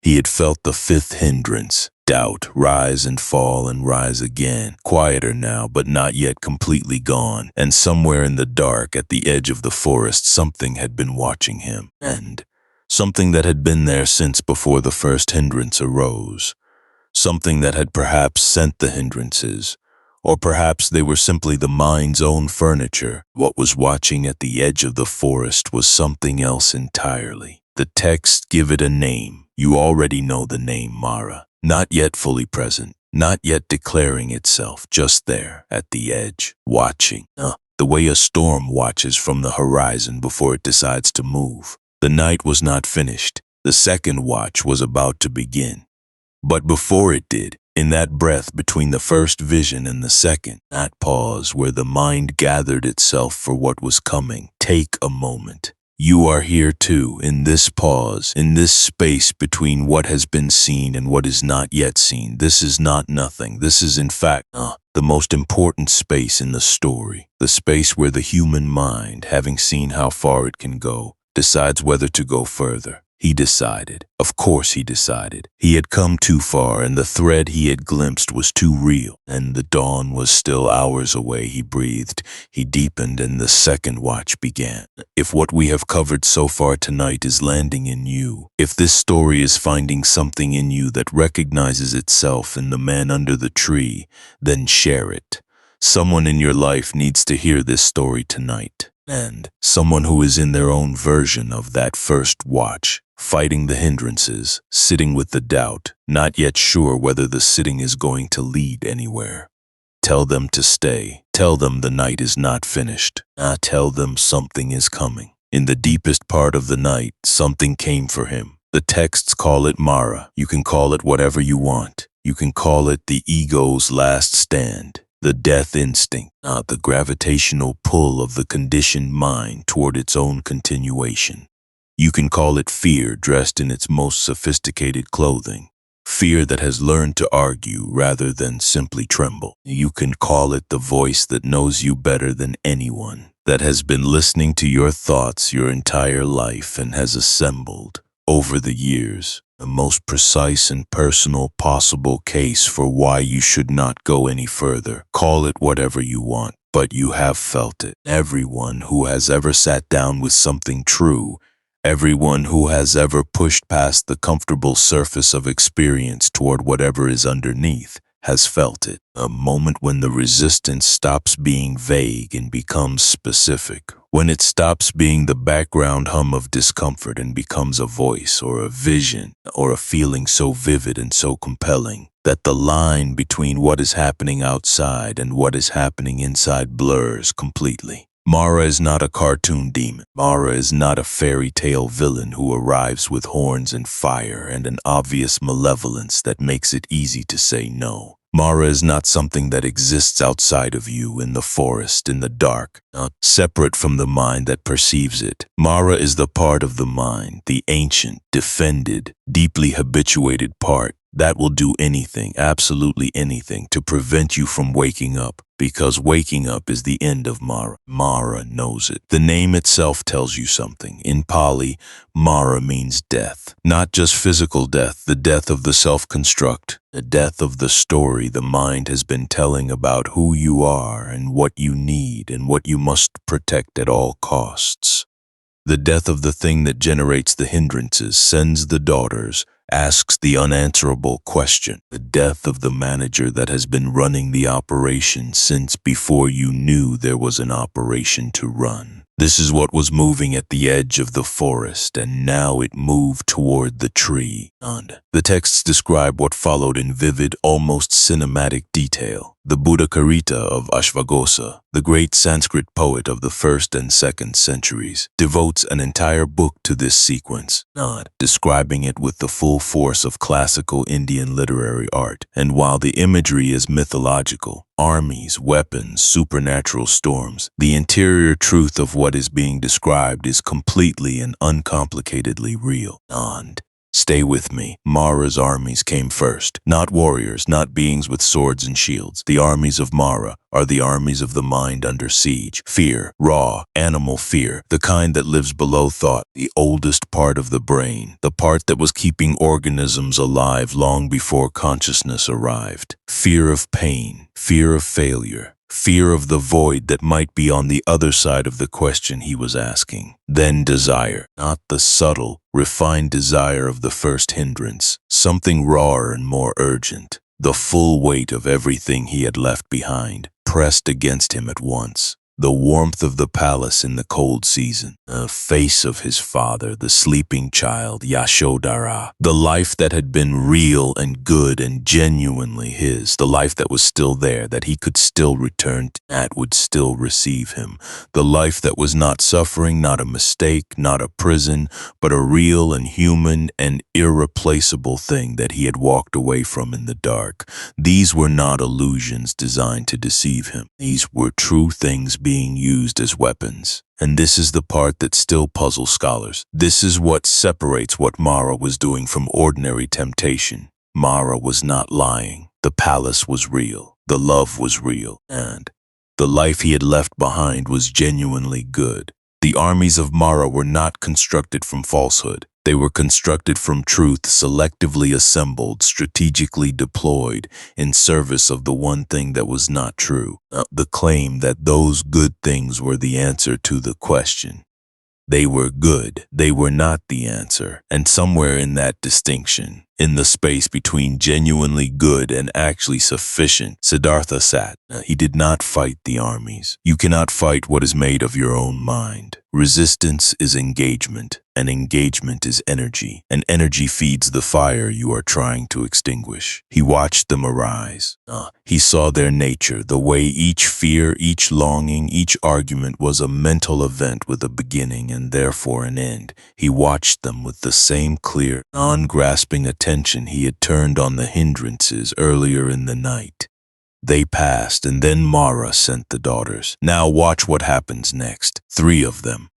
He had felt the fifth hindrance, doubt, rise and fall and rise again, quieter now but not yet completely gone, and somewhere in the dark at the edge of the forest something had been watching him, and something that had been there since before the first hindrance arose, something that had perhaps sent the hindrances, or perhaps they were simply the mind's own furniture. What was watching at the edge of the forest was something else entirely. The texts give it a name. You already know the name Mara. Not yet fully present, not yet declaring itself, just there, at the edge, watching. The way a storm watches from the horizon before it decides to move. The night was not finished. The second watch was about to begin. But before it did, in that breath between the first vision and the second, that pause where the mind gathered itself for what was coming, take a moment. You are here too, in this pause, in this space between what has been seen and what is not yet seen. This is not nothing. This is in fact the most important space in the story. The space where the human mind, having seen how far it can go, decides whether to go further. He decided. Of course he decided. He had come too far, and the thread he had glimpsed was too real, and the dawn was still hours away. He breathed, he deepened, and the second watch began. If what we have covered so far tonight is landing in you, if this story is finding something in you that recognizes itself in the man under the tree, then share it. Someone in your life needs to hear this story tonight. And someone who is in their own version of that first watch, fighting the hindrances, sitting with the doubt, not yet sure whether the sitting is going to lead anywhere. Tell them to stay. Tell them the night is not finished. Tell them something is coming. In the deepest part of the night, something came for him. The texts call it Mara. You can call it whatever you want. You can call it the ego's last stand. The death instinct, the gravitational pull of the conditioned mind toward its own continuation. You can call it fear dressed in its most sophisticated clothing. Fear that has learned to argue rather than simply tremble. You can call it the voice that knows you better than anyone, that has been listening to your thoughts your entire life and has assembled, over the years, the most precise and personal possible case for why you should not go any further. Call it whatever you want, but you have felt it. Everyone who has ever sat down with something true, everyone who has ever pushed past the comfortable surface of experience toward whatever is underneath, has felt it. A moment when the resistance stops being vague and becomes specific. When it stops being the background hum of discomfort and becomes a voice or a vision or a feeling so vivid and so compelling that the line between what is happening outside and what is happening inside blurs completely. Mara is not a cartoon demon. Mara is not a fairy tale villain who arrives with horns and fire and an obvious malevolence that makes it easy to say no. Mara is not something that exists outside of you in the forest, in the dark, not separate from the mind that perceives it. Mara is the part of the mind, the ancient, defended, deeply habituated part that will do anything, absolutely anything, to prevent you from waking up, because waking up is the end of Mara. Mara knows it. The name itself tells you something. In Pali, Mara means death. Not just physical death, the death of the self-construct, the death of the story the mind has been telling about who you are and what you need and what you must protect at all costs. The death of the thing that generates the hindrances, sends the daughters, asks the unanswerable question. The death of the manager that has been running the operation since before you knew there was an operation to run. This is what was moving at the edge of the forest, and now it moved toward the tree. The texts describe what followed in vivid, almost cinematic detail. The Buddha Karita of Ashvaghosha, the great Sanskrit poet of the 1st and 2nd centuries, devotes an entire book to this sequence, describing it with the full force of classical Indian literary art. And while the imagery is mythological, armies, weapons, supernatural storms, the interior truth of what is being described is completely and uncomplicatedly real. Stay with me. Mara's armies came first. Not warriors, not beings with swords and shields. The armies of Mara are the armies of the mind under siege. Fear, raw, animal fear, the kind that lives below thought, the oldest part of the brain, the part that was keeping organisms alive long before consciousness arrived. Fear of pain, fear of failure. Fear of the void that might be on the other side of the question he was asking. Then desire, not the subtle, refined desire of the first hindrance, something rawer and more urgent. The full weight of everything he had left behind pressed against him at once. The warmth of the palace in the cold season, the face of his father, the sleeping child, Yashodhara, the life that had been real and good and genuinely his, the life that was still there, that he could still return to, that would still receive him, the life that was not suffering, not a mistake, not a prison, but a real and human and irreplaceable thing that he had walked away from in the dark. These were not illusions designed to deceive him. These were true things being used as weapons. And this is the part that still puzzles scholars. This is what separates what Mara was doing from ordinary temptation. Mara was not lying. The palace was real. The love was real. And the life he had left behind was genuinely good. The armies of Mara were not constructed from falsehood. They were constructed from truth, selectively assembled, strategically deployed, in service of the one thing that was not true. The claim that those good things were the answer to the question. They were good, they were not the answer. And somewhere in that distinction, in the space between genuinely good and actually sufficient, Siddhartha sat. He did not fight the armies. You cannot fight what is made of your own mind. Resistance is engagement, and engagement is energy, and energy feeds the fire you are trying to extinguish. He watched them arise. He saw their nature, the way each fear, each longing, each argument was a mental event with a beginning and therefore an end. He watched them with the same clear, non-grasping attention he had turned on the hindrances earlier in the night. They passed, and then Mara sent the daughters. Now watch what happens next. 3 of them.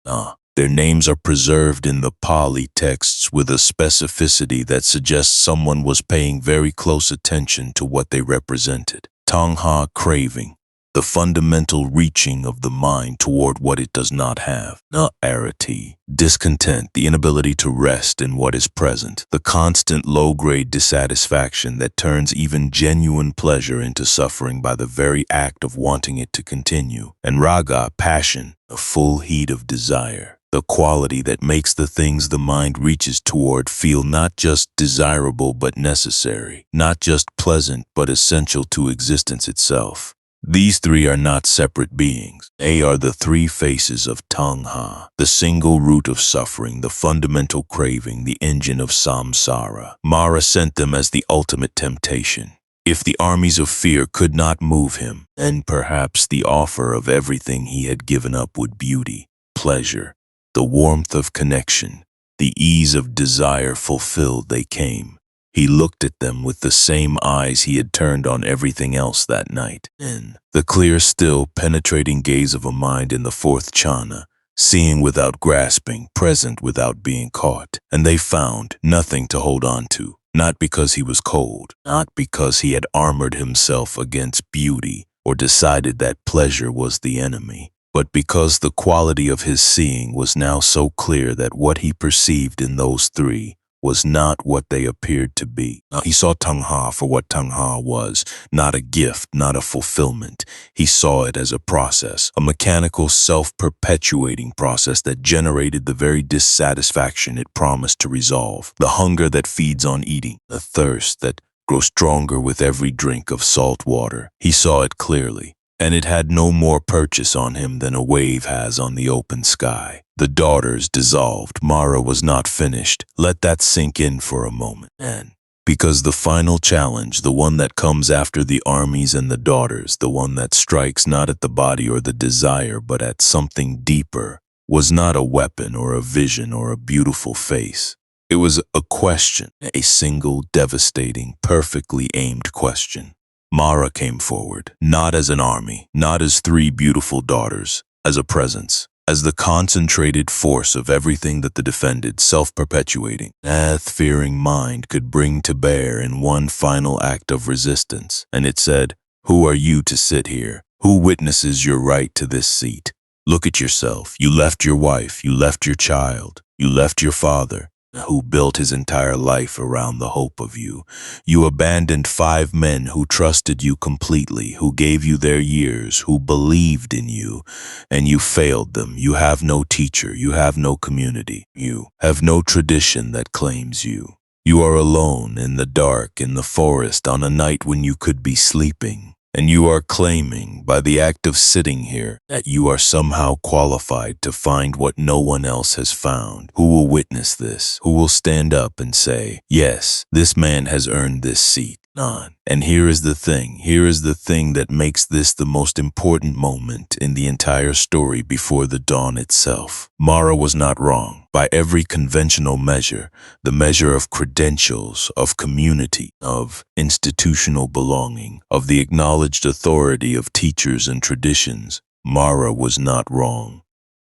Their names are preserved in the Pali texts with a specificity that suggests someone was paying very close attention to what they represented. Tangha, craving, the fundamental reaching of the mind toward what it does not have. Arati, discontent, the inability to rest in what is present, the constant low-grade dissatisfaction that turns even genuine pleasure into suffering by the very act of wanting it to continue. And raga, passion, a full heat of desire, the quality that makes the things the mind reaches toward feel not just desirable but necessary, not just pleasant but essential to existence itself. These 3 are not separate beings. They are the 3 faces of Tangha, the single root of suffering, the fundamental craving, the engine of samsara. Mara sent them as the ultimate temptation. If the armies of fear could not move him, then perhaps the offer of everything he had given up would beauty, pleasure, the warmth of connection, the ease of desire fulfilled they came. He looked at them with the same eyes he had turned on everything else that night. Then, the clear, still, penetrating gaze of a mind in the 4th jhana, seeing without grasping, present without being caught. And they found nothing to hold on to, not because he was cold, not because he had armored himself against beauty or decided that pleasure was the enemy, but because the quality of his seeing was now so clear that what he perceived in those 3 was not what they appeared to be. He saw Tangha for what Tangha was, not a gift, not a fulfillment. He saw it as a process, a mechanical, self-perpetuating process that generated the very dissatisfaction it promised to resolve, the hunger that feeds on eating, the thirst that grows stronger with every drink of salt water. He saw it clearly, and it had no more purchase on him than a wave has on the open sky. The daughters dissolved. Mara was not finished. Let that sink in for a moment. And because the final challenge, the one that comes after the armies and the daughters, the one that strikes not at the body or the desire, but at something deeper, was not a weapon or a vision or a beautiful face. It was a question, a single, devastating, perfectly aimed question. Mara came forward, not as an army, not as 3 beautiful daughters, as a presence, as the concentrated force of everything that the defended, self-perpetuating, death-fearing mind could bring to bear in one final act of resistance. And it said, "Who are you to sit here? Who witnesses your right to this seat? Look at yourself. You left your wife, you left your child, you left your father, who built his entire life around the hope of you. You abandoned 5 men who trusted you completely, who gave you their years, who believed in you, and you failed them. You have no teacher, you have no community, you have no tradition that claims you. You are alone in the dark, in the forest, on a night when you could be sleeping. And you are claiming, by the act of sitting here, that you are somehow qualified to find what no one else has found. Who will witness this? Who will stand up and say, yes, this man has earned this seat? None. And here is the thing that makes this the most important moment in the entire story before the dawn itself. Mara was not wrong. By every conventional measure, the measure of credentials, of community, of institutional belonging, of the acknowledged authority of teachers and traditions, Mara was not wrong.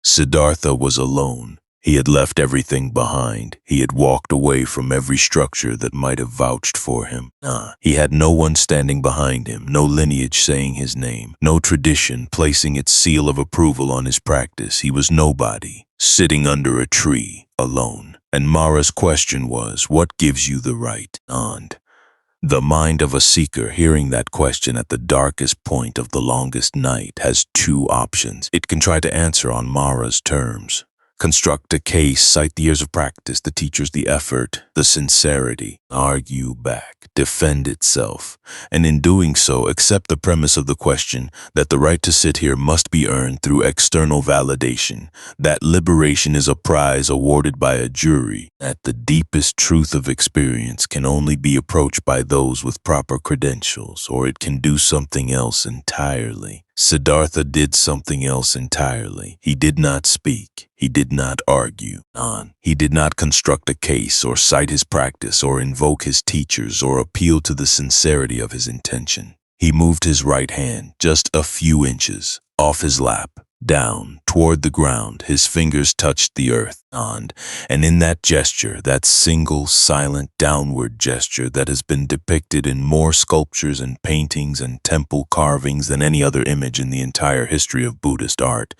Siddhartha was alone. He had left everything behind. He had walked away from every structure that might have vouched for him. He had no one standing behind him, no lineage saying his name, no tradition placing its seal of approval on his practice. He was nobody, sitting under a tree, alone. And Mara's question was, what gives you the right? And the mind of a seeker hearing that question at the darkest point of the longest night has two options. It can try to answer on Mara's terms. Construct a case, cite the years of practice, the teachers, the effort, the sincerity, argue back, defend itself, and in doing so, accept the premise of the question that the right to sit here must be earned through external validation, that liberation is a prize awarded by a jury, that the deepest truth of experience can only be approached by those with proper credentials, or it can do something else entirely. Siddhartha did something else entirely. He did not speak. He did not argue. He did not construct a case or cite his practice or invoke his teachers or appeal to the sincerity of his intention. He moved his right hand just a few inches off his lap, down toward the ground. His fingers touched the earth, and in that gesture, that single silent downward gesture that has been depicted in more sculptures and paintings and temple carvings than any other image in the entire history of Buddhist art,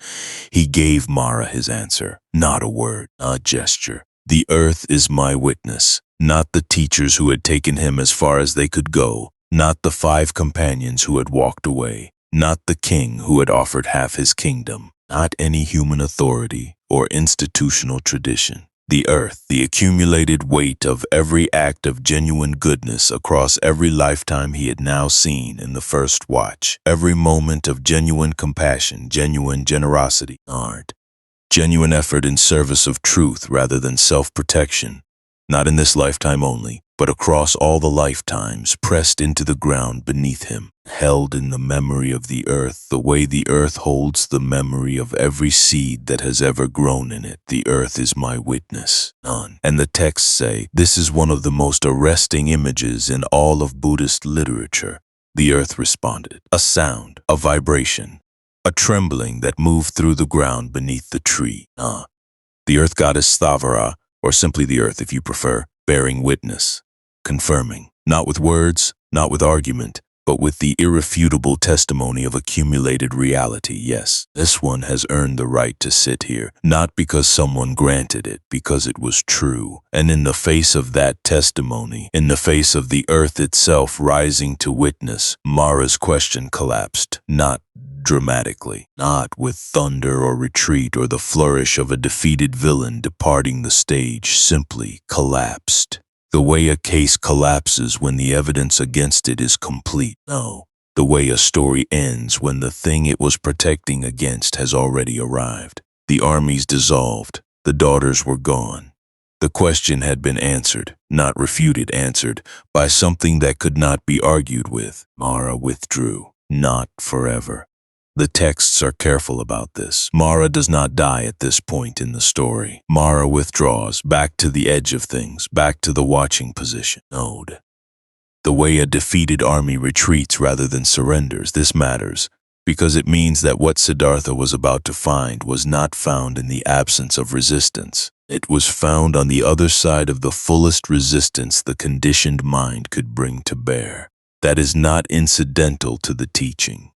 he gave Mara his answer. Not a word, a gesture. The earth is my witness, not the teachers who had taken him as far as they could go, not the 5 companions who had walked away, not the king who had offered half his kingdom, not any human authority or institutional tradition. The earth, the accumulated weight of every act of genuine goodness across every lifetime he had now seen in the first watch, every moment of genuine compassion, genuine generosity, art, genuine effort in service of truth rather than self-protection, not in this lifetime only, but across all the lifetimes, pressed into the ground beneath him, held in the memory of the earth, the way the earth holds the memory of every seed that has ever grown in it. The earth is my witness. And the texts say, this is one of the most arresting images in all of Buddhist literature. The earth responded, a sound, a vibration, a trembling that moved through the ground beneath the tree. The earth goddess Stavara, or simply the earth if you prefer, bearing witness, confirming, not with words, not with argument, but with the irrefutable testimony of accumulated reality. Yes, this one has earned the right to sit here, not because someone granted it, because it was true. And in the face of that testimony, in the face of the earth itself rising to witness, Mara's question collapsed, not dramatically, not with thunder or retreat or the flourish of a defeated villain departing the stage, simply collapsed. The way a case collapses when the evidence against it is complete. No, the way a story ends when the thing it was protecting against has already arrived. The armies dissolved. The daughters were gone. The question had been answered, not refuted, answered by something that could not be argued with. Mara withdrew, not forever. The texts are careful about this. Mara does not die at this point in the story. Mara withdraws back to the edge of things, back to the watching position. Node. The way a defeated army retreats rather than surrenders, this matters, because it means that what Siddhartha was about to find was not found in the absence of resistance. It was found on the other side of the fullest resistance the conditioned mind could bring to bear. That is not incidental to the teaching.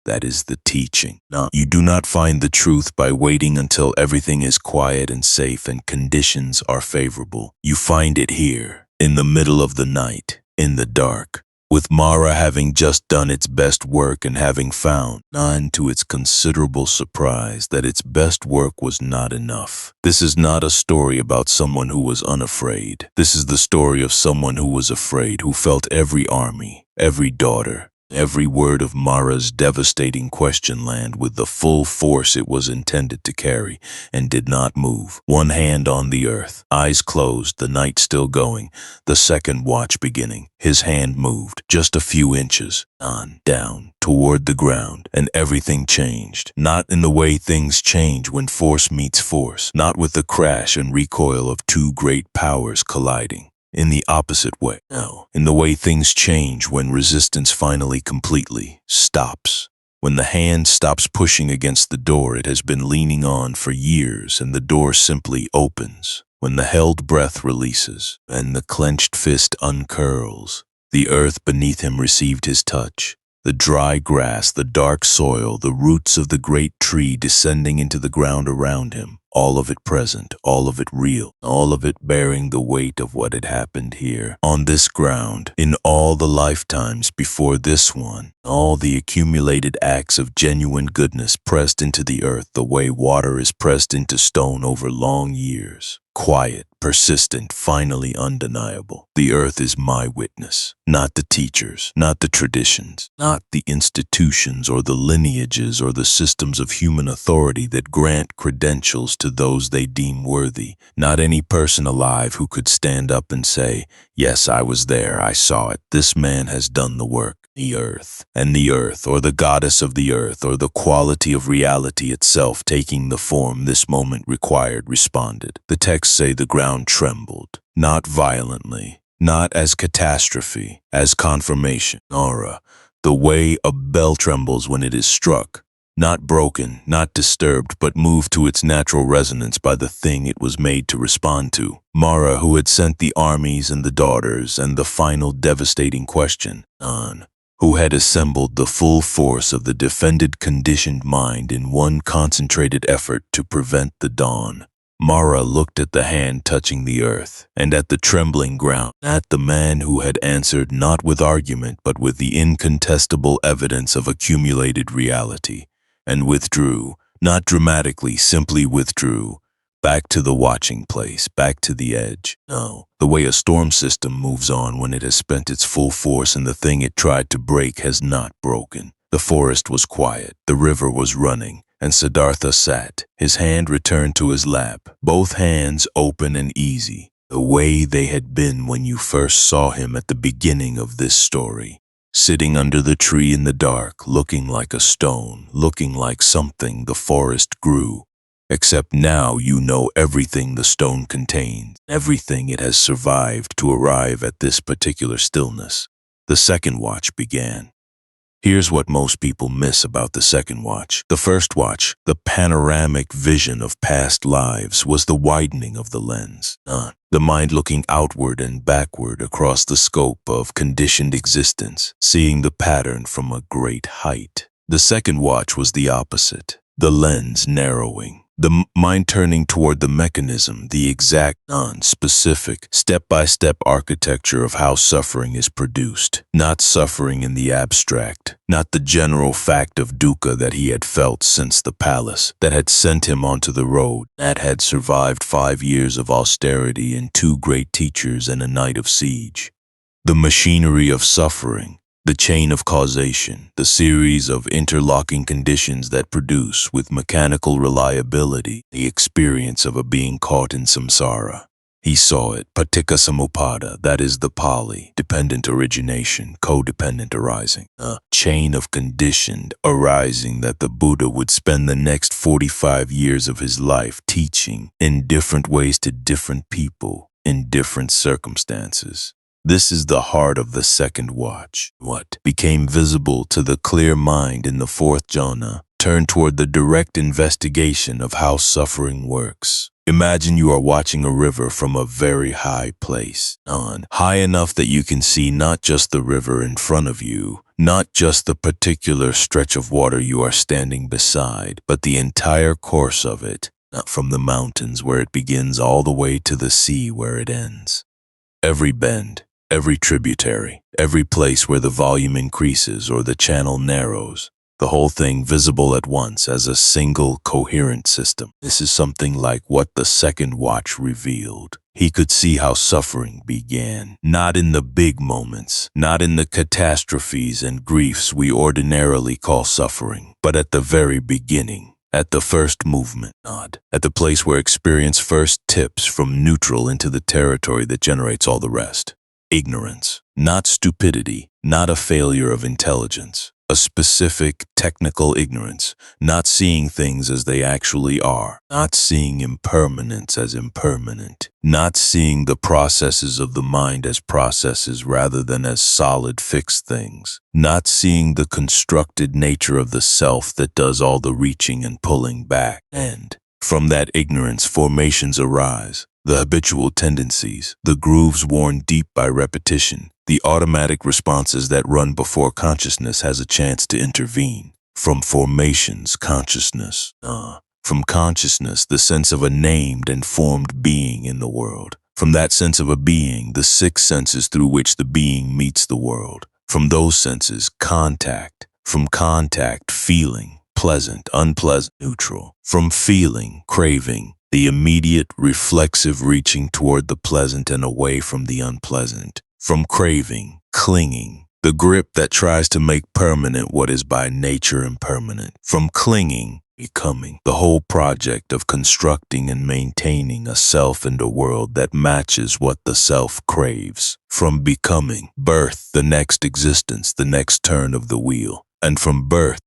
That is the teaching. Now, you do not find the truth by waiting until everything is quiet and safe and conditions are favorable. You find it here, in the middle of the night, in the dark, with Mara having just done its best work and having found, none to its considerable surprise, that its best work was not enough. This is not a story about someone who was unafraid. This is the story of someone who was afraid, who felt every army, every daughter, every word of Mara's devastating question land with the full force it was intended to carry, and did not move. One hand on the earth, eyes closed, the night still going, the second watch beginning. His hand moved just a few inches, on, down, toward the ground, and everything changed. Not in the way things change when force meets force, not with the crash and recoil of two great powers colliding. In the opposite way. No, in the way things change when resistance finally completely stops. When the hand stops pushing against the door it has been leaning on for years and the door simply opens. When the held breath releases and the clenched fist uncurls, the earth beneath him received his touch. The dry grass, the dark soil, the roots of the great tree descending into the ground around him, all of it present, all of it real, all of it bearing the weight of what had happened here, on this ground, in all the lifetimes before this one, all the accumulated acts of genuine goodness pressed into the earth the way water is pressed into stone over long years. Quiet, persistent, finally undeniable. The earth is my witness, not the teachers, not the traditions, not the institutions or the lineages or the systems of human authority that grant credentials to those they deem worthy, not any person alive who could stand up and say, yes, I was there, I saw it, this man has done the work. The earth, and the earth, or the goddess of the earth, or the quality of reality itself taking the form this moment required, responded. The texts say the ground trembled, not violently, not as catastrophe, as confirmation, aura, the way a bell trembles when it is struck, not broken, not disturbed, but moved to its natural resonance by the thing it was made to respond to. Mara, who had sent the armies and the daughters, and the final devastating question, who had assembled the full force of the defended conditioned mind in one concentrated effort to prevent the dawn. Mara looked at the hand touching the earth, and at the trembling ground, at the man who had answered not with argument but with the incontestable evidence of accumulated reality, and withdrew, not dramatically, simply withdrew, back to the watching place, back to the edge. No, the way a storm system moves on when it has spent its full force and the thing it tried to break has not broken. The forest was quiet, the river was running, and Siddhartha sat, his hand returned to his lap, both hands open and easy, the way they had been when you first saw him at the beginning of this story. Sitting under the tree in the dark, looking like a stone, looking like something the forest grew. Except now you know everything the stone contains, everything it has survived to arrive at this particular stillness. The second watch began. Here's what most people miss about the second watch. The first watch, the panoramic vision of past lives, was the widening of the lens. The mind looking outward and backward across the scope of conditioned existence, seeing the pattern from a great height. The second watch was the opposite, the lens narrowing. The mind turning toward the mechanism, the exact, non-specific, step-by-step architecture of how suffering is produced. Not suffering in the abstract, not the general fact of dukkha that he had felt since the palace, that had sent him onto the road, that had survived 5 years of austerity and 2 great teachers and a night of siege. The machinery of suffering, the chain of causation, the series of interlocking conditions that produce, with mechanical reliability, the experience of a being caught in samsara. He saw it, paticca samuppada, that is the Pali, dependent origination, codependent arising, a chain of conditioned arising that the Buddha would spend the next 45 years of his life teaching in different ways to different people, in different circumstances. This is the heart of the second watch. What became visible to the clear mind in the fourth jhana turned toward the direct investigation of how suffering works. Imagine you are watching a river from a very high place, high enough that you can see not just the river in front of you, not just the particular stretch of water you are standing beside, but the entire course of it, not from the mountains where it begins all the way to the sea where it ends. Every bend, every tributary, every place where the volume increases or the channel narrows, the whole thing visible at once as a single coherent system. This is something like what the second watch revealed. He could see how suffering began, not in the big moments, not in the catastrophes and griefs we ordinarily call suffering, but at the very beginning. At the first movement, at the place where experience first tips from neutral into the territory that generates all the rest. Ignorance, not stupidity, not a failure of intelligence, a specific technical ignorance, not seeing things as they actually are, not seeing impermanence as impermanent, not seeing the processes of the mind as processes rather than as solid fixed things, not seeing the constructed nature of the self that does all the reaching and pulling back. And from that ignorance, formations arise, the habitual tendencies, the grooves worn deep by repetition, the automatic responses that run before consciousness has a chance to intervene. From formations, consciousness. From consciousness, the sense of a named and formed being in the world. From that sense of a being, the six senses through which the being meets the world. From those senses, contact. From contact, feeling, pleasant, unpleasant, neutral. From feeling, craving, the immediate, reflexive reaching toward the pleasant and away from the unpleasant. From craving, clinging, the grip that tries to make permanent what is by nature impermanent. From clinging, becoming, the whole project of constructing and maintaining a self and a world that matches what the self craves. From becoming, birth, the next existence, the next turn of the wheel. And from birth,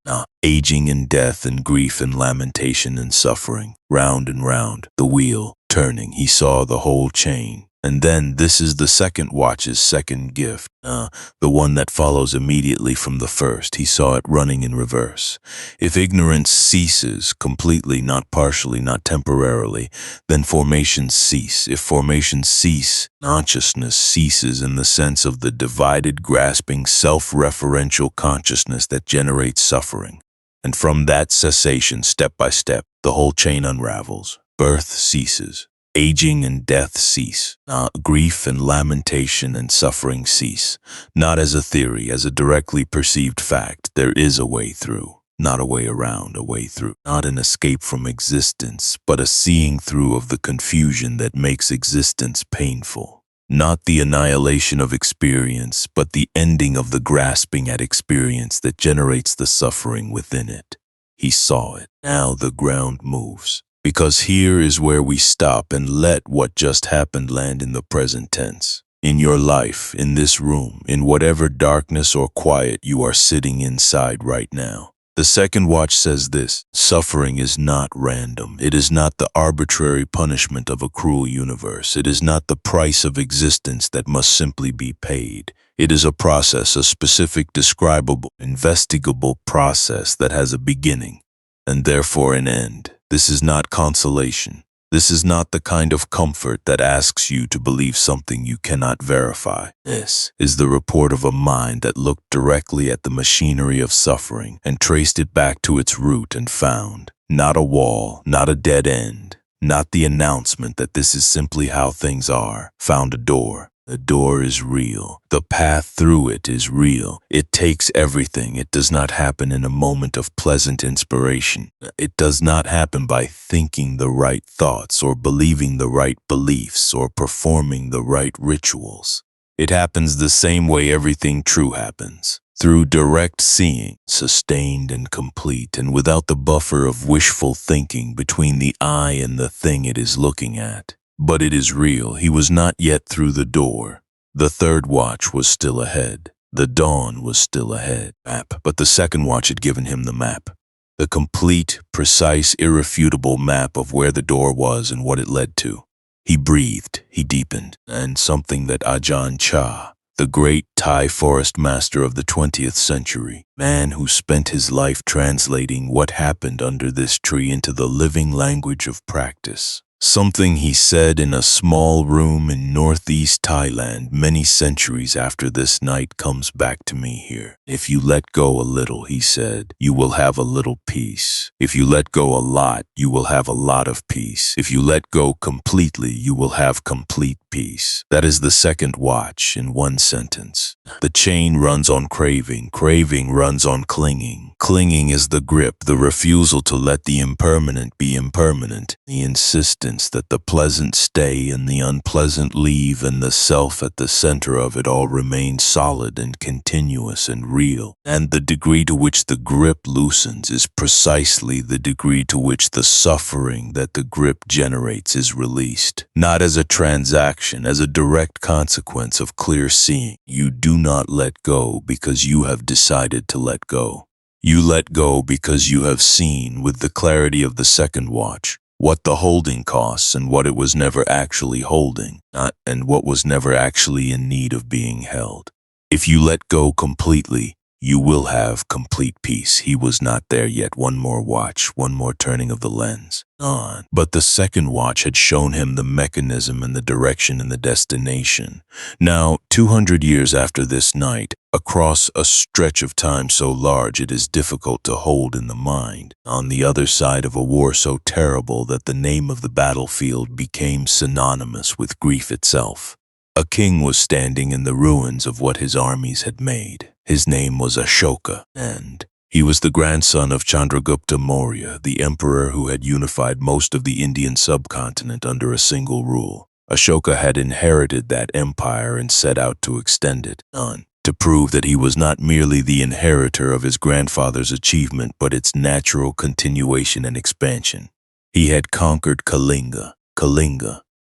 aging and death and grief and lamentation and suffering, round and round, the wheel turning, he saw the whole chain. And then this is the second watch's second gift, the one that follows immediately from the first. He saw it running in reverse. If ignorance ceases completely, not partially, not temporarily, then formations cease. If formations cease, consciousness ceases in the sense of the divided, grasping, self-referential consciousness that generates suffering. And from that cessation, step by step, the whole chain unravels. Birth ceases. Aging and death cease. Grief and lamentation and suffering cease. Not as a theory, as a directly perceived fact. There is a way through, not a way around, a way through. Not an escape from existence, but a seeing through of the confusion that makes existence painful. Not the annihilation of experience, but the ending of the grasping at experience that generates the suffering within it. He saw it. Now the ground moves. Because here is where we stop and let what just happened land in the present tense. In your life, in this room, in whatever darkness or quiet you are sitting inside right now. The second watch says this: suffering is not random. It is not the arbitrary punishment of a cruel universe. It is not the price of existence that must simply be paid. It is a process, a specific, describable, investigable process that has a beginning and therefore an end. This is not consolation. This is not the kind of comfort that asks you to believe something you cannot verify. This is the report of a mind that looked directly at the machinery of suffering and traced it back to its root and found not a wall, not a dead end, not the announcement that this is simply how things are, found a door. The door is real. The path through it is real. It takes everything. It does not happen in a moment of pleasant inspiration. It does not happen by thinking the right thoughts or believing the right beliefs or performing the right rituals. It happens the same way everything true happens, through direct seeing, sustained and complete, and without the buffer of wishful thinking between the eye and the thing it is looking at. But it is real. He was not yet through the door. The third watch was still ahead. The dawn was still ahead. But the second watch had given him the map. The complete, precise, irrefutable map of where the door was and what it led to. He breathed, he deepened, and something that Ajahn Chah, the great Thai forest master of the 20th century, man who spent his life translating what happened under this tree into the living language of practice. Something he said in a small room in northeast Thailand many centuries after this night comes back to me here. If you let go a little, he said, you will have a little peace. If you let go a lot, you will have a lot of peace. If you let go completely, you will have complete peace. That is the second watch in one sentence. The chain runs on craving. Craving runs on clinging. Clinging is the grip, the refusal to let the impermanent be impermanent, the insistence that the pleasant stay and the unpleasant leave and the self at the center of it all remain solid and continuous and real. And the degree to which the grip loosens is precisely the degree to which the suffering that the grip generates is released, not as a transaction action, as a direct consequence of clear seeing. You do not let go because you have decided to let go. You let go because you have seen, with the clarity of the second watch, what the holding costs and what it was never actually holding, and what was never actually in need of being held. If you let go completely, you will have complete peace. He was not there yet. One more watch, one more turning of the lens. On. But the second watch had shown him the mechanism and the direction and the destination. Now, 200 years after this night, across a stretch of time so large it is difficult to hold in the mind, on the other side of a war so terrible that the name of the battlefield became synonymous with grief itself, a king was standing in the ruins of what his armies had made. His name was Ashoka, and he was the grandson of Chandragupta Maurya, the emperor who had unified most of the Indian subcontinent under a single rule. Ashoka had inherited that empire and set out to extend it on, to prove that he was not merely the inheritor of his grandfather's achievement, but its natural continuation and expansion. He had conquered Kalinga,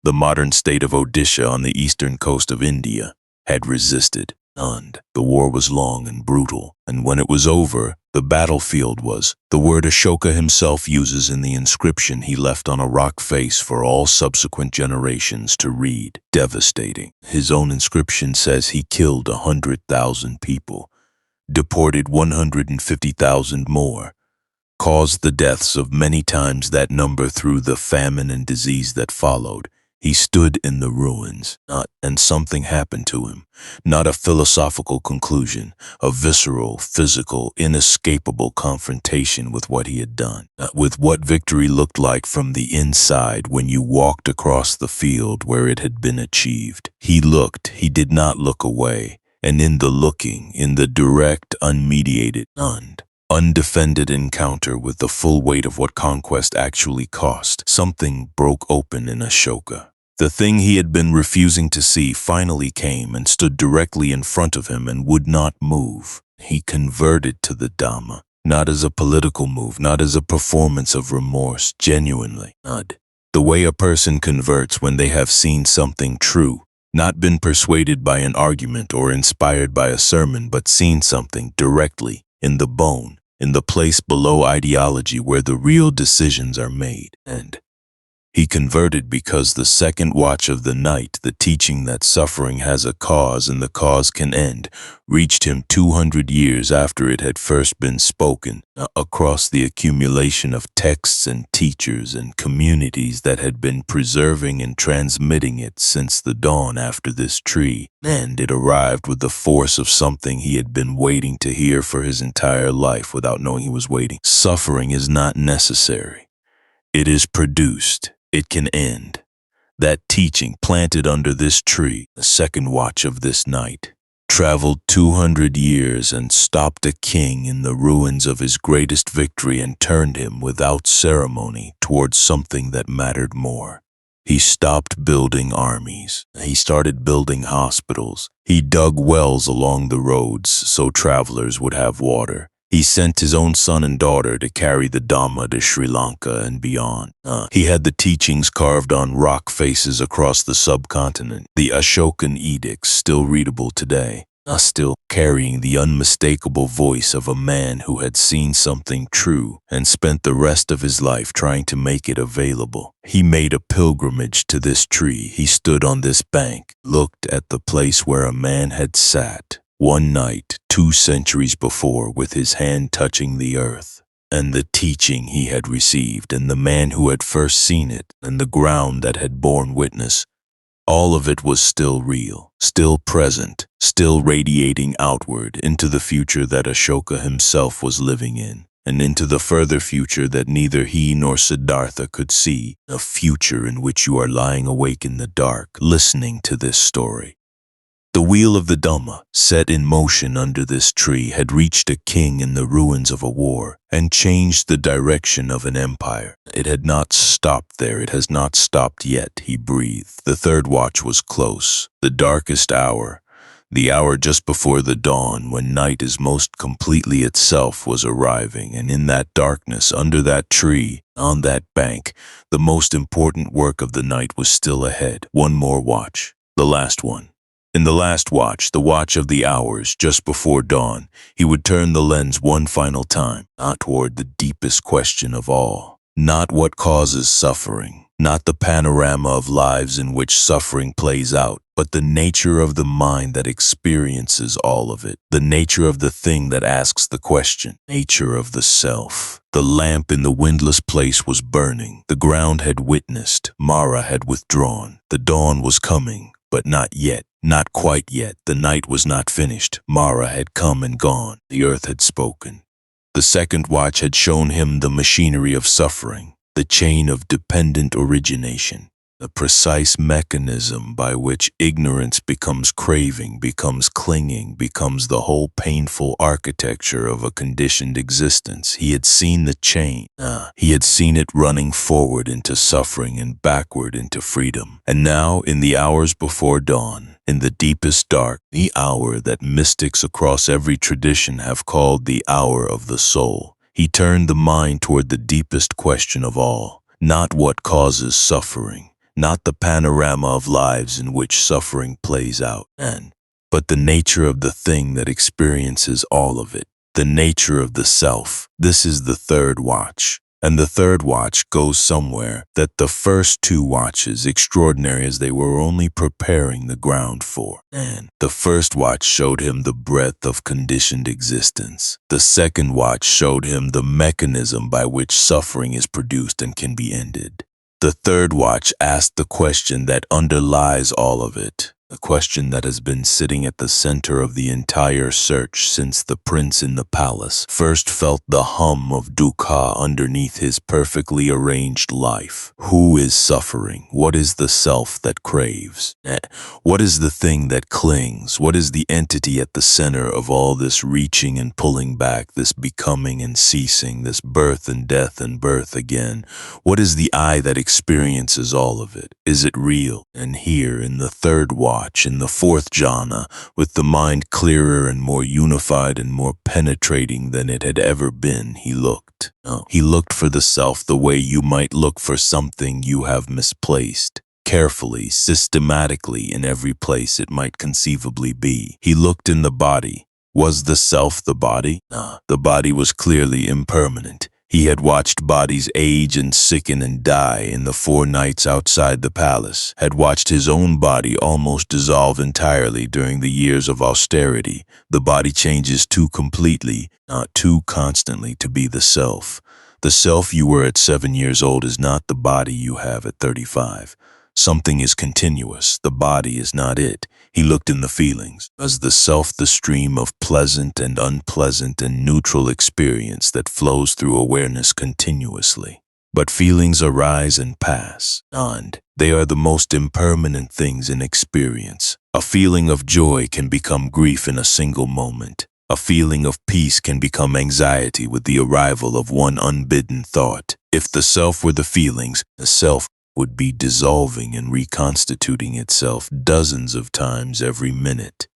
the modern state of Odisha on the eastern coast of India, had resisted, and the war was long and brutal, and when it was over, the battlefield was, the word Ashoka himself uses in the inscription he left on a rock face for all subsequent generations to read, devastating. His own inscription says he killed 100,000 people, deported 150,000 more, caused the deaths of many times that number through the famine and disease that followed. He stood in the ruins, and something happened to him. Not a philosophical conclusion, a visceral, physical, inescapable confrontation with what he had done, with what victory looked like from the inside when you walked across the field where it had been achieved. He looked, he did not look away, and in the looking, in the direct, unmediated, undefended encounter with the full weight of what conquest actually cost, something broke open in Ashoka. The thing he had been refusing to see finally came and stood directly in front of him and would not move. He converted to the Dhamma, not as a political move, not as a performance of remorse, genuinely. The way a person converts when they have seen something true, not been persuaded by an argument or inspired by a sermon, but seen something directly, in the bone, in the place below ideology where the real decisions are made. And he converted because the second watch of the night, the teaching that suffering has a cause and the cause can end, reached him 200 years after it had first been spoken, across the accumulation of texts and teachers and communities that had been preserving and transmitting it since the dawn after this tree. And it arrived with the force of something he had been waiting to hear for his entire life without knowing he was waiting. Suffering is not necessary. It is produced. It can end. That teaching planted under this tree, the second watch of this night, traveled 200 years and stopped a king in the ruins of his greatest victory and turned him without ceremony towards something that mattered more. He stopped building armies. He started building hospitals. He dug wells along the roads so travelers would have water. He sent his own son and daughter to carry the Dhamma to Sri Lanka and beyond. He had the teachings carved on rock faces across the subcontinent, the Ashokan edicts still readable today, still carrying the unmistakable voice of a man who had seen something true and spent the rest of his life trying to make it available. He made a pilgrimage to this tree. He stood on this bank, looked at the place where a man had sat one night 2 centuries before with his hand touching the earth, and the teaching he had received, and the man who had first seen it, and the ground that had borne witness. All of it was still real, still present, still radiating outward into the future that Ashoka himself was living in, and into the further future that neither he nor Siddhartha could see, a future in which you are lying awake in the dark, listening to this story. The wheel of the Dhamma, set in motion under this tree, had reached a king in the ruins of a war and changed the direction of an empire. It had not stopped there. It has not stopped yet, he breathed. The third watch was close, the darkest hour, The hour just before the dawn, when night is most completely itself, was arriving, and in that darkness, under that tree, on that bank, the most important work of the night was still ahead. One more watch, the last one. In the last watch, the watch of the hours, just before dawn, he would turn the lens one final time, not toward the deepest question of all, not what causes suffering, not the panorama of lives in which suffering plays out, but the nature of the mind that experiences all of it, the nature of the thing that asks the question, nature of the self. The lamp in the windless place was burning. The ground had witnessed. Mara had withdrawn. The dawn was coming, but not yet. Not quite yet. The night was not finished. Mara had come and gone. The earth had spoken. The second watch had shown him the machinery of suffering, the chain of dependent origination, the precise mechanism by which ignorance becomes craving, becomes clinging, becomes the whole painful architecture of a conditioned existence. He had seen the chain. He had seen it running forward into suffering and backward into freedom. And now, in the hours before dawn, in the deepest dark, the hour that mystics across every tradition have called the hour of the soul, he turned the mind toward the deepest question of all, not what causes suffering, not the panorama of lives in which suffering plays out, but the nature of the thing that experiences all of it, the nature of the self. This is the third watch. And the third watch goes somewhere that the first two watches, extraordinary as they were, only preparing the ground for. The first watch showed him the breadth of conditioned existence. The second watch showed him the mechanism by which suffering is produced and can be ended. The third watch asked the question that underlies all of it, a question that has been sitting at the center of the entire search since the prince in the palace first felt the hum of dukkha underneath his perfectly arranged life. Who is suffering? What is the self that craves? What is the thing that clings? What is the entity at the center of all this reaching and pulling back, this becoming and ceasing, this birth and death and birth again? What is the I that experiences all of it? Is it real? And here in the third watch, in the fourth jhana, with the mind clearer and more unified and more penetrating than it had ever been, he looked. He looked for the self the way you might look for something you have misplaced. Carefully, systematically, in every place it might conceivably be. He looked in the body. Was the self the body? The body was clearly impermanent. He had watched bodies age and sicken and die in the 4 nights outside the palace, had watched his own body almost dissolve entirely during the years of austerity. The body changes too completely, not too constantly, to be the self. The self you were at 7 years old is not the body you have at 35. Something is continuous. The body is not it. He looked in the feelings. Was the self the stream of pleasant and unpleasant and neutral experience that flows through awareness continuously? But feelings arise and pass, and they are the most impermanent things in experience. A feeling of joy can become grief in a single moment. A feeling of peace can become anxiety with the arrival of one unbidden thought. If the self were the feelings, the self would be dissolving and reconstituting itself dozens of times every minute.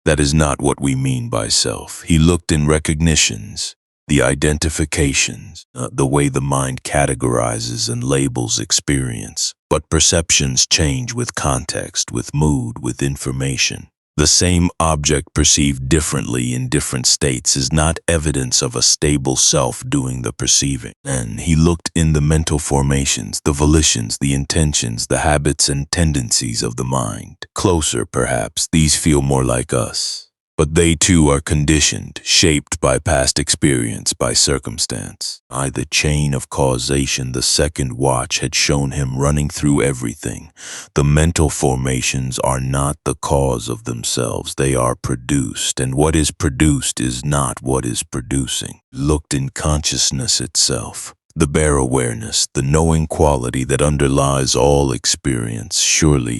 That is not what we mean by self. He looked in recognitions, the identifications, the way the mind categorizes and labels experience. But perceptions change with context, with mood, with information. The same object perceived differently in different states is not evidence of a stable self doing the perceiving. And he looked in the mental formations, the volitions, the intentions, the habits and tendencies of the mind. Closer, perhaps, these feel more like us. But they too are conditioned, shaped by past experience, by circumstance. By the chain of causation the second watch had shown him running through everything. The mental formations are not the cause of themselves, they are produced, and what is produced is not what is producing. Looked in consciousness itself. The bare awareness, the knowing quality that underlies all experience, surely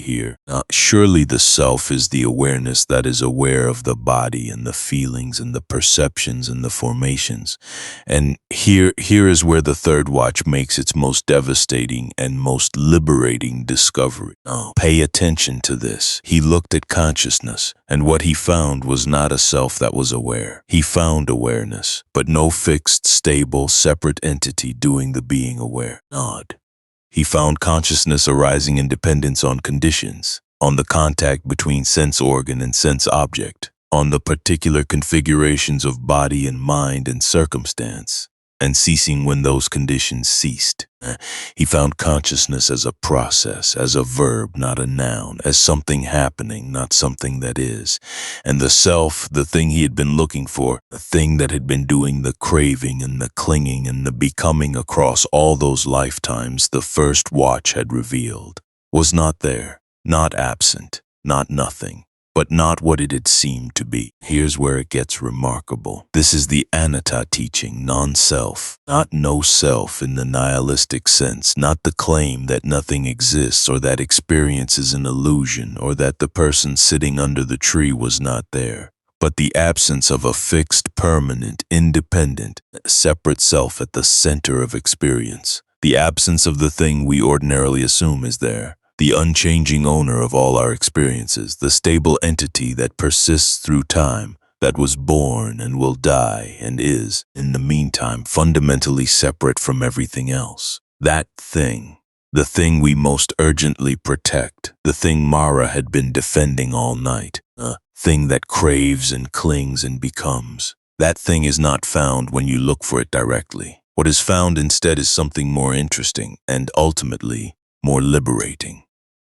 the self is the awareness that is aware of the body and the feelings and the perceptions and the formations. And here is where the third watch makes its most devastating and most liberating discovery. Oh, pay attention to this. He looked at consciousness, and what he found was not a self that was aware. He found awareness, but no fixed, stable, separate entity doing the being aware. Odd. He found consciousness arising in dependence on conditions, on the contact between sense organ and sense object, on the particular configurations of body and mind and circumstance, and ceasing when those conditions ceased. He found consciousness as a process, as a verb, not a noun, as something happening, not something that is. And the self, the thing he had been looking for, the thing that had been doing the craving and the clinging and the becoming across all those lifetimes the first watch had revealed, was not there, not absent, not nothing, but not what it had seemed to be. Here's where it gets remarkable. This is the anatta teaching, non-self, not no self in the nihilistic sense, not the claim that nothing exists or that experience is an illusion or that the person sitting under the tree was not there, but the absence of a fixed, permanent, independent, separate self at the center of experience, the absence of the thing we ordinarily assume is there. The unchanging owner of all our experiences, the stable entity that persists through time, that was born and will die and is, in the meantime, fundamentally separate from everything else. That thing, the thing we most urgently protect, the thing Mara had been defending all night, a thing that craves and clings and becomes. That thing is not found when you look for it directly. What is found instead is something more interesting and, ultimately, more liberating.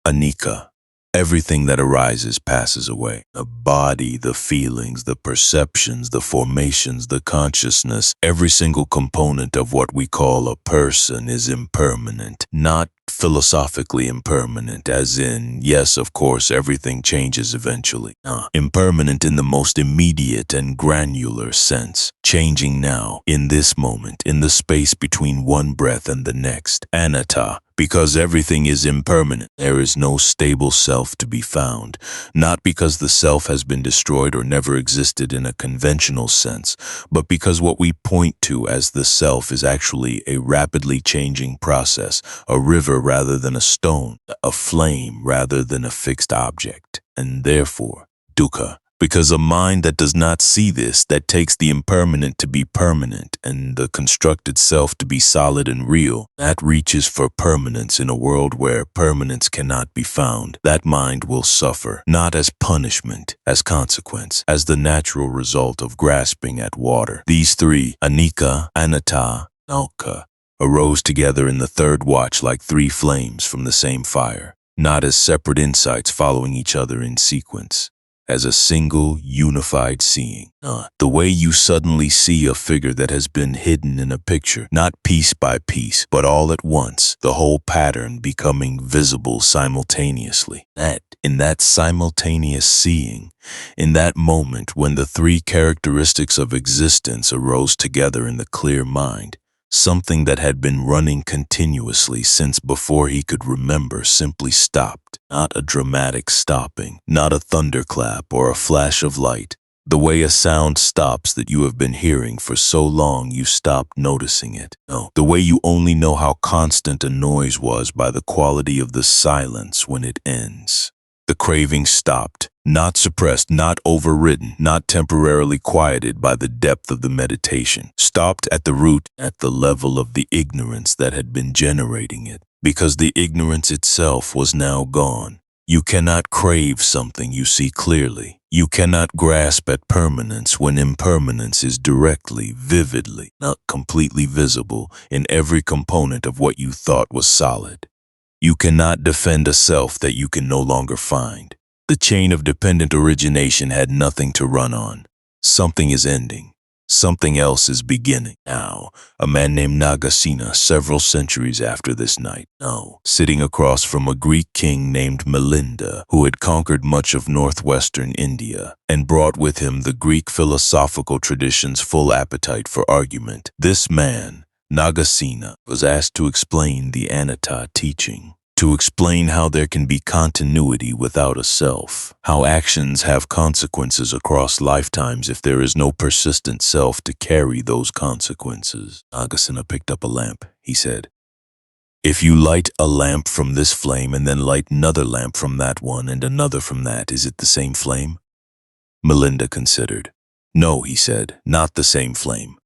Anicca. Everything that arises passes away. The body, the feelings, the perceptions, the formations, the consciousness, every single component of what we call a person is impermanent, not philosophically impermanent, as in, yes, of course, everything changes eventually. Impermanent in the most immediate and granular sense, changing now, in this moment, in the space between one breath and the next. Anatta. Because everything is impermanent, there is no stable self to be found, not because the self has been destroyed or never existed in a conventional sense, but because what we point to as the self is actually a rapidly changing process, a river rather than a stone, a flame rather than a fixed object, and therefore, dukkha. Because a mind that does not see this, that takes the impermanent to be permanent and the constructed self to be solid and real, that reaches for permanence in a world where permanence cannot be found, that mind will suffer, not as punishment, as consequence, as the natural result of grasping at water. These three, anicca, anatta, dukkha, arose together in the third watch like three flames from the same fire, not as separate insights following each other in sequence, as a single, unified seeing. The way you suddenly see a figure that has been hidden in a picture, not piece by piece, but all at once, the whole pattern becoming visible simultaneously. In that simultaneous seeing, in that moment when the three characteristics of existence arose together in the clear mind, something that had been running continuously since before he could remember simply stopped. Not a dramatic stopping, not a thunderclap or a flash of light. The way a sound stops that you have been hearing for so long you stopped noticing it. No, the way you only know how constant a noise was by the quality of the silence when it ends. The craving stopped, not suppressed, not overridden, not temporarily quieted by the depth of the meditation. Stopped at the root, at the level of the ignorance that had been generating it. Because the ignorance itself was now gone. You cannot crave something you see clearly. You cannot grasp at permanence when impermanence is directly, vividly, not completely visible in every component of what you thought was solid. You cannot defend a self that you can no longer find. The chain of dependent origination had nothing to run on. Something is ending. Something else is beginning. Now, a man named Nagasena, several centuries after this night, sitting across from a Greek king named Melinda, who had conquered much of northwestern India and brought with him the Greek philosophical tradition's full appetite for argument. This man, Nagasena was asked to explain the Anatta teaching, to explain how there can be continuity without a self, how actions have consequences across lifetimes if there is no persistent self to carry those consequences. Nagasena picked up a lamp. He said, "If you light a lamp from this flame and then light another lamp from that one and another from that, is it the same flame?" Melinda considered. "No," he said, "not the same flame.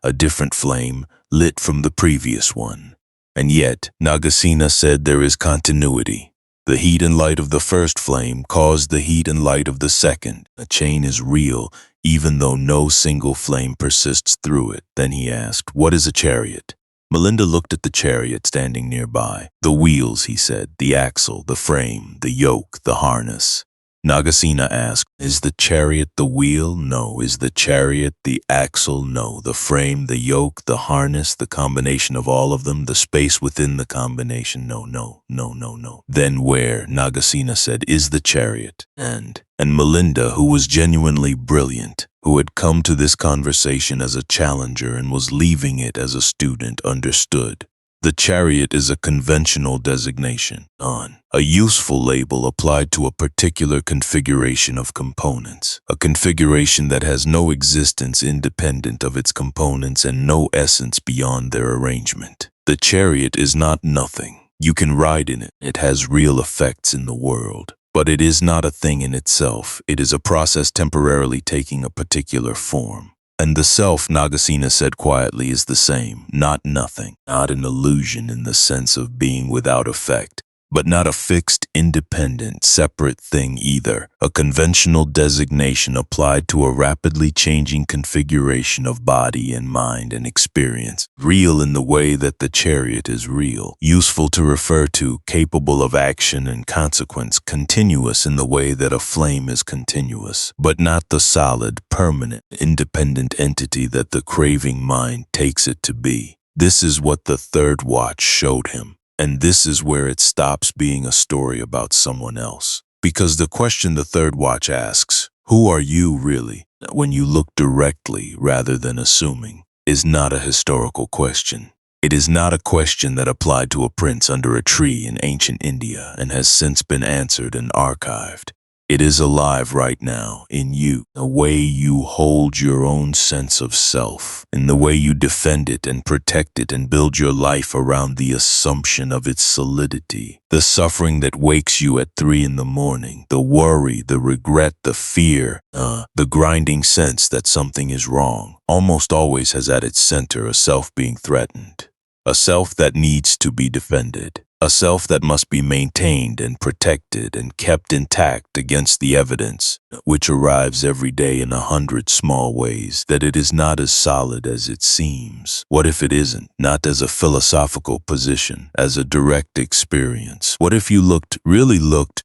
A different flame, lit from the previous one." And yet, Nagasena said there is continuity. The heat and light of the first flame caused the heat and light of the second. A chain is real, even though no single flame persists through it. Then he asked, "What is a chariot?" Melinda looked at the chariot standing nearby. "The wheels," he said, "the axle, the frame, the yoke, the harness." Nagasena asked, "Is the chariot the wheel?" "No." "Is the chariot the axle?" "No." "The frame, the yoke, the harness, the combination of all of them, the space within the combination?" "No, no, no, no, no." "Then where," Nagasena said, "is the chariot?" And Melinda, who was genuinely brilliant, who had come to this conversation as a challenger and was leaving it as a student, understood. The chariot is a conventional designation, a useful label applied to a particular configuration of components, a configuration that has no existence independent of its components and no essence beyond their arrangement. The chariot is not nothing. You can ride in it. It has real effects in the world. But it is not a thing in itself. It is a process temporarily taking a particular form. And the self, Nagasena said quietly, is the same, not nothing, not an illusion in the sense of being without effect, but not a fixed, independent, separate thing either, a conventional designation applied to a rapidly changing configuration of body and mind and experience, real in the way that the chariot is real, useful to refer to, capable of action and consequence, continuous in the way that a flame is continuous, but not the solid, permanent, independent entity that the craving mind takes it to be. This is what the third watch showed him. And this is where it stops being a story about someone else. Because the question the third watch asks, "Who are you really?" when you look directly rather than assuming, is not a historical question. It is not a question that applied to a prince under a tree in ancient India and has since been answered and archived. It is alive right now in you, the way you hold your own sense of self, in the way you defend it and protect it and build your life around the assumption of its solidity. The suffering that wakes you at 3 in the morning, the worry, the regret, the fear, the grinding sense that something is wrong, almost always has at its center a self being threatened, a self that needs to be defended. A self that must be maintained and protected and kept intact against the evidence, which arrives every day in 100 small ways that it is not as solid as it seems. What if it isn't? Not as a philosophical position, as a direct experience. What if you really looked,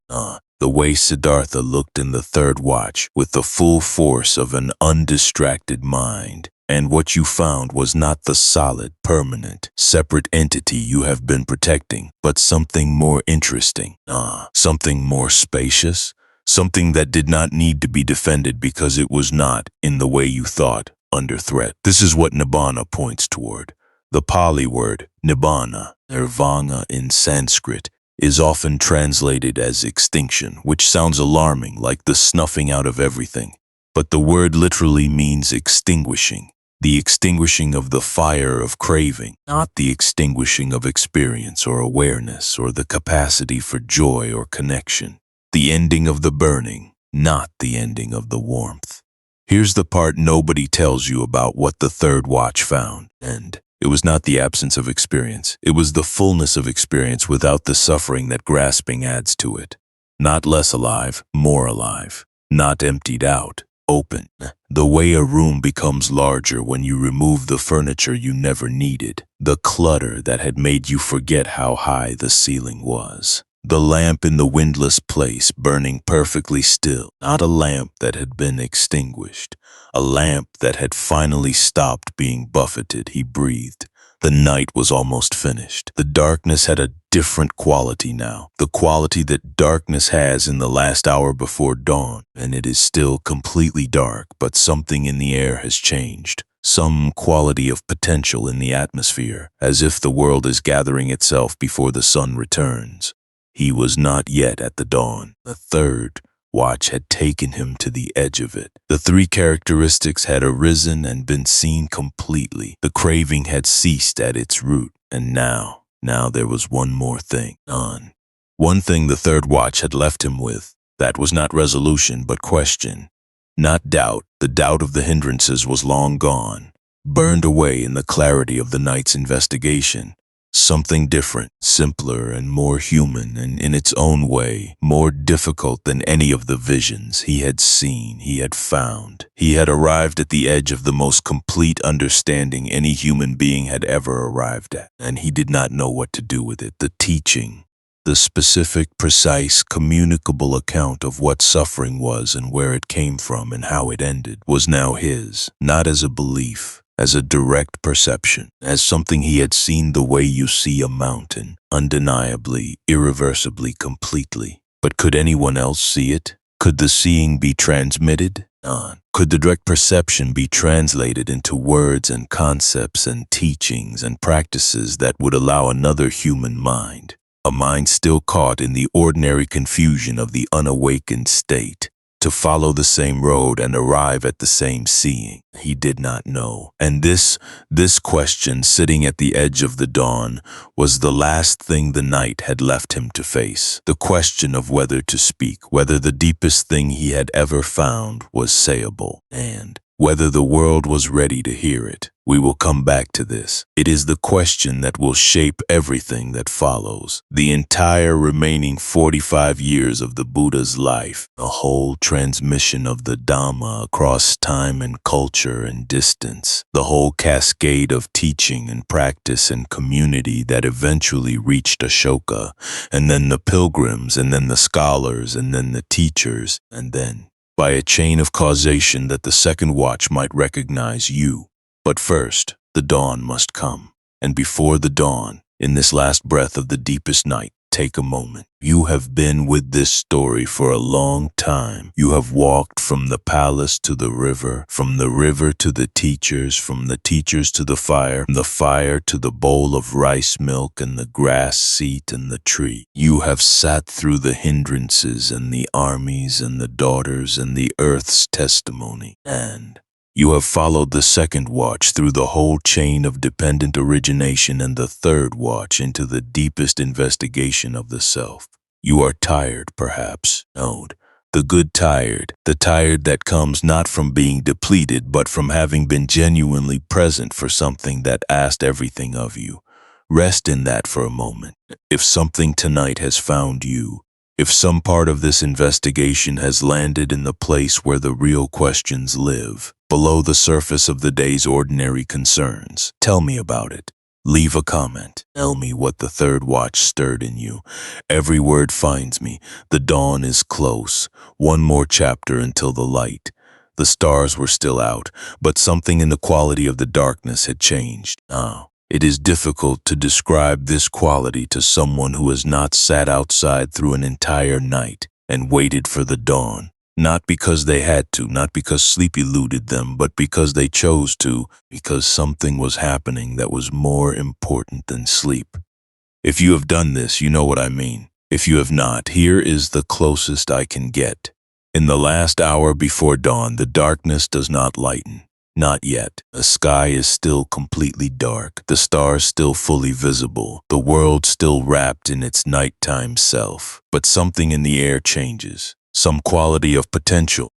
the way Siddhartha looked in the third watch, with the full force of an undistracted mind? And what you found was not the solid, permanent, separate entity you have been protecting, but something more interesting, something more spacious, something that did not need to be defended because it was not, in the way you thought, under threat. This is what Nibbana points toward. The Pali word, Nibbana, nirvana in Sanskrit, is often translated as extinction, which sounds alarming, like the snuffing out of everything. But the word literally means extinguishing. The extinguishing of the fire of craving, not the extinguishing of experience or awareness or the capacity for joy or connection. The ending of the burning, not the ending of the warmth. Here's the part nobody tells you about what the third watch found. And it was not the absence of experience. It was the fullness of experience without the suffering that grasping adds to it. Not less alive, more alive. Not emptied out. Open. The way a room becomes larger when you remove the furniture you never needed, the clutter that had made you forget how high the ceiling was. The lamp in the windless place burning perfectly still, not a lamp that had been extinguished, a lamp that had finally stopped being buffeted. He breathed. The night was almost finished. The darkness had a different quality now, the quality that darkness has in the last hour before dawn, and it is still completely dark, but something in the air has changed. some quality of potential in the atmosphere, as if the world is gathering itself before the sun returns. He was not yet at the dawn. The third watch had taken him to the edge of it. The three characteristics had arisen and been seen completely. The craving had ceased at its root, and now there was one more thing. One thing the third watch had left him with. That was not resolution, but question. Not doubt. The doubt of the hindrances was long gone, burned away in the clarity of the night's investigation. Something different, simpler and more human, and in its own way, more difficult than any of the visions he had seen, he had found. He had arrived at the edge of the most complete understanding any human being had ever arrived at, and he did not know what to do with it. The teaching, the specific, precise, communicable account of what suffering was and where it came from and how it ended, was now his, not as a belief, as a direct perception, as something he had seen the way you see a mountain, undeniably, irreversibly, completely. But could anyone else see it? Could the seeing be transmitted? Could the direct perception be translated into words and concepts and teachings and practices that would allow another human mind, a mind still caught in the ordinary confusion of the unawakened state, to follow the same road and arrive at the same seeing? He did not know. And this question, sitting at the edge of the dawn, was the last thing the night had left him to face. The question of whether to speak, whether the deepest thing he had ever found was sayable, and whether the world was ready to hear it. We will come back to this. It is the question that will shape everything that follows. The entire remaining 45 years of the Buddha's life, the whole transmission of the Dhamma across time and culture and distance, the whole cascade of teaching and practice and community that eventually reached Ashoka, and then the pilgrims, and then the scholars, and then the teachers, and then, by a chain of causation, that the second watch might recognize you. But first, the dawn must come. And before the dawn, in this last breath of the deepest night, take a moment. You have been with this story for a long time. You have walked from the palace to the river, from the river to the teachers, from the teachers to the fire, from the fire to the bowl of rice milk and the grass seat and the tree. You have sat through the hindrances and the armies and the daughters and the earth's testimony, and you have followed the second watch through the whole chain of dependent origination and the third watch into the deepest investigation of the self. You are tired, perhaps. No, the good tired, the tired that comes not from being depleted, but from having been genuinely present for something that asked everything of you. Rest in that for a moment. If something tonight has found you, if some part of this investigation has landed in the place where the real questions live, below the surface of the day's ordinary concerns, tell me about it. Leave a comment. Tell me what the third watch stirred in you. Every word finds me. The dawn is close. One more chapter until the light. The stars were still out, but something in the quality of the darkness had changed. It is difficult to describe this quality to someone who has not sat outside through an entire night and waited for the dawn. Not because they had to, not because sleep eluded them, but because they chose to, because something was happening that was more important than sleep. If you have done this, you know what I mean. If you have not, here is the closest I can get. In the last hour before dawn, the darkness does not lighten. Not yet. The sky is still completely dark, the stars still fully visible, the world still wrapped in its nighttime self. But something in the air changes. Some quality of potential,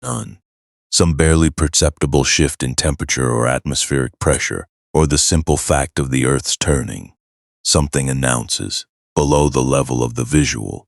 some barely perceptible shift in temperature or atmospheric pressure, or the simple fact of the earth's turning. Something announces, below the level of the visual,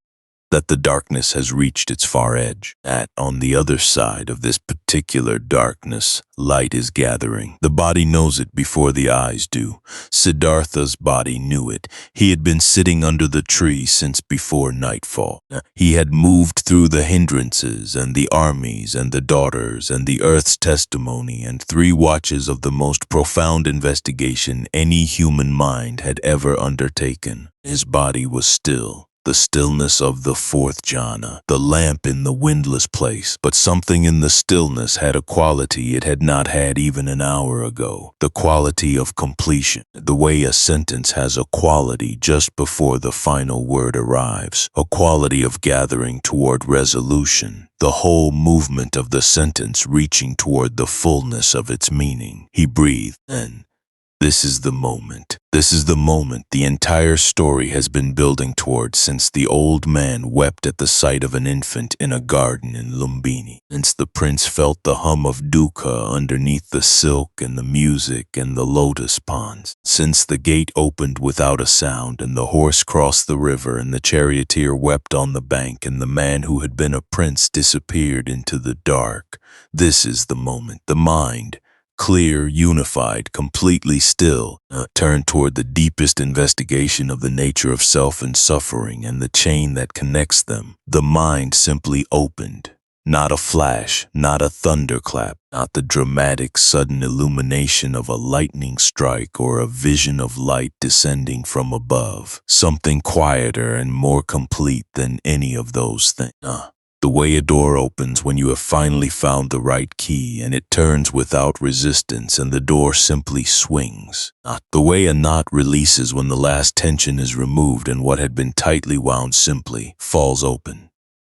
that the darkness has reached its far edge. That on the other side of this particular darkness, light is gathering. The body knows it before the eyes do. Siddhartha's body knew it. He had been sitting under the tree since before nightfall. He had moved through the hindrances and the armies and the daughters and the earth's testimony and 3 watches of the most profound investigation any human mind had ever undertaken. His body was still. the stillness of the fourth jhana, the lamp in the windless place. But something in the stillness had a quality it had not had even an hour ago, the quality of completion, the way a sentence has a quality just before the final word arrives, a quality of gathering toward resolution, the whole movement of the sentence reaching toward the fullness of its meaning. He breathed, and this is the moment. This is the moment the entire story has been building toward since the old man wept at the sight of an infant in a garden in Lumbini, since the prince felt the hum of dukkha underneath the silk and the music and the lotus ponds, since the gate opened without a sound and the horse crossed the river and the charioteer wept on the bank and the man who had been a prince disappeared into the dark. This is the moment. The mind, clear, unified, completely still, turned toward the deepest investigation of the nature of self and suffering and the chain that connects them. The mind simply opened. Not a flash, not a thunderclap, not the dramatic sudden illumination of a lightning strike or a vision of light descending from above. Something quieter and more complete than any of those things. The way a door opens when you have finally found the right key and it turns without resistance and the door simply swings. Not the way a knot releases when the last tension is removed and what had been tightly wound simply falls open.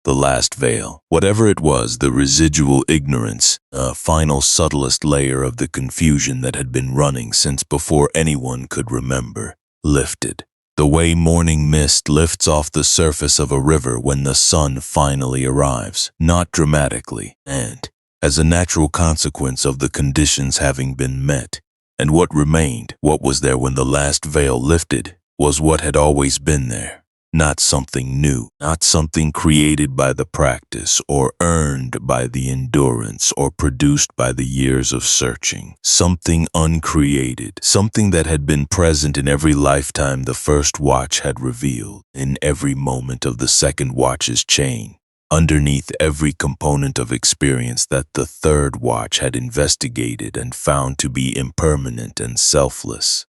The last veil, whatever it was, the residual ignorance, a final subtlest layer of the confusion that had been running since before anyone could remember, lifted. The way morning mist lifts off the surface of a river when the sun finally arrives, not dramatically, and as a natural consequence of the conditions having been met. And what remained, what was there when the last veil lifted, was what had always been there. Not something new, not something created by the practice or earned by the endurance or produced by the years of searching. Something uncreated, something that had been present in every lifetime the first watch had revealed, in every moment of the second watch's chain, underneath every component of experience that the third watch had investigated and found to be impermanent and selfless.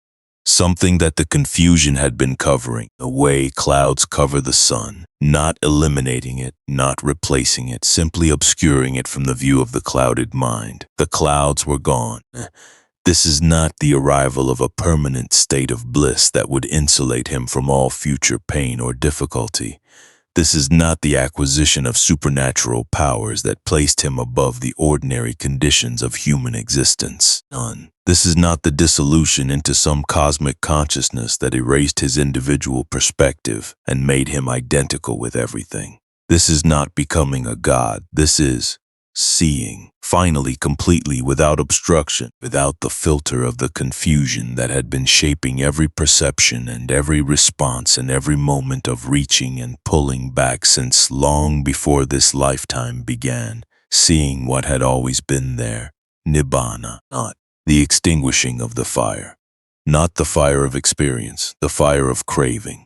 Something that the confusion had been covering, the way clouds cover the sun, not eliminating it, not replacing it, simply obscuring it from the view of the clouded mind. The clouds were gone. This is not the arrival of a permanent state of bliss that would insulate him from all future pain or difficulty. This is not the acquisition of supernatural powers that placed him above the ordinary conditions of human existence. None. This is not the dissolution into some cosmic consciousness that erased his individual perspective and made him identical with everything. This is not becoming a god. This is seeing, finally, completely, without obstruction, without the filter of the confusion that had been shaping every perception and every response and every moment of reaching and pulling back since long before this lifetime began, seeing what had always been there, nibbana, not the extinguishing of the fire, not the fire of experience, the fire of craving.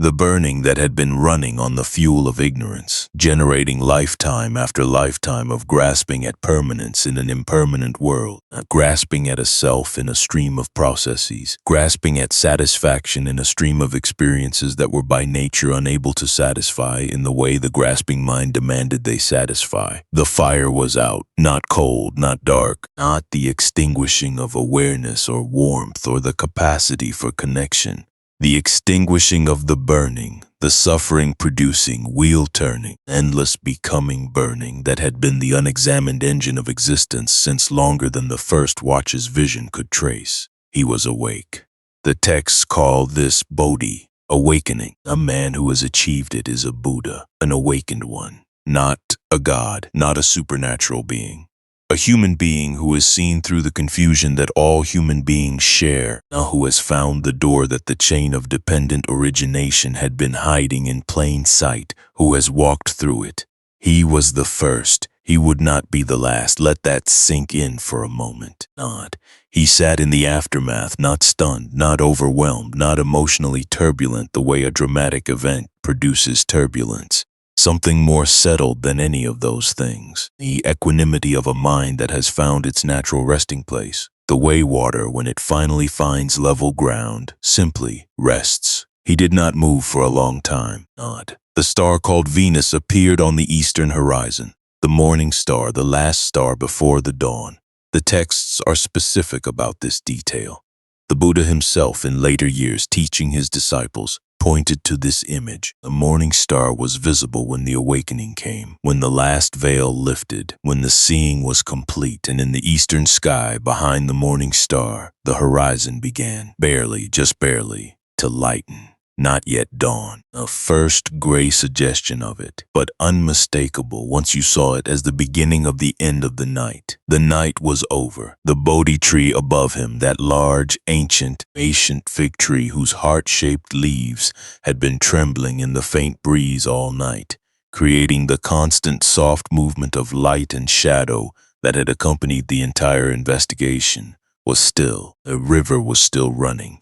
The burning that had been running on the fuel of ignorance, generating lifetime after lifetime of grasping at permanence in an impermanent world, grasping at a self in a stream of processes, grasping at satisfaction in a stream of experiences that were by nature unable to satisfy in the way the grasping mind demanded they satisfy. The fire was out, not cold, not dark, not the extinguishing of awareness or warmth or the capacity for connection. The extinguishing of the burning, the suffering-producing, wheel-turning, endless becoming burning that had been the unexamined engine of existence since longer than the first watch's vision could trace. He was awake. The texts call this Bodhi, awakening. A man who has achieved it is a Buddha, an awakened one, not a god, not a supernatural being. A human being who has seen through the confusion that all human beings share, who has found the door that the chain of dependent origination had been hiding in plain sight, who has walked through it. He was the first. He would not be the last. Let that sink in for a moment. Not. He sat in the aftermath, not stunned, not overwhelmed, not emotionally turbulent the way a dramatic event produces turbulence. Something more settled than any of those things. The equanimity of a mind that has found its natural resting place. The way water, when it finally finds level ground, simply rests. He did not move for a long time. Odd. The star called Venus appeared on the eastern horizon, the morning star, the last star before the dawn. The texts are specific about this detail. The Buddha himself, in later years teaching his disciples, pointed to this image. The morning star was visible when the awakening came, when the last veil lifted, when the seeing was complete, and in the eastern sky, behind the morning star, the horizon began, barely, just barely, to lighten. Not yet dawn, a first gray suggestion of it, but unmistakable once you saw it as the beginning of the end of the night. The night was over. The Bodhi tree above him, that large, ancient, patient fig tree whose heart-shaped leaves had been trembling in the faint breeze all night, creating the constant soft movement of light and shadow that had accompanied the entire investigation, was still. The river was still running.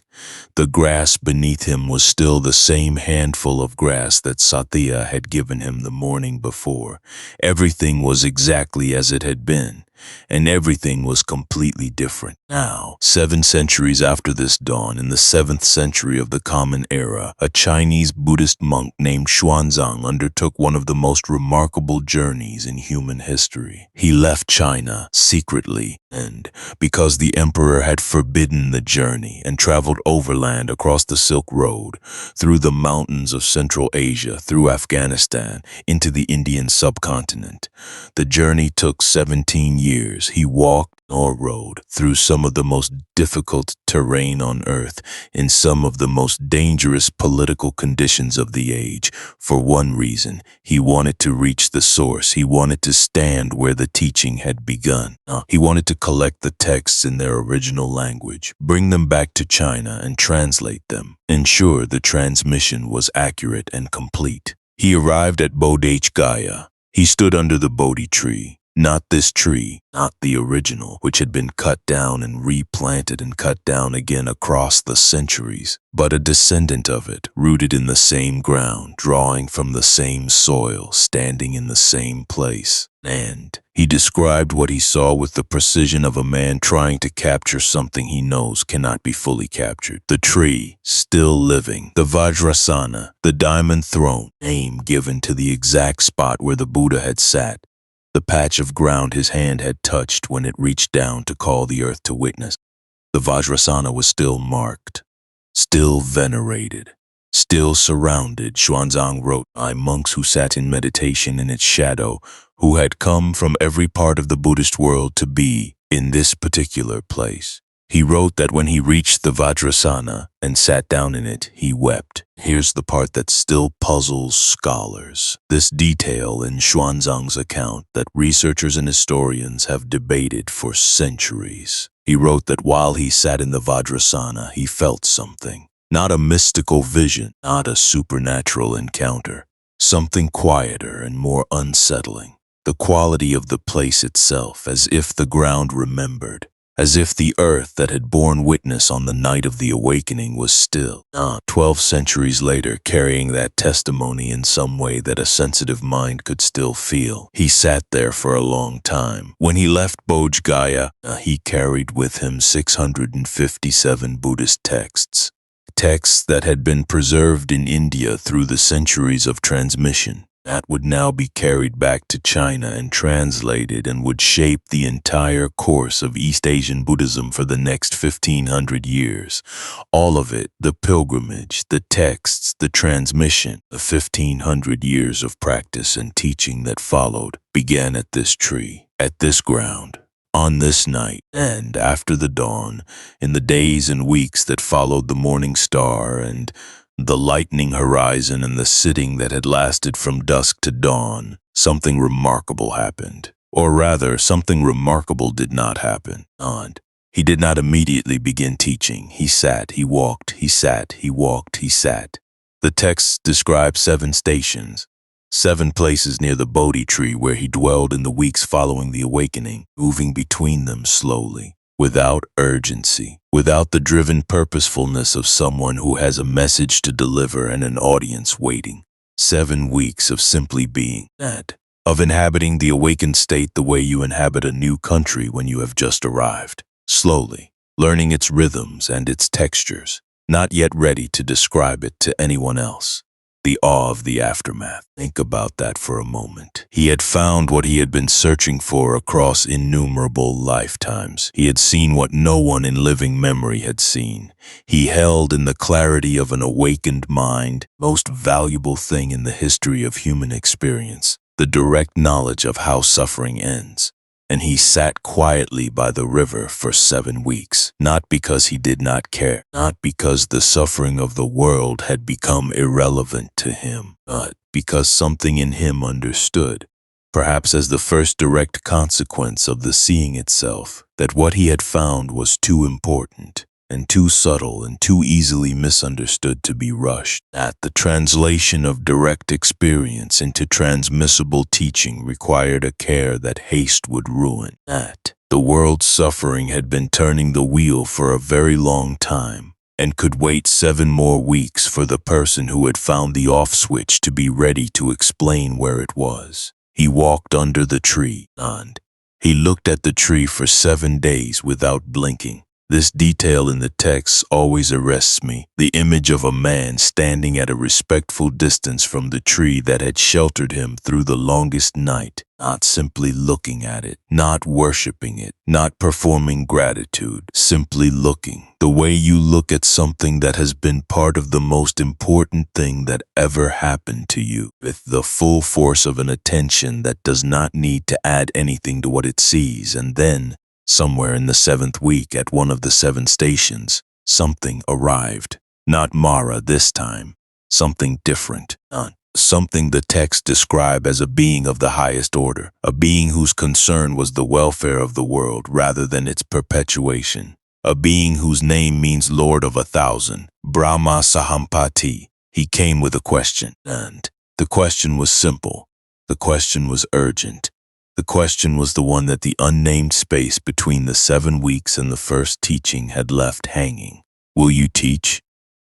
The grass beneath him was still the same handful of grass that Satya had given him the morning before. Everything was exactly as it had been, and everything was completely different. Now, 7 centuries after this dawn, in the 7th century of the Common Era, a Chinese Buddhist monk named Xuanzang undertook one of the most remarkable journeys in human history. He left China secretly, and because the emperor had forbidden the journey, and traveled overland across the Silk Road, through the mountains of Central Asia, through Afghanistan, into the Indian subcontinent. The journey took 17 years. He walked or rode through some of the most difficult terrain on earth, in some of the most dangerous political conditions of the age. For one reason, he wanted to reach the source. He wanted to stand where the teaching had begun. He wanted to collect the texts in their original language, bring them back to China and translate them, ensure the transmission was accurate and complete. He arrived at Bodhi Tree. He stood under the Bodhi tree. Not this tree, not the original, which had been cut down and replanted and cut down again across the centuries, but a descendant of it, rooted in the same ground, drawing from the same soil, standing in the same place. And he described what he saw with the precision of a man trying to capture something he knows cannot be fully captured. The tree, still living, the Vajrasana, the diamond throne, name given to the exact spot where the Buddha had sat, the patch of ground his hand had touched when it reached down to call the earth to witness. The Vajrasana was still marked, still venerated, still surrounded, Xuanzang wrote, by monks who sat in meditation in its shadow, who had come from every part of the Buddhist world to be in this particular place. He wrote that when he reached the Vajrasana and sat down in it, he wept. Here's the part that still puzzles scholars. This detail in Xuanzang's account that researchers and historians have debated for centuries. He wrote that while he sat in the Vajrasana, he felt something. Not a mystical vision, not a supernatural encounter. Something quieter and more unsettling. The quality of the place itself, as if the ground remembered. As if the earth that had borne witness on the night of the awakening was still, 12 centuries later, carrying that testimony in some way that a sensitive mind could still feel. He sat there for a long time. When he left Bodhi Gaya, he carried with him 657 Buddhist texts. Texts that had been preserved in India through the centuries of transmission. That would now be carried back to China and translated and would shape the entire course of East Asian Buddhism for the next 1500 years. All of it, the pilgrimage, the texts, the transmission, the 1500 years of practice and teaching that followed, began at this tree, at this ground, on this night, and after the dawn, in the days and weeks that followed the morning star and the lightening horizon and the sitting that had lasted from dusk to dawn, something remarkable happened. Or rather, something remarkable did not happen. He did not immediately begin teaching. He sat, he walked, he sat, he walked, he sat. The texts describe 7 stations, 7 places near the Bodhi tree where he dwelled in the weeks following the awakening, moving between them slowly. Without urgency, without the driven purposefulness of someone who has a message to deliver and an audience waiting. 7 weeks of simply being that, of inhabiting the awakened state the way you inhabit a new country when you have just arrived, slowly, learning its rhythms and its textures, not yet ready to describe it to anyone else. The awe of the aftermath. Think about that for a moment. He had found what he had been searching for across innumerable lifetimes. He had seen what no one in living memory had seen. He held in the clarity of an awakened mind, most valuable thing in the history of human experience, the direct knowledge of how suffering ends. And he sat quietly by the river for 7 weeks, not because he did not care, not because the suffering of the world had become irrelevant to him, but because something in him understood, perhaps as the first direct consequence of the seeing itself, that what he had found was too important and too subtle and too easily misunderstood to be rushed. That the translation of direct experience into transmissible teaching required a care that haste would ruin. That the world's suffering had been turning the wheel for a very long time and could wait 7 more weeks for the person who had found the off switch to be ready to explain where it was. He walked under the tree, and he looked at the tree for 7 days without blinking. This detail in the text always arrests me. The image of a man standing at a respectful distance from the tree that had sheltered him through the longest night, not simply looking at it, not worshiping it, not performing gratitude, simply looking. The way you look at something that has been part of the most important thing that ever happened to you, with the full force of an attention that does not need to add anything to what it sees, and then, somewhere in the 7th week at one of the 7 stations, something arrived. Not Mara this time. Something different. Something the text described as a being of the highest order, a being whose concern was the welfare of the world rather than its perpetuation, a being whose name means Lord of 1,000, Brahma Sahampati. He came with a question, and the question was simple. The question was urgent. The question was the one that the unnamed space between the 7 weeks and the first teaching had left hanging. Will you teach?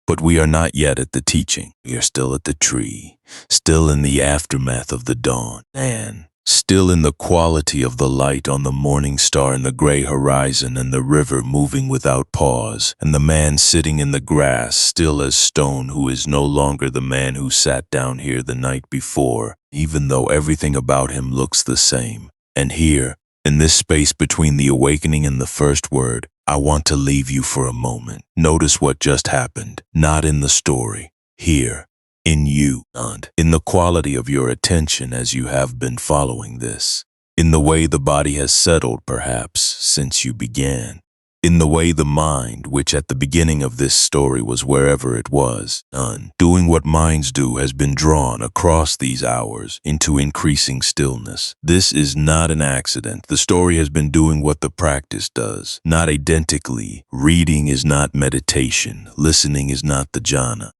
But we are not yet at the teaching. We are still at the tree, still in the aftermath of the dawn, and still in the quality of the light on the morning star in the gray horizon and the river moving without pause, and the man sitting in the grass still as stone who is no longer the man who sat down here the night before, even though everything about him looks the same. And here, in this space between the awakening and the first word, I want to leave you for a moment. Notice what just happened, not in the story, here, in you, and in the quality of your attention as you have been following this, in the way the body has settled perhaps since you began, in the way the mind, which at the beginning of this story was wherever it was, doing what minds do, has been drawn across these hours into increasing stillness. This is not an accident. The story has been doing what the practice does, not identically. Reading is not meditation. Listening is not the jhana.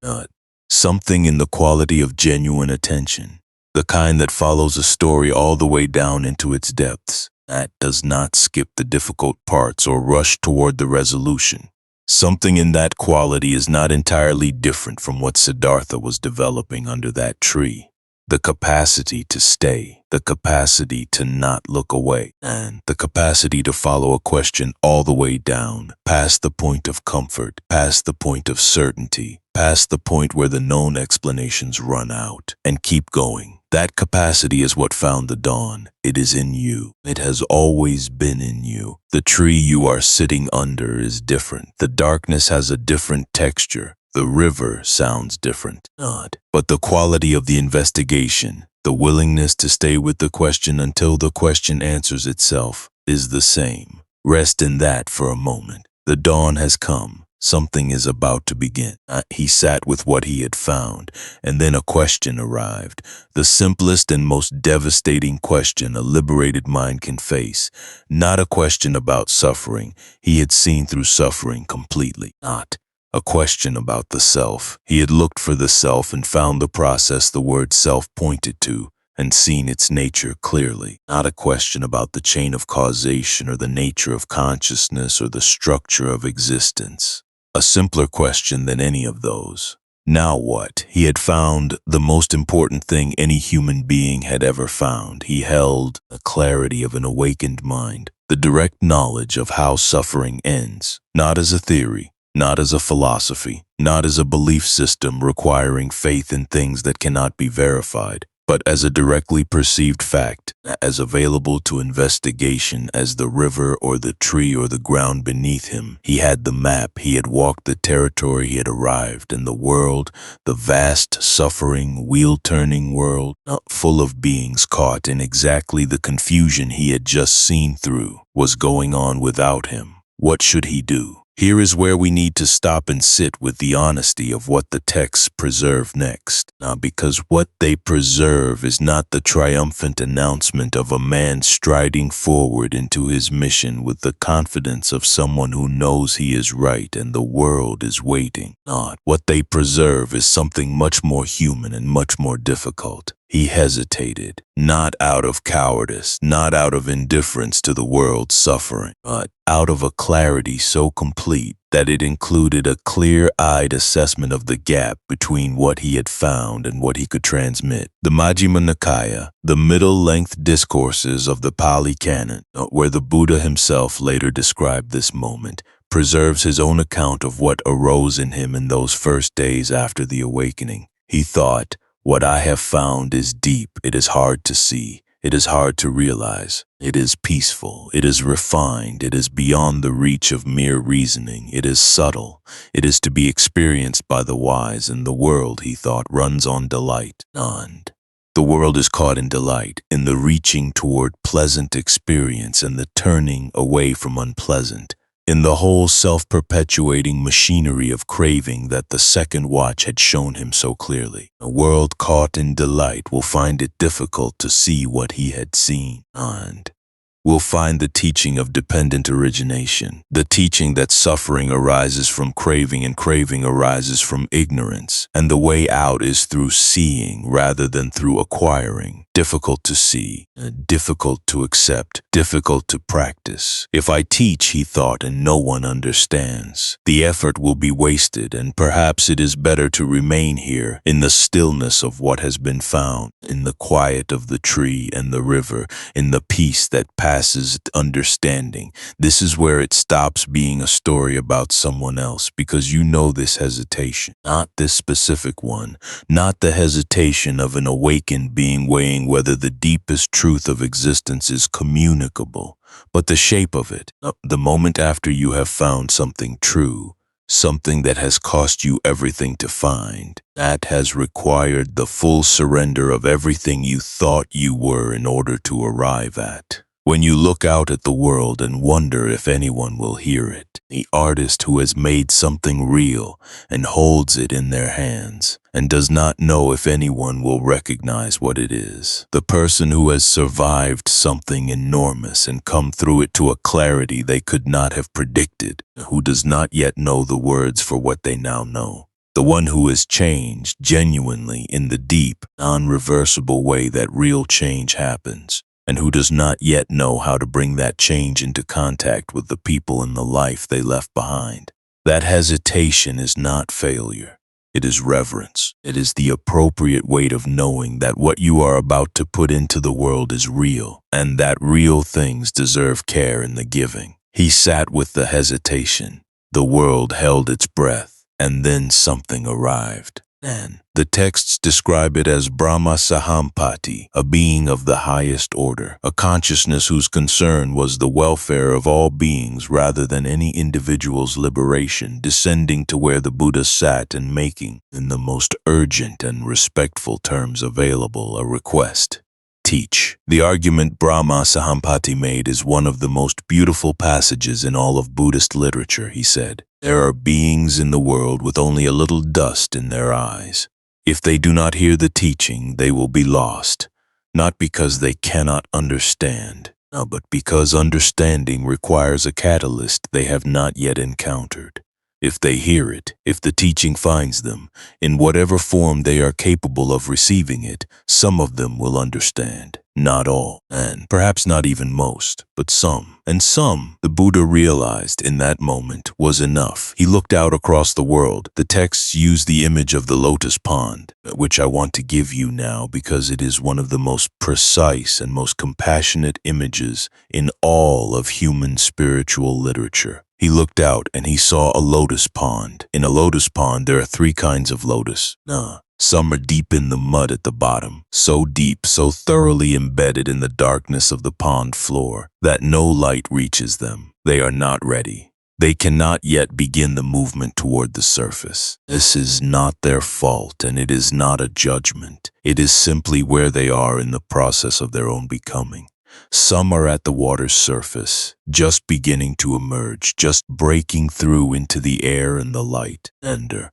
Something in the quality of genuine attention, the kind that follows a story all the way down into its depths, that does not skip the difficult parts or rush toward the resolution. Something in that quality is not entirely different from what Siddhartha was developing under that tree. The capacity to stay, the capacity to not look away, and the capacity to follow a question all the way down, past the point of comfort, past the point of certainty, past the point where the known explanations run out, and keep going. That capacity is what found the dawn. It is in you. It has always been in you. The tree you are sitting under is different. The darkness has a different texture. The river sounds different. But the quality of the investigation, the willingness to stay with the question until the question answers itself, is the same. Rest in that for a moment. The dawn has come. Something is about to begin. He sat with what he had found, and then a question arrived. The simplest and most devastating question a liberated mind can face. Not a question about suffering. He had seen through suffering completely. Not a question about the self. He had looked for the self and found the process the word self pointed to, and seen its nature clearly. Not a question about the chain of causation or the nature of consciousness or the structure of existence. A simpler question than any of those. Now what? He had found the most important thing any human being had ever found. He held the clarity of an awakened mind, the direct knowledge of how suffering ends, not as a theory, not as a philosophy, not as a belief system requiring faith in things that cannot be verified, but as a directly perceived fact, as available to investigation as the river or the tree or the ground beneath him. He had the map, he had walked the territory, he had arrived, and the world, the vast, suffering, wheel-turning world, full of beings caught in exactly the confusion he had just seen through, was going on without him. What should he do? Here is where we need to stop and sit with the honesty of what the texts preserve next. Because what they preserve is not the triumphant announcement of a man striding forward into his mission with the confidence of someone who knows he is right and the world is waiting. Not. What they preserve is something much more human and much more difficult. He hesitated, not out of cowardice, not out of indifference to the world's suffering, but out of a clarity so complete that it included a clear-eyed assessment of the gap between what he had found and what he could transmit. The Majjhima Nikaya, the middle-length discourses of the Pali Canon, where the Buddha himself later described this moment, preserves his own account of what arose in him in those first days after the awakening. He thought, "What I have found is deep, it is hard to see, it is hard to realize, it is peaceful, it is refined, it is beyond the reach of mere reasoning, it is subtle, it is to be experienced by the wise, and the world," he thought, "runs on delight." And the world is caught in delight, in the reaching toward pleasant experience and the turning away from unpleasant, in the whole self-perpetuating machinery of craving that the second watch had shown him so clearly. A world caught in delight will find it difficult to see what he had seen, and will find the teaching of dependent origination, the teaching that suffering arises from craving and craving arises from ignorance, and the way out is through seeing rather than through acquiring. Difficult to see, difficult to accept, difficult to practice. If I teach, he thought, and no one understands, the effort will be wasted, and perhaps it is better to remain here in the stillness of what has been found, in the quiet of the tree and the river, in the peace that passes understanding. This is where it stops being a story about someone else, because you know this hesitation, not this specific one, not the hesitation of an awakened being weighing whether the deepest truth of existence is communicable, but the shape of it, the moment after you have found something true, something that has cost you everything to find, that has required the full surrender of everything you thought you were in order to arrive at. When you look out at the world and wonder if anyone will hear it, the artist who has made something real and holds it in their hands and does not know if anyone will recognize what it is, the person who has survived something enormous and come through it to a clarity they could not have predicted, who does not yet know the words for what they now know. The one who is changed genuinely in the deep, non-reversible way that real change happens, and who does not yet know how to bring that change into contact with the people and the life they left behind. That hesitation is not failure. It is reverence. It is the appropriate weight of knowing that what you are about to put into the world is real, and that real things deserve care in the giving. He sat with the hesitation. The world held its breath, and then something arrived. And the texts describe it as Brahma Sahampati, a being of the highest order, a consciousness whose concern was the welfare of all beings rather than any individual's liberation, descending to where the Buddha sat and making, in the most urgent and respectful terms available, a request. Teach. The argument Brahma Sahampati made is one of the most beautiful passages in all of Buddhist literature, he said. There are beings in the world with only a little dust in their eyes. If they do not hear the teaching, they will be lost, not because they cannot understand, but because understanding requires a catalyst they have not yet encountered. If they hear it, if the teaching finds them, in whatever form they are capable of receiving it, some of them will understand. Not all, and perhaps not even most, but some. And some, the Buddha realized in that moment, was enough. He looked out across the world. The texts use the image of the lotus pond, which I want to give you now because it is one of the most precise and most compassionate images in all of human spiritual literature. He looked out and he saw a lotus pond. In a lotus pond, there are three kinds of lotus. Some are deep in the mud at the bottom, so deep, so thoroughly embedded in the darkness of the pond floor that no light reaches them. They are not ready. They cannot yet begin the movement toward the surface. This is not their fault, and it is not a judgment. It is simply where they are in the process of their own becoming. Some are at the water's surface, just beginning to emerge, just breaking through into the air and the light, tender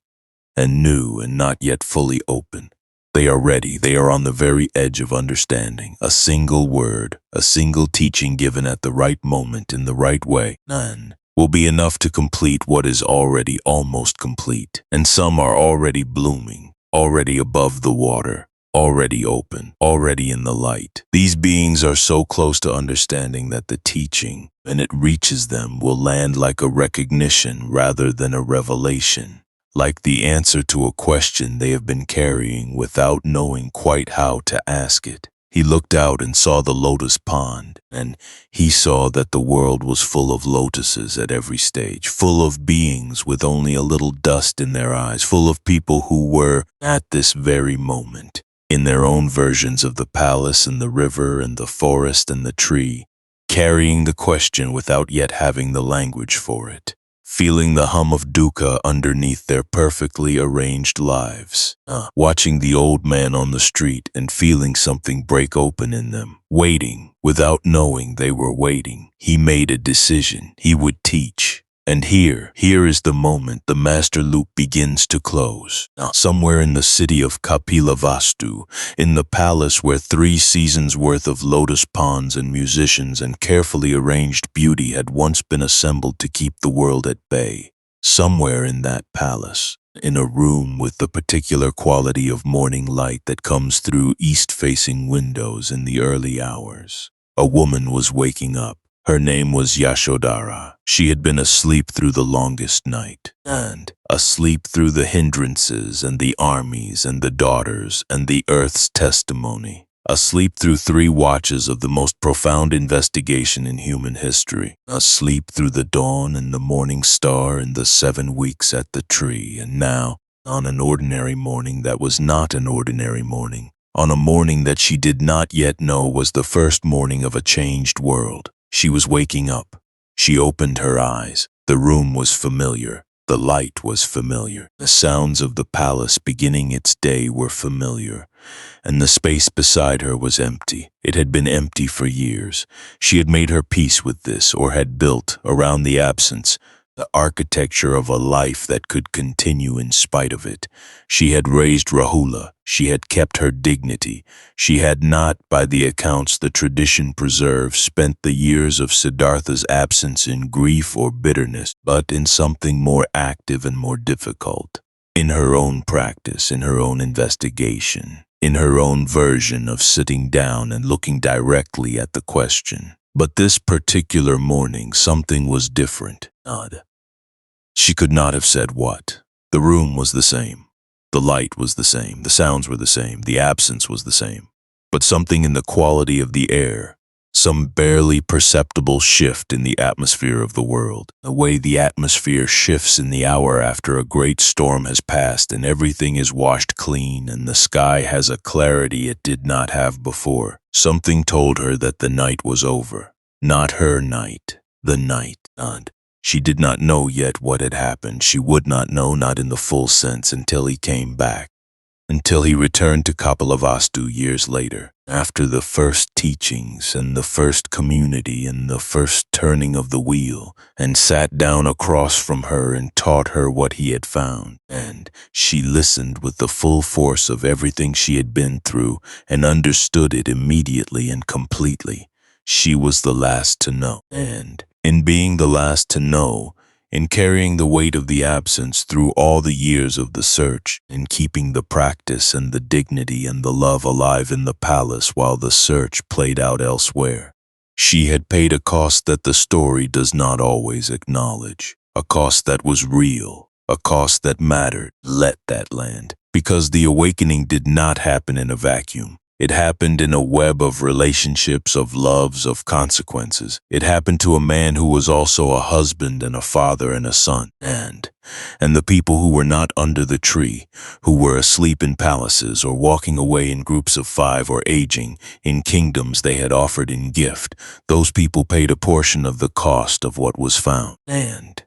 and new and not yet fully open. They are ready. They are on the very edge of understanding. A single word, a single teaching given at the right moment in the right way, none, will be enough to complete what is already almost complete. And some are already blooming, already above the water, already open, already in the light. These beings are so close to understanding that the teaching, when it reaches them, will land like a recognition rather than a revelation, like the answer to a question they have been carrying without knowing quite how to ask it. He looked out and saw the lotus pond, and he saw that the world was full of lotuses at every stage, full of beings with only a little dust in their eyes, full of people who were, at this very moment, in their own versions of the palace and the river and the forest and the tree, carrying the question without yet having the language for it, feeling the hum of dukkha underneath their perfectly arranged lives, watching the old man on the street and feeling something break open in them, waiting without knowing they were waiting. He made a decision. He would teach. And here is the moment the master loop begins to close. Somewhere in the city of Kapilavastu, in the palace where 3 seasons worth of lotus ponds and musicians and carefully arranged beauty had once been assembled to keep the world at bay. Somewhere in that palace, in a room with the particular quality of morning light that comes through east-facing windows in the early hours, a woman was waking up. Her name was Yashodhara. She had been asleep through the longest night, and asleep through the hindrances and the armies and the daughters and the earth's testimony, asleep through 3 watches of the most profound investigation in human history, asleep through the dawn and the morning star and the 7 weeks at the tree, and now, on an ordinary morning that was not an ordinary morning, on a morning that she did not yet know was the first morning of a changed world, she was waking up. She opened her eyes. The room was familiar. The light was familiar. The sounds of the palace beginning its day were familiar. And the space beside her was empty. It had been empty for years. She had made her peace with this, or had built, around the absence, the architecture of a life that could continue in spite of it. She had raised Rahula. She had kept her dignity. She had not, by the accounts the tradition preserves, spent the years of Siddhartha's absence in grief or bitterness, but in something more active and more difficult. In her own practice, in her own investigation, in her own version of sitting down and looking directly at the question. But this particular morning, something was different. Odd. She could not have said what. The room was the same. The light was the same. The sounds were the same. The absence was the same. But something in the quality of the air, some barely perceptible shift in the atmosphere of the world, the way the atmosphere shifts in the hour after a great storm has passed and everything is washed clean and the sky has a clarity it did not have before. Something told her that the night was over. Not her night. The night. She did not know yet what had happened. She would not know, not in the full sense, until he came back. Until he returned to Kapilavastu years later, after the first teachings and the first community and the first turning of the wheel, and sat down across from her and taught her what he had found. And she listened with the full force of everything she had been through and understood it immediately and completely. She was the last to know. And in being the last to know, in carrying the weight of the absence through all the years of the search, in keeping the practice and the dignity and the love alive in the palace while the search played out elsewhere. She had paid a cost that the story does not always acknowledge, a cost that was real, a cost that mattered. Let that land, because the awakening did not happen in a vacuum. It happened in a web of relationships, of loves, of consequences. It happened to a man who was also a husband and a father and a son. And the people who were not under the tree, who were asleep in palaces or walking away in groups of 5 or aging in kingdoms they had offered in gift, those people paid a portion of the cost of what was found. And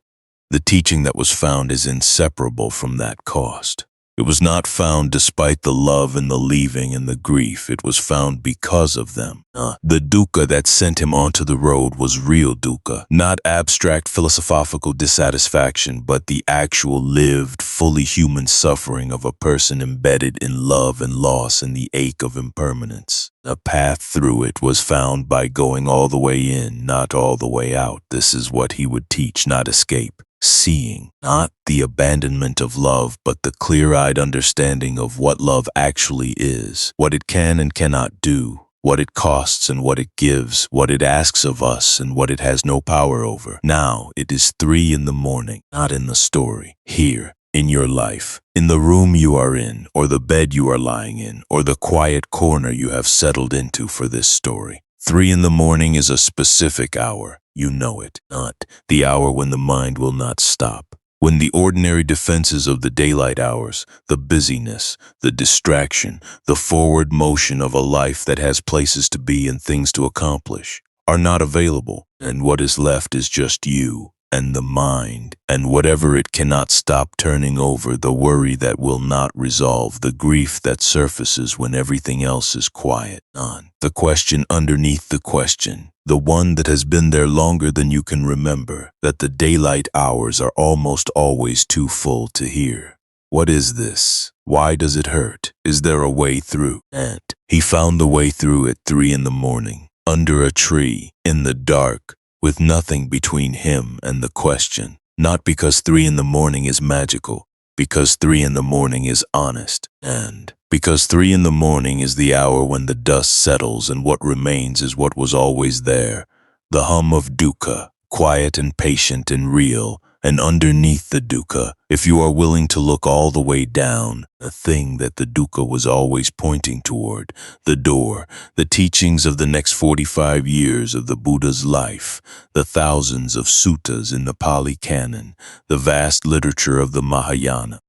the teaching that was found is inseparable from that cost. It was not found despite the love and the leaving and the grief. It was found because of them. The dukkha that sent him onto the road was real dukkha, not abstract philosophical dissatisfaction, but the actual lived, fully human suffering of a person embedded in love and loss and the ache of impermanence. A path through it was found by going all the way in, not all the way out. This is what he would teach, not escape. Seeing, not the abandonment of love, but the clear-eyed understanding of what love actually is, what it can and cannot do, what it costs and what it gives, what it asks of us and what it has no power over. Now it is 3 in the morning, not in the story, here, in your life, in the room you are in, or the bed you are lying in, or the quiet corner you have settled into for this story. 3 in the morning is a specific hour. You know it, not the hour when the mind will not stop. When the ordinary defenses of the daylight hours, the busyness, the distraction, the forward motion of a life that has places to be and things to accomplish, are not available, and what is left is just you and the mind, and whatever it cannot stop turning over, the worry that will not resolve, the grief that surfaces when everything else is quiet. On the question underneath the question, the one that has been there longer than you can remember, that the daylight hours are almost always too full to hear. What is this? Why does it hurt? Is there a way through? And he found the way through at 3 in the morning, under a tree, in the dark, with nothing between him and the question. Not because 3 in the morning is magical, because 3 in the morning is honest, and because 3 in the morning is the hour when the dust settles and what remains is what was always there, the hum of dukkha, quiet and patient and real, and underneath the dukkha, if you are willing to look all the way down, the thing that the dukkha was always pointing toward, the door, the teachings of the next 45 years of the Buddha's life, the thousands of suttas in the Pali Canon, the vast literature of the Mahayana,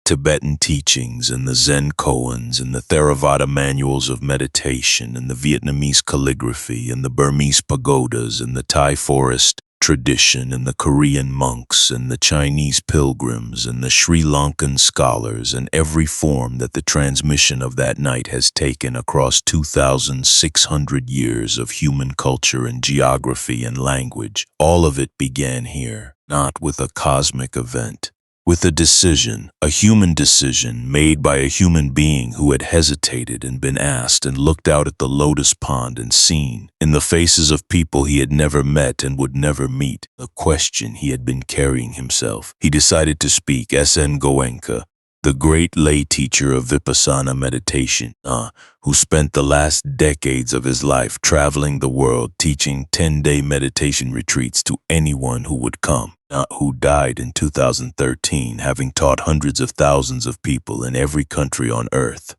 Tibetan teachings and the Zen koans and the Theravada manuals of meditation and the Vietnamese calligraphy and the Burmese pagodas and the Thai forest tradition and the Korean monks and the Chinese pilgrims and the Sri Lankan scholars and every form that the transmission of that night has taken across 2,600 years of human culture and geography and language. All of it began here, not with a cosmic event, with a decision, a human decision made by a human being who had hesitated and been asked and looked out at the lotus pond and seen, in the faces of people he had never met and would never meet, the question he had been carrying himself. He decided to speak. S.N. Goenka, the great lay teacher of Vipassana meditation, who spent the last decades of his life traveling the world teaching 10-day meditation retreats to anyone who would come, who died in 2013, having taught hundreds of thousands of people in every country on earth.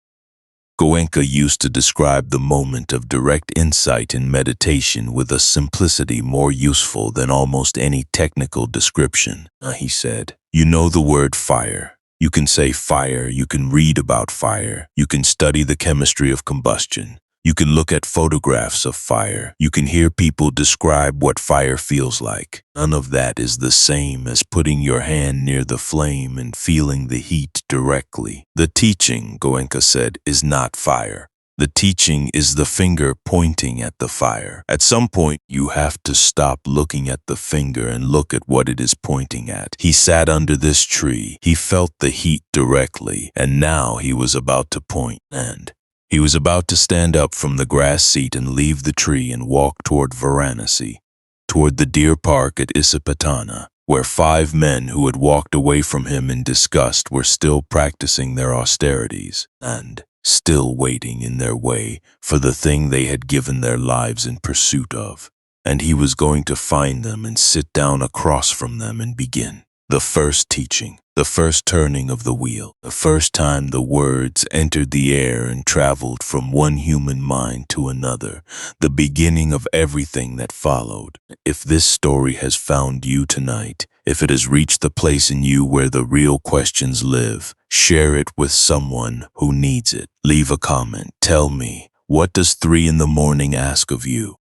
Goenka used to describe the moment of direct insight in meditation with a simplicity more useful than almost any technical description. He said, "You know the word fire. You can say fire, you can read about fire, you can study the chemistry of combustion, you can look at photographs of fire, you can hear people describe what fire feels like. None of that is the same as putting your hand near the flame and feeling the heat directly. The teaching," Goenka said, "is not fire. The teaching is the finger pointing at the fire. At some point, you have to stop looking at the finger and look at what it is pointing at." He sat under this tree. He felt the heat directly, and now he was about to point, and he was about to stand up from the grass seat and leave the tree and walk toward Varanasi, toward the deer park at Isipatana. where 5 men who had walked away from him in disgust were still practicing their austerities and still waiting in their way for the thing they had given their lives in pursuit of. And he was going to find them and sit down across from them and begin the first teaching, the first turning of the wheel, the first time the words entered the air and traveled from one human mind to another, the beginning of everything that followed. If this story has found you tonight, if it has reached the place in you where the real questions live, share it with someone who needs it. Leave a comment. Tell me, what does 3 in the morning ask of you?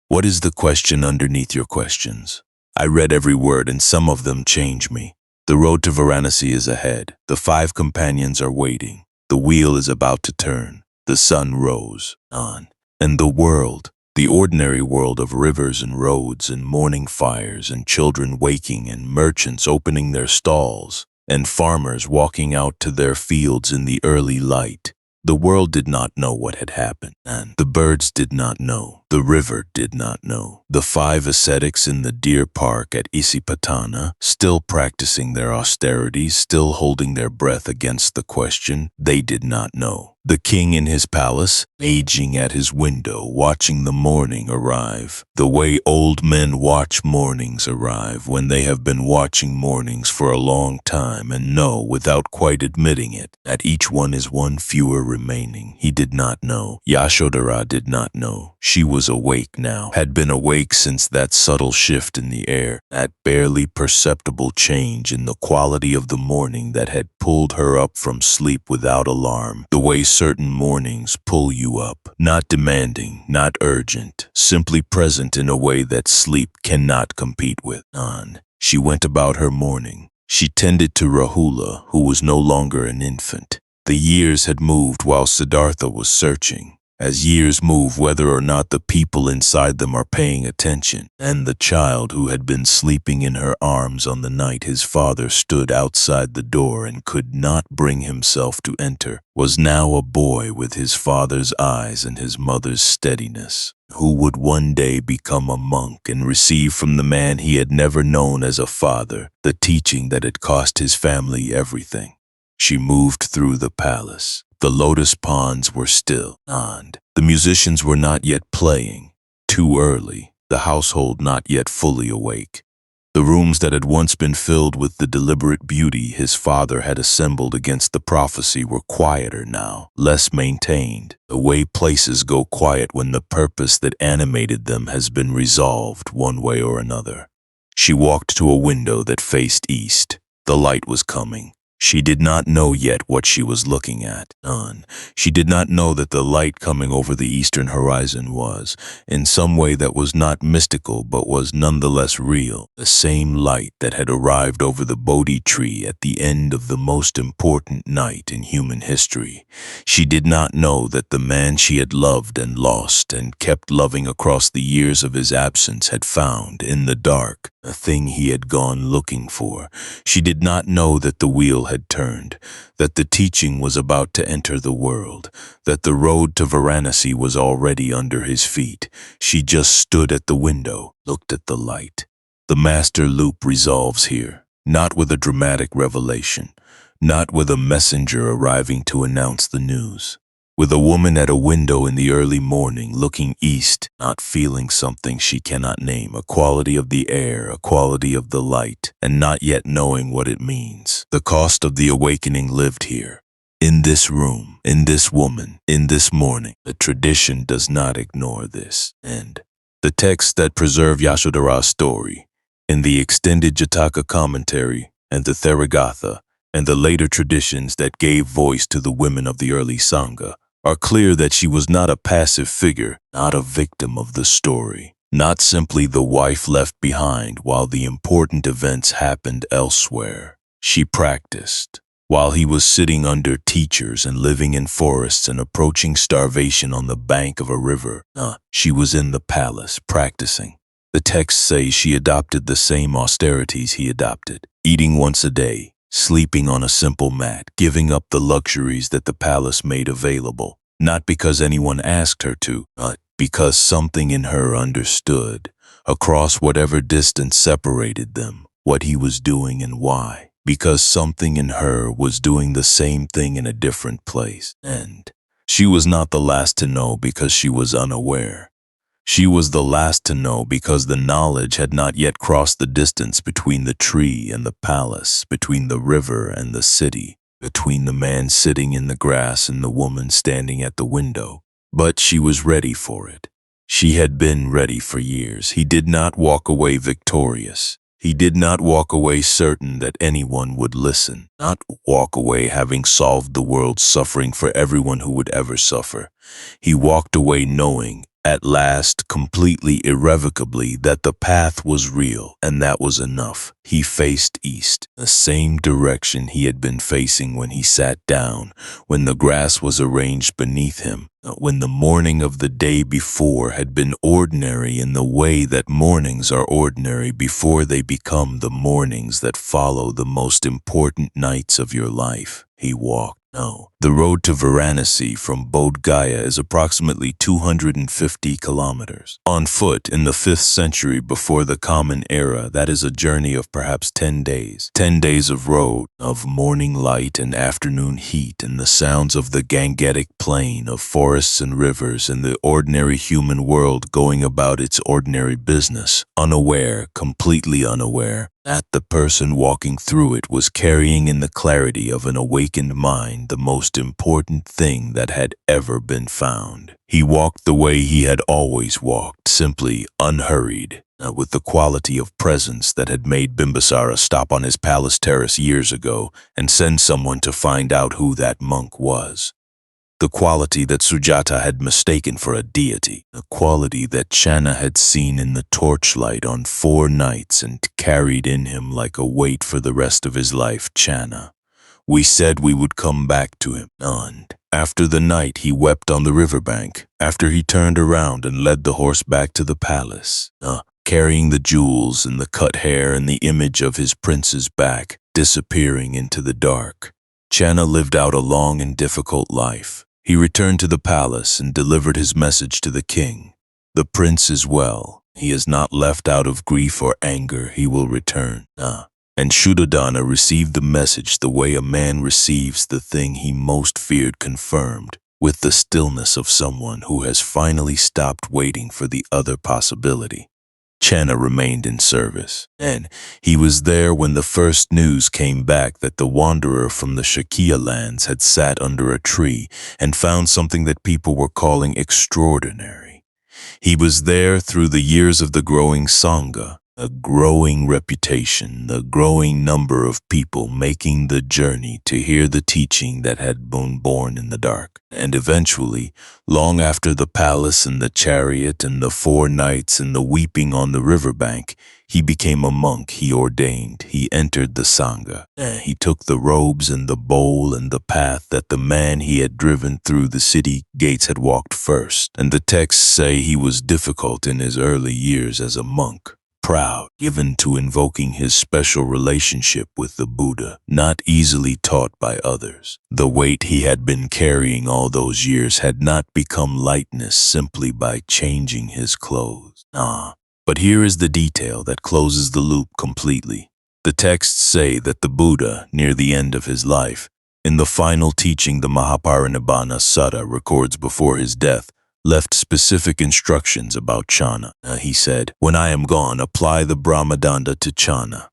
What is the question underneath your questions? I read every word and some of them change me. The road to Varanasi is ahead. The 5 companions are waiting. The wheel is about to turn. The sun rose on. And the world, the ordinary world of rivers and roads and morning fires and children waking and merchants opening their stalls and farmers walking out to their fields in the early light. The world did not know what had happened, and the birds did not know. The river did not know. The 5 ascetics in the deer park at Isipatana, still practicing their austerities, still holding their breath against the question, they did not know. The king in his palace, aging at his window, watching the morning arrive, the way old men watch mornings arrive when they have been watching mornings for a long time and know, without quite admitting it, that each one is one fewer remaining. He did not know. Yashodhara did not know. She was awake now, had been awake since that subtle shift in the air, that barely perceptible change in the quality of the morning that had pulled her up from sleep without alarm, the way certain mornings pull you up, not demanding, not urgent, simply present in a way that sleep cannot compete with. She went about her morning. She tended to Rahula, who was no longer an infant. The years had moved while Siddhartha was searching. As years move, whether or not the people inside them are paying attention, and the child who had been sleeping in her arms on the night his father stood outside the door and could not bring himself to enter, was now a boy with his father's eyes and his mother's steadiness, who would one day become a monk and receive from the man he had never known as a father the teaching that had cost his family everything. She moved through the palace. The lotus ponds were still, and the musicians were not yet playing. Too early, the household not yet fully awake. The rooms that had once been filled with the deliberate beauty his father had assembled against the prophecy were quieter now, less maintained, the way places go quiet when the purpose that animated them has been resolved one way or another. She walked to a window that faced east. The light was coming. She did not know yet what she was looking at. She did not know that the light coming over the eastern horizon was, in some way that was not mystical but was nonetheless real, the same light that had arrived over the Bodhi Tree at the end of the most important night in human history. She did not know that the man she had loved and lost and kept loving across the years of his absence had found, in the dark, a thing he had gone looking for. She did not know that the wheel had turned, that the teaching was about to enter the world, that the road to Varanasi was already under his feet. She just stood at the window, looked at the light. The master loop resolves here, not with a dramatic revelation, not with a messenger arriving to announce the news. With a woman at a window in the early morning, looking east, not feeling something she cannot name, a quality of the air, a quality of the light, and not yet knowing what it means. The cost of the awakening lived here, in this room, in this woman, in this morning. The tradition does not ignore this. And the texts that preserve Yashodhara's story, in the extended Jataka commentary and the Therigatha, and the later traditions that gave voice to the women of the early Sangha, are clear that she was not a passive figure, not a victim of the story, not simply the wife left behind while the important events happened elsewhere. She practiced. While he was sitting under teachers and living in forests and approaching starvation on the bank of a river, she was in the palace practicing. The texts say she adopted the same austerities he adopted, eating once a day, sleeping on a simple mat, giving up the luxuries that the palace made available, not because anyone asked her to, but because something in her understood, across whatever distance separated them, what he was doing and why. Because something in her was doing the same thing in a different place. And she was not the last to know because she was unaware. She was the last to know because the knowledge had not yet crossed the distance between the tree and the palace, between the river and the city, between the man sitting in the grass and the woman standing at the window. But she was ready for it. She had been ready for years. He did not walk away victorious. He did not walk away certain that anyone would listen, not walk away having solved the world's suffering for everyone who would ever suffer. He walked away knowing, at last, completely irrevocably, that the path was real, and that was enough. He faced east, the same direction he had been facing when he sat down, when the grass was arranged beneath him, when the morning of the day before had been ordinary in the way that mornings are ordinary before they become the mornings that follow the most important nights of your life. He walked. No. The road to Varanasi from Bodh Gaya is approximately 250 kilometers. On foot, in the 5th century before the Common Era, that is a journey of perhaps 10 days. 10 days of road, of morning light and afternoon heat, and the sounds of the Gangetic plain, of forests and rivers, and the ordinary human world going about its ordinary business, unaware, completely unaware, that the person walking through it was carrying in the clarity of an awakened mind the most important thing that had ever been found. He walked the way he had always walked, simply unhurried, with the quality of presence that had made Bimbisara stop on his palace terrace years ago and send someone to find out who that monk was. The quality that Sujata had mistaken for a deity, the quality that Channa had seen in the torchlight on 4 nights and carried in him like a weight for the rest of his life. Channa. We said we would come back to him. And after the night he wept on the riverbank, after he turned around and led the horse back to the palace, carrying the jewels and the cut hair and the image of his prince's back, disappearing into the dark. Channa lived out a long and difficult life. He returned to the palace and delivered his message to the king. The prince is well. He is not left out of grief or anger. He will return. And Shuddhodana received the message the way a man receives the thing he most feared confirmed, with the stillness of someone who has finally stopped waiting for the other possibility. Channa remained in service, and he was there when the first news came back that the wanderer from the Shakya lands had sat under a tree and found something that people were calling extraordinary. He was there through the years of the growing Sangha, a growing reputation, the growing number of people making the journey to hear the teaching that had been born in the dark. And eventually, long after the palace and the chariot and the 4 nights and the weeping on the riverbank, he became a monk. He ordained. He entered the Sangha. He took the robes and the bowl and the path that the man he had driven through the city gates had walked first. And the texts say he was difficult in his early years as a monk. Proud, given to invoking his special relationship with the Buddha, not easily taught by others. The weight he had been carrying all those years had not become lightness simply by changing his clothes. But here is the detail that closes the loop completely. The texts say that the Buddha, near the end of his life, in the final teaching the Mahaparinibbana Sutta records before his death, left specific instructions about Channa. He said, "When I am gone, apply the Brahmadanda to Channa."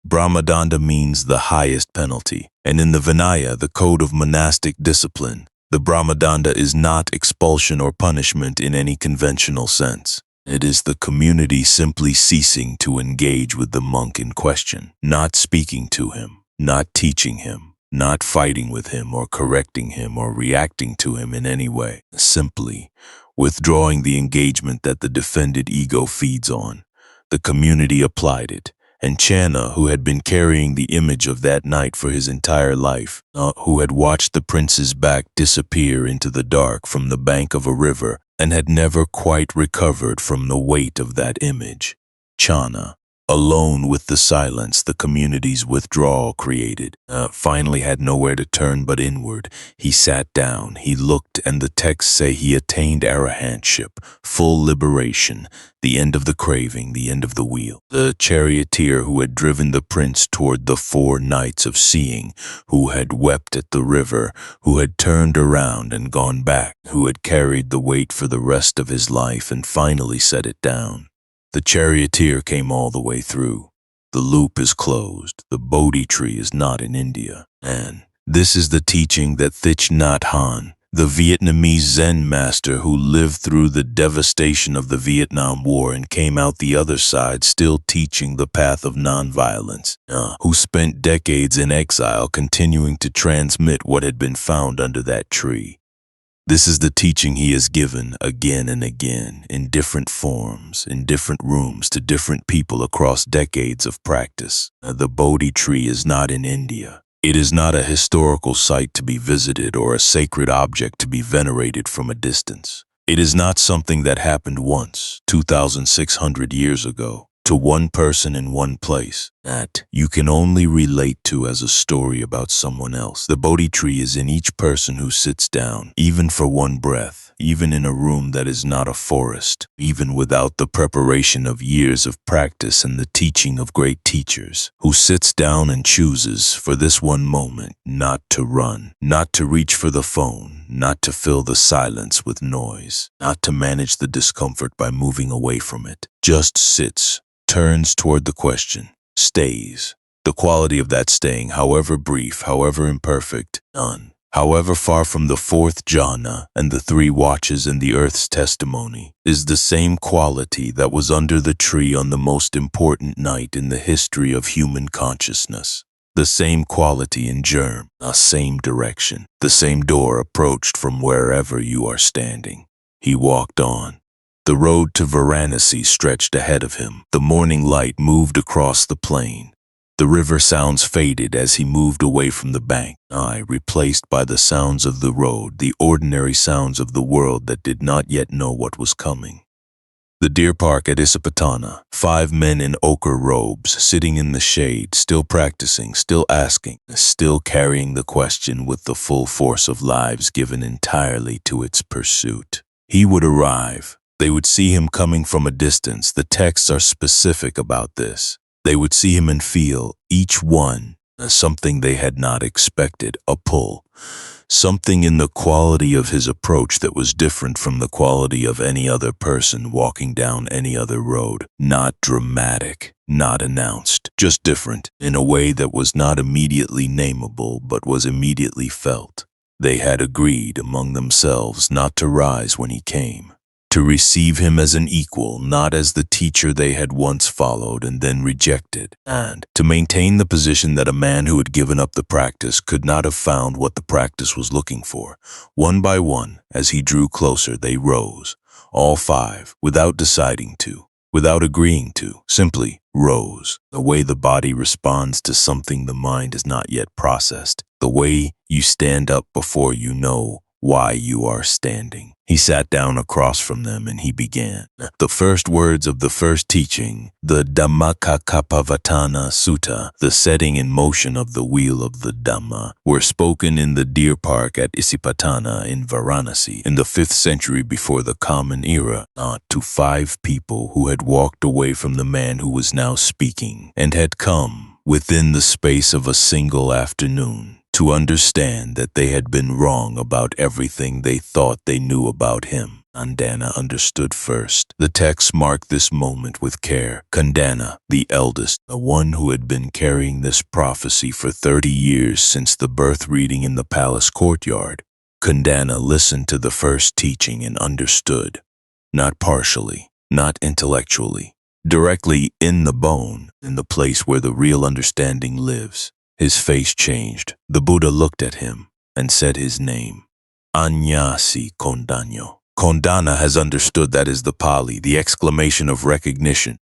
Brahmadanda means the highest penalty, and in the Vinaya, the code of monastic discipline, the Brahmadanda is not expulsion or punishment in any conventional sense. It is the community simply ceasing to engage with the monk in question, not speaking to him, not teaching him, not fighting with him or correcting him or reacting to him in any way, simply withdrawing the engagement that the defended ego feeds on. The community applied it, and Channa, who had been carrying the image of that night for his entire life, who had watched the prince's back disappear into the dark from the bank of a river and had never quite recovered from the weight of that image, Channa, Alone with the silence the community's withdrawal created, finally had nowhere to turn but inward. He sat down, he looked, and the texts say he attained arahantship, full liberation, the end of the craving, the end of the wheel. The charioteer who had driven the prince toward the 4 nights of seeing, who had wept at the river, who had turned around and gone back, who had carried the weight for the rest of his life and finally set it down. The charioteer came all the way through. The loop is closed. The Bodhi Tree is not in India. And this is the teaching that Thich Nhat Hanh, the Vietnamese Zen master who lived through the devastation of the Vietnam War and came out the other side still teaching the path of nonviolence, who spent decades in exile continuing to transmit what had been found under that tree. This is the teaching he has given again and again, in different forms, in different rooms, to different people across decades of practice. The Bodhi Tree is not in India. It is not a historical site to be visited or a sacred object to be venerated from a distance. It is not something that happened once, 2,600 years ago, to one person in one place, that you can only relate to as a story about someone else. The Bodhi Tree is in each person who sits down, even for one breath, even in a room that is not a forest, even without the preparation of years of practice and the teaching of great teachers, who sits down and chooses for this one moment not to run, not to reach for the phone, not to fill the silence with noise, not to manage the discomfort by moving away from it, just sits, turns toward the question, stays. The quality of that staying, however brief, however imperfect, none. However far from the 4th jhana and the 3 watches and the earth's testimony, is the same quality that was under the tree on the most important night in the history of human consciousness. The same quality in germ, the same direction, the same door approached from wherever you are standing. He walked on. The road to Varanasi stretched ahead of him. The morning light moved across the plain. The river sounds faded as he moved away from the bank, replaced by the sounds of the road, the ordinary sounds of the world that did not yet know what was coming. The deer park at Isipatana, 5 men in ochre robes, sitting in the shade, still practicing, still asking, still carrying the question with the full force of lives given entirely to its pursuit. He would arrive. They would see him coming from a distance. The texts are specific about this. They would see him and feel, each one, something they had not expected, a pull. Something in the quality of his approach that was different from the quality of any other person walking down any other road. Not dramatic, not announced, just different, in a way that was not immediately nameable but was immediately felt. They had agreed among themselves not to rise when he came. To receive him as an equal, not as the teacher they had once followed and then rejected, and to maintain the position that a man who had given up the practice could not have found what the practice was looking for. One by one, as he drew closer, they rose, all 5, without deciding to, without agreeing to, simply rose. The way the body responds to something the mind has not yet processed, the way you stand up before you know why you are standing. He sat down across from them and he began. The first words of the first teaching, the Dhammacakkappavattana Sutta, the setting in motion of the wheel of the Dhamma, were spoken in the deer park at Isipatana in Varanasi in the 5th century before the Common Era, not to 5 people who had walked away from the man who was now speaking and had come, within the space of a single afternoon, to understand that they had been wrong about everything they thought they knew about him. Khandana understood first. The texts mark this moment with care. Khandana, the eldest, the one who had been carrying this prophecy for 30 years since the birth reading in the palace courtyard. Khandana listened to the first teaching and understood, not partially, not intellectually, directly in the bone, in the place where the real understanding lives. His face changed. The Buddha looked at him and said his name. Anyasi Kondanyo. Kondana has understood that is the Pali, the exclamation of recognition,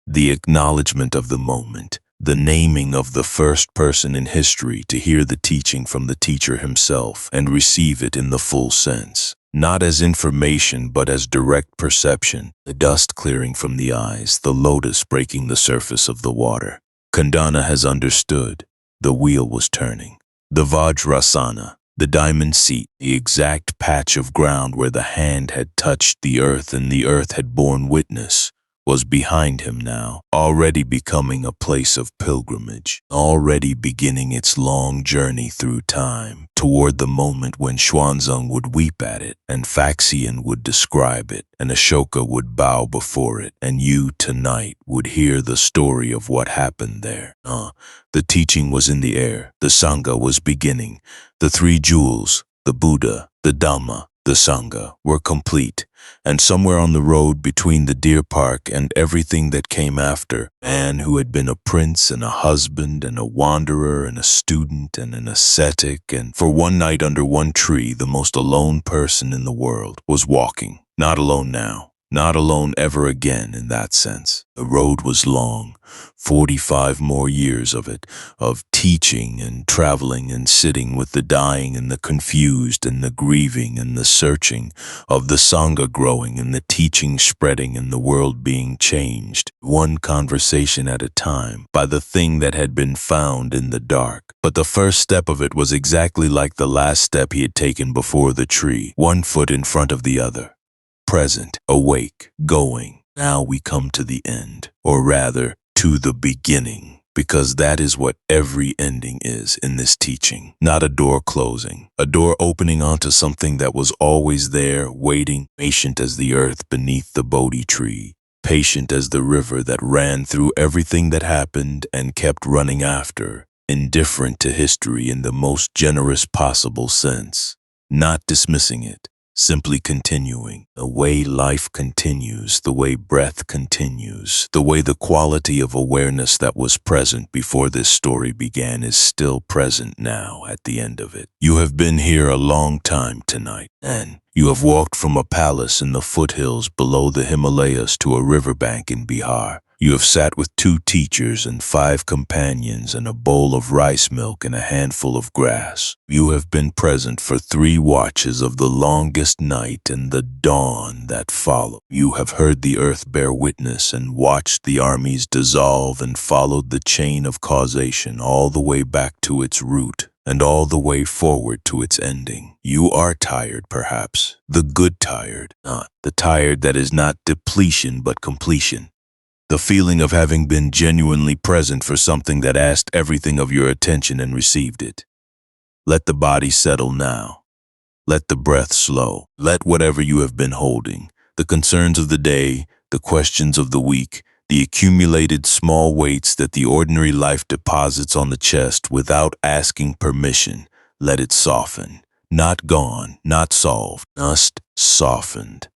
the acknowledgement of the moment, the naming of the first person in history to hear the teaching from the teacher himself and receive it in the full sense. not as information but as direct perception, the dust clearing from the eyes, the lotus breaking the surface of the water. Kundana has understood. The wheel was turning. The Vajrasana, the diamond seat, the exact patch of ground where the hand had touched the earth and the earth had borne witness, was behind him now, already becoming a place of pilgrimage, already beginning its long journey through time, toward the moment when Xuanzang would weep at it, and Faxian would describe it, and Ashoka would bow before it, and you tonight would hear the story of what happened there. The teaching was in the air, the Sangha was beginning, the three jewels, the Buddha, the Dhamma, the Sangha, were complete, and somewhere on the road between the deer park and everything that came after, a man who had been a prince and a husband and a wanderer and a student and an ascetic and for one night under one tree the most alone person in the world was walking. Not alone now. Not alone ever again in that sense. The road was long, 45 more years of it, of teaching and traveling and sitting with the dying and the confused and the grieving and the searching, of the Sangha growing and the teaching spreading and the world being changed, one conversation at a time, by the thing that had been found in the dark. But the first step of it was exactly like the last step he had taken before the tree, one foot in front of the other. Present, awake, going. Now we come to the end, or rather, to the beginning, because that is what every ending is in this teaching. Not a door closing, a door opening onto something that was always there, waiting, patient as the earth beneath the Bodhi Tree, patient as the river that ran through everything that happened and kept running after, indifferent to history in the most generous possible sense, not dismissing it, simply continuing, the way life continues, the way breath continues, the way the quality of awareness that was present before this story began is still present now at the end of it. You have been here a long time tonight, and you have walked from a palace in the foothills below the Himalayas to a riverbank in Bihar. You have sat with 2 teachers and 5 companions and a bowl of rice milk and a handful of grass. You have been present for 3 watches of the longest night and the dawn that followed. You have heard the earth bear witness and watched the armies dissolve and followed the chain of causation all the way back to its root and all the way forward to its ending. You are tired, perhaps, the good tired, not the tired that is not depletion but completion. The feeling of having been genuinely present for something that asked everything of your attention and received it. Let the body settle now. Let the breath slow. Let whatever you have been holding, the concerns of the day, the questions of the week, the accumulated small weights that the ordinary life deposits on the chest without asking permission, let it soften. Not gone, not solved, just softened.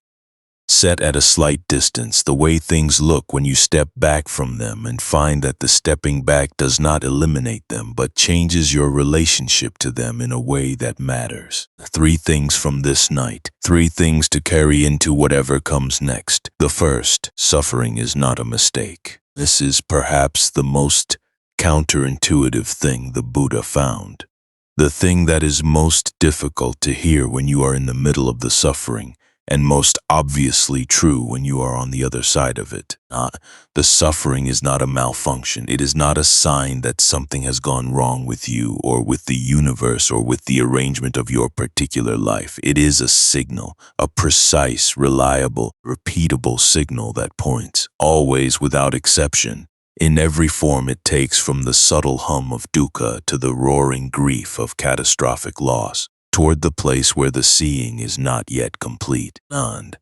Set at a slight distance, the way things look when you step back from them and find that the stepping back does not eliminate them but changes your relationship to them in a way that matters. 3 things from this night, 3 things to carry into whatever comes next. The first, suffering is not a mistake. This is perhaps the most counterintuitive thing the Buddha found. The thing that is most difficult to hear when you are in the middle of the suffering, and most obviously true when you are on the other side of it. The suffering is not a malfunction. It is not a sign that something has gone wrong with you or with the universe or with the arrangement of your particular life. It is a signal, a precise, reliable, repeatable signal that points, always without exception, in every form it takes, from the subtle hum of dukkha to the roaring grief of catastrophic loss, toward the place where the seeing is not yet complete. And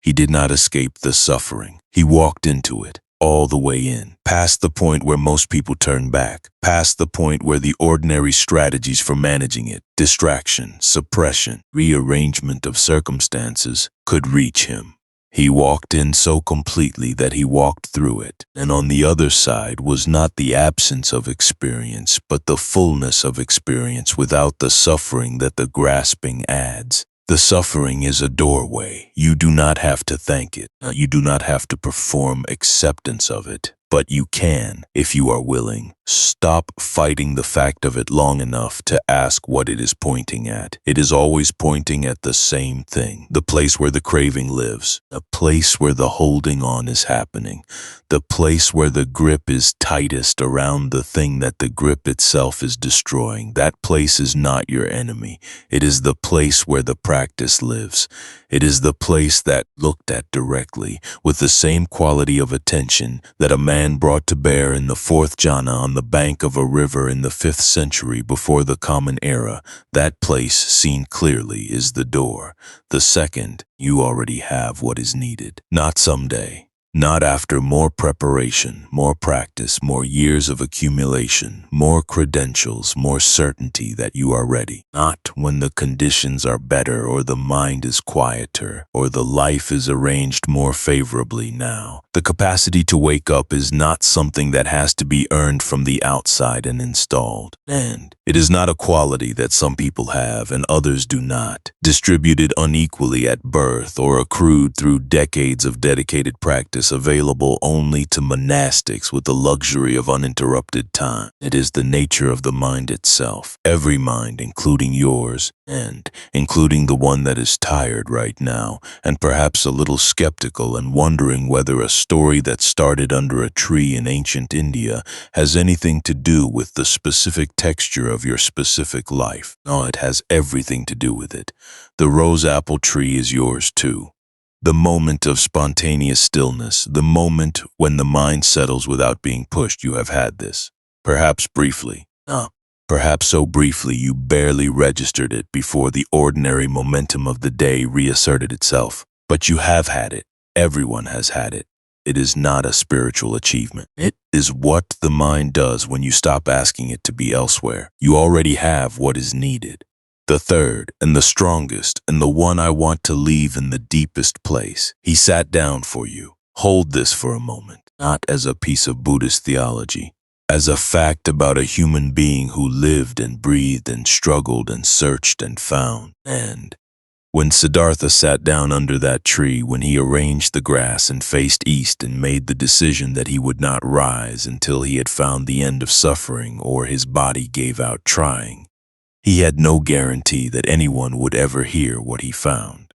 he did not escape the suffering. He walked into it, all the way in, past the point where most people turn back, past the point where the ordinary strategies for managing it, distraction, suppression, rearrangement of circumstances, could reach him. He walked in so completely that he walked through it, and on the other side was not the absence of experience, but the fullness of experience without the suffering that the grasping adds. The suffering is a doorway. You do not have to thank it. You do not have to perform acceptance of it. But you can, if you are willing. Stop fighting the fact of it long enough to ask what it is pointing at. It is always pointing at the same thing, the place where the craving lives, a place where the holding on is happening, the place where the grip is tightest around the thing that the grip itself is destroying. That place is not your enemy. It is the place where the practice lives. It is the place that, looked at directly, with the same quality of attention that a man brought to bear in the fourth jhana on the bank of a river in the 5th century before the Common Era, that place, seen clearly, is the door. The second, you already have what is needed. Not someday. Not after more preparation, more practice, more years of accumulation, more credentials, more certainty that you are ready. Not when the conditions are better or the mind is quieter or the life is arranged more favorably now. The capacity to wake up is not something that has to be earned from the outside and installed. And it is not a quality that some people have and others do not, distributed unequally at birth or accrued through decades of dedicated practice available only to monastics with the luxury of uninterrupted time. It is the nature of the mind itself, every mind, including yours, and including the one that is tired right now, and perhaps a little skeptical and wondering whether a story that started under a tree in ancient India has anything to do with the specific texture of your specific life. No, it has everything to do with it. The rose apple tree is yours too. The moment of spontaneous stillness, the moment when the mind settles without being pushed, you have had this. Perhaps briefly. Perhaps so briefly you barely registered it before the ordinary momentum of the day reasserted itself. But you have had it. Everyone has had it. It is not a spiritual achievement. It is what the mind does when you stop asking it to be elsewhere. You already have what is needed. The third, and the strongest, and the one I want to leave in the deepest place. He sat down for you. Hold this for a moment, not as a piece of Buddhist theology, as a fact about a human being who lived and breathed and struggled and searched and found. And when Siddhartha sat down under that tree, when he arranged the grass and faced east and made the decision that he would not rise until he had found the end of suffering or his body gave out trying, he had no guarantee that anyone would ever hear what he found.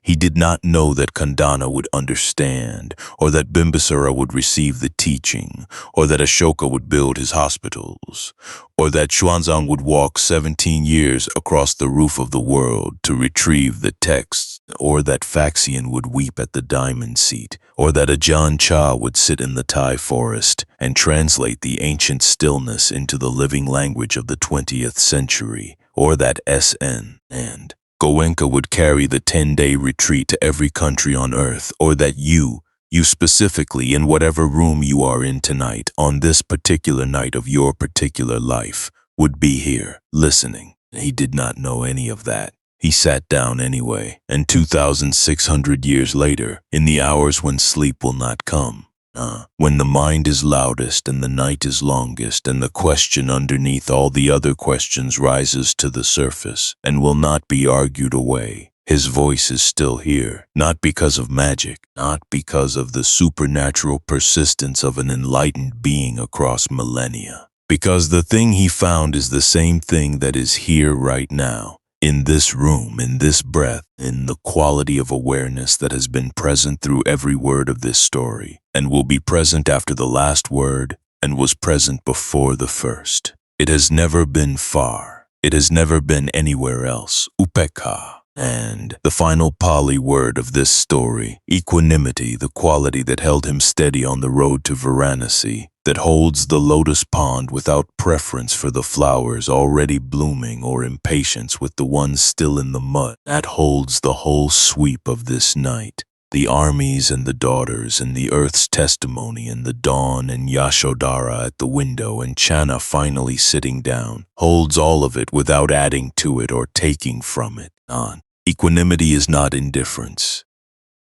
He did not know that Kandana would understand, or that Bimbisara would receive the teaching, or that Ashoka would build his hospitals, or that Xuanzang would walk 17 years across the roof of the world to retrieve the texts, or that Faxian would weep at the diamond seat, or that Ajahn Chah would sit in the Thai forest and translate the ancient stillness into the living language of the 20th century, or that S.N. and Goenka would carry the 10-day retreat to every country on earth, or that you specifically, in whatever room you are in tonight, on this particular night of your particular life, would be here, listening. He did not know any of that. He sat down anyway, and 2,600 years later, in the hours when sleep will not come, when the mind is loudest and the night is longest and the question underneath all the other questions rises to the surface and will not be argued away, his voice is still here, not because of magic, not because of the supernatural persistence of an enlightened being across millennia, because the thing he found is the same thing that is here right now, in this room, in this breath, in the quality of awareness that has been present through every word of this story, and will be present after the last word, and was present before the first. It has never been far. It has never been anywhere else. Upekkha. And the final Pali word of this story, equanimity, the quality that held him steady on the road to Varanasi, that holds the lotus pond without preference for the flowers already blooming or impatience with the ones still in the mud, that holds the whole sweep of this night, the armies and the daughters and the earth's testimony and the dawn and Yashodhara at the window and Channa finally sitting down, holds all of it without adding to it or taking from it. Equanimity is not indifference.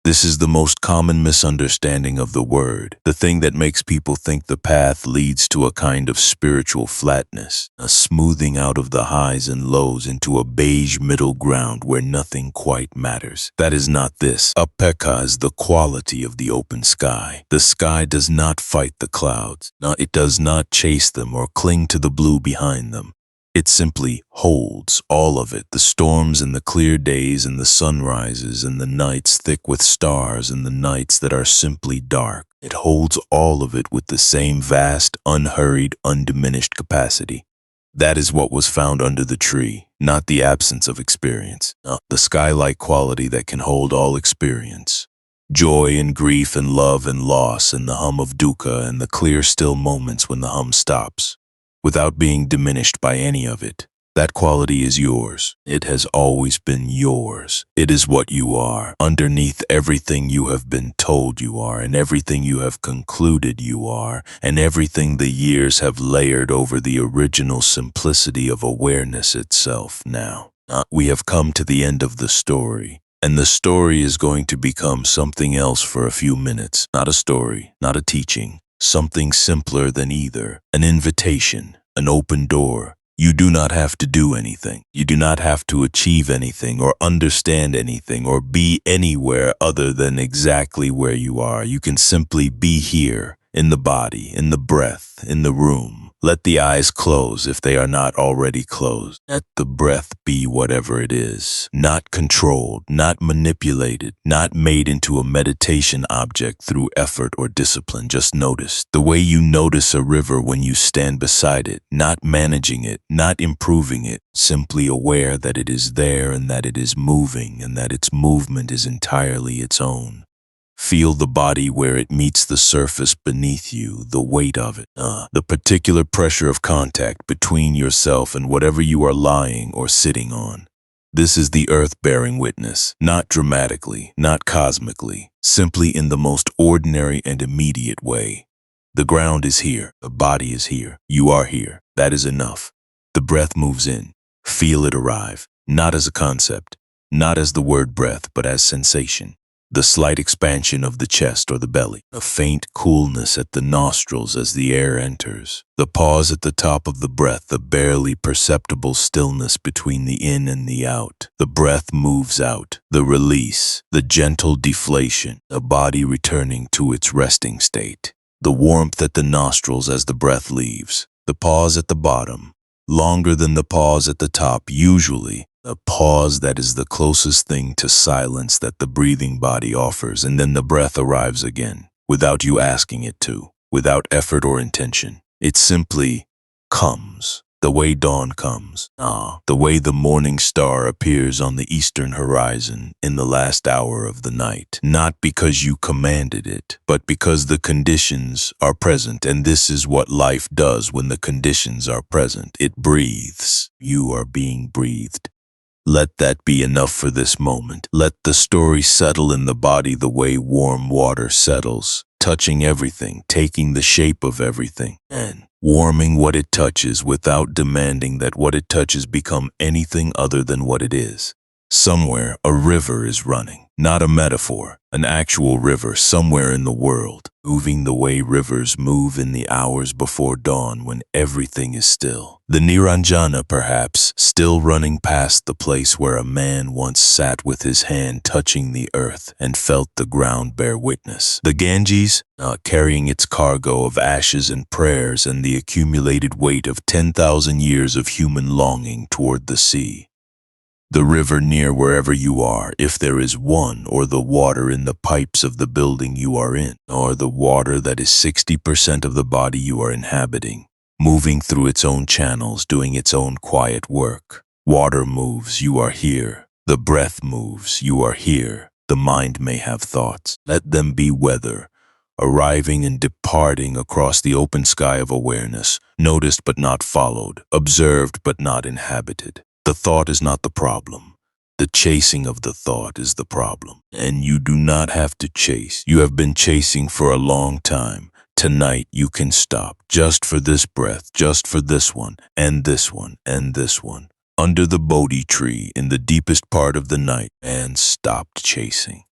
This is the most common misunderstanding of the word, the thing that makes people think the path leads to a kind of spiritual flatness, a smoothing out of the highs and lows into a beige middle ground where nothing quite matters. That is not this. Upekkha is the quality of the open sky. The sky does not fight the clouds. It does not chase them or cling to the blue behind them. It simply holds all of it, the storms and the clear days and the sunrises and the nights thick with stars and the nights that are simply dark. It holds all of it with the same vast, unhurried, undiminished capacity. That is what was found under the tree, not the absence of experience, not the sky-like quality that can hold all experience. Joy and grief and love and loss and the hum of dukkha and the clear still moments when the hum stops, without being diminished by any of it. That quality is yours. It has always been yours. It is what you are, underneath everything you have been told you are, and everything you have concluded you are, and everything the years have layered over the original simplicity of awareness itself now. We have come to the end of the story, and the story is going to become something else for a few minutes. Not a story, not a teaching, something simpler than either. An invitation, an open door. You do not have to do anything. You do not have to achieve anything or understand anything or be anywhere other than exactly where you are. You can simply be here, in the body, in the breath, in the room. Let the eyes close if they are not already closed. Let the breath be whatever it is, not controlled, not manipulated, not made into a meditation object through effort or discipline. Just notice, the way you notice a river when you stand beside it, not managing it, not improving it, simply aware that it is there and that it is moving and that its movement is entirely its own. Feel the body where it meets the surface beneath you, the weight of it, the particular pressure of contact between yourself and whatever you are lying or sitting on. This is the earth bearing witness, not dramatically, not cosmically, simply in the most ordinary and immediate way. The ground is here, the body is here, you are here, that is enough. The breath moves in, feel it arrive, not as a concept, not as the word breath, but as sensation. The slight expansion of the chest or the belly, a faint coolness at the nostrils as the air enters, the pause at the top of the breath, the barely perceptible stillness between the in and the out. The breath moves out, the release, the gentle deflation, the body returning to its resting state, the warmth at the nostrils as the breath leaves, the pause at the bottom, longer than the pause at the top, usually, a pause that is the closest thing to silence that the breathing body offers, and then the breath arrives again, without you asking it to, without effort or intention. It simply comes, the way dawn comes, the way the morning star appears on the eastern horizon in the last hour of the night, not because you commanded it, but because the conditions are present, and this is what life does when the conditions are present. It breathes. You are being breathed. Let that be enough for this moment. Let the story settle in the body the way warm water settles, touching everything, taking the shape of everything, and warming what it touches without demanding that what it touches become anything other than what it is. Somewhere a river is running, not a metaphor, an actual river somewhere in the world, moving the way rivers move in the hours before dawn when everything is still. The Niranjana, perhaps, still running past the place where a man once sat with his hand touching the earth and felt the ground bear witness. The Ganges, carrying its cargo of ashes and prayers and the accumulated weight of 10,000 years of human longing toward the sea. The river near wherever you are, if there is one, or the water in the pipes of the building you are in, or the water that is 60% of the body you are inhabiting, moving through its own channels, doing its own quiet work. Water moves, you are here. The breath moves, you are here. The mind may have thoughts. Let them be weather, arriving and departing across the open sky of awareness, noticed but not followed, observed but not inhabited. The thought is not the problem. The chasing of the thought is the problem. And you do not have to chase. You have been chasing for a long time. Tonight you can stop, just for this breath, just for this one, and this one, and this one. Under the Bodhi Tree, in the deepest part of the night, and stopped chasing.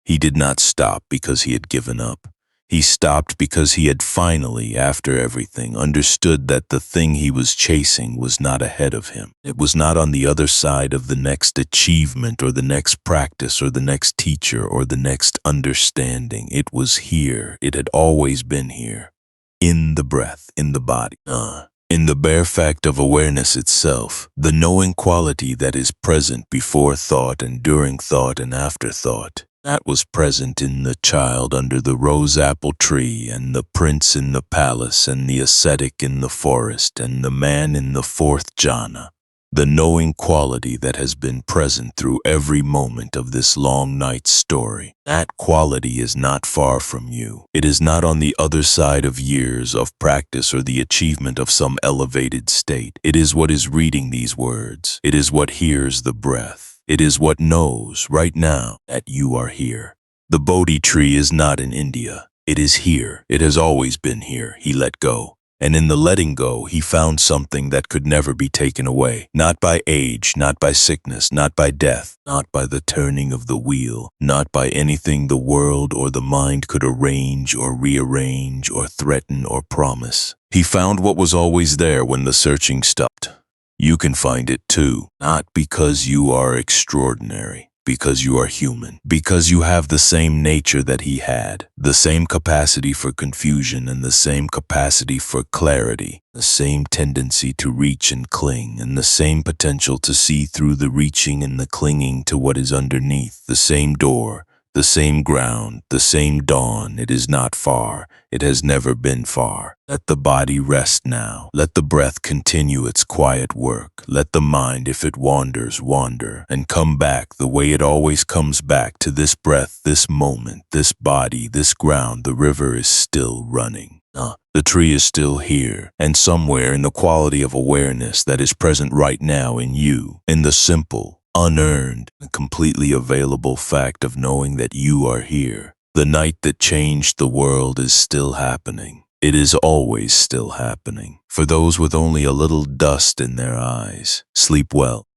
He did not stop because he had given up. He stopped because he had finally, after everything, understood that the thing he was chasing was not ahead of him. It was not on the other side of the next achievement or the next practice or the next teacher or the next understanding. It was here. It had always been here. In the breath, in the body. In the bare fact of awareness itself, the knowing quality that is present before thought and during thought and after thought. That was present in the child under the rose apple tree and the prince in the palace and the ascetic in the forest and the man in the fourth jhana. The knowing quality that has been present through every moment of this long night story. That quality is not far from you. It is not on the other side of years of practice or the achievement of some elevated state. It is what is reading these words. It is what hears the breath. It is what knows right now that you are here. The Bodhi Tree is not in India. It is here. It has always been here. He let go. And in the letting go, he found something that could never be taken away. Not by age, not by sickness, not by death, not by the turning of the wheel, not by anything the world or the mind could arrange or rearrange or threaten or promise. He found what was always there when the searching stopped. You can find it too, not because you are extraordinary, because you are human, because you have the same nature that he had, the same capacity for confusion and the same capacity for clarity, the same tendency to reach and cling, and the same potential to see through the reaching and the clinging to what is underneath, the same door, the same ground, the same dawn. It is not far. It has never been far. Let the body rest now. Let the breath continue its quiet work. Let the mind, if it wanders, wander, and come back the way it always comes back to this breath, this moment, this body, this ground. The river is still running. The tree is still here, and somewhere in the quality of awareness that is present right now in you, in the simple, unearned, and completely available fact of knowing that you are here. The night that changed the world is still happening. It is always still happening. For those with only a little dust in their eyes, sleep well.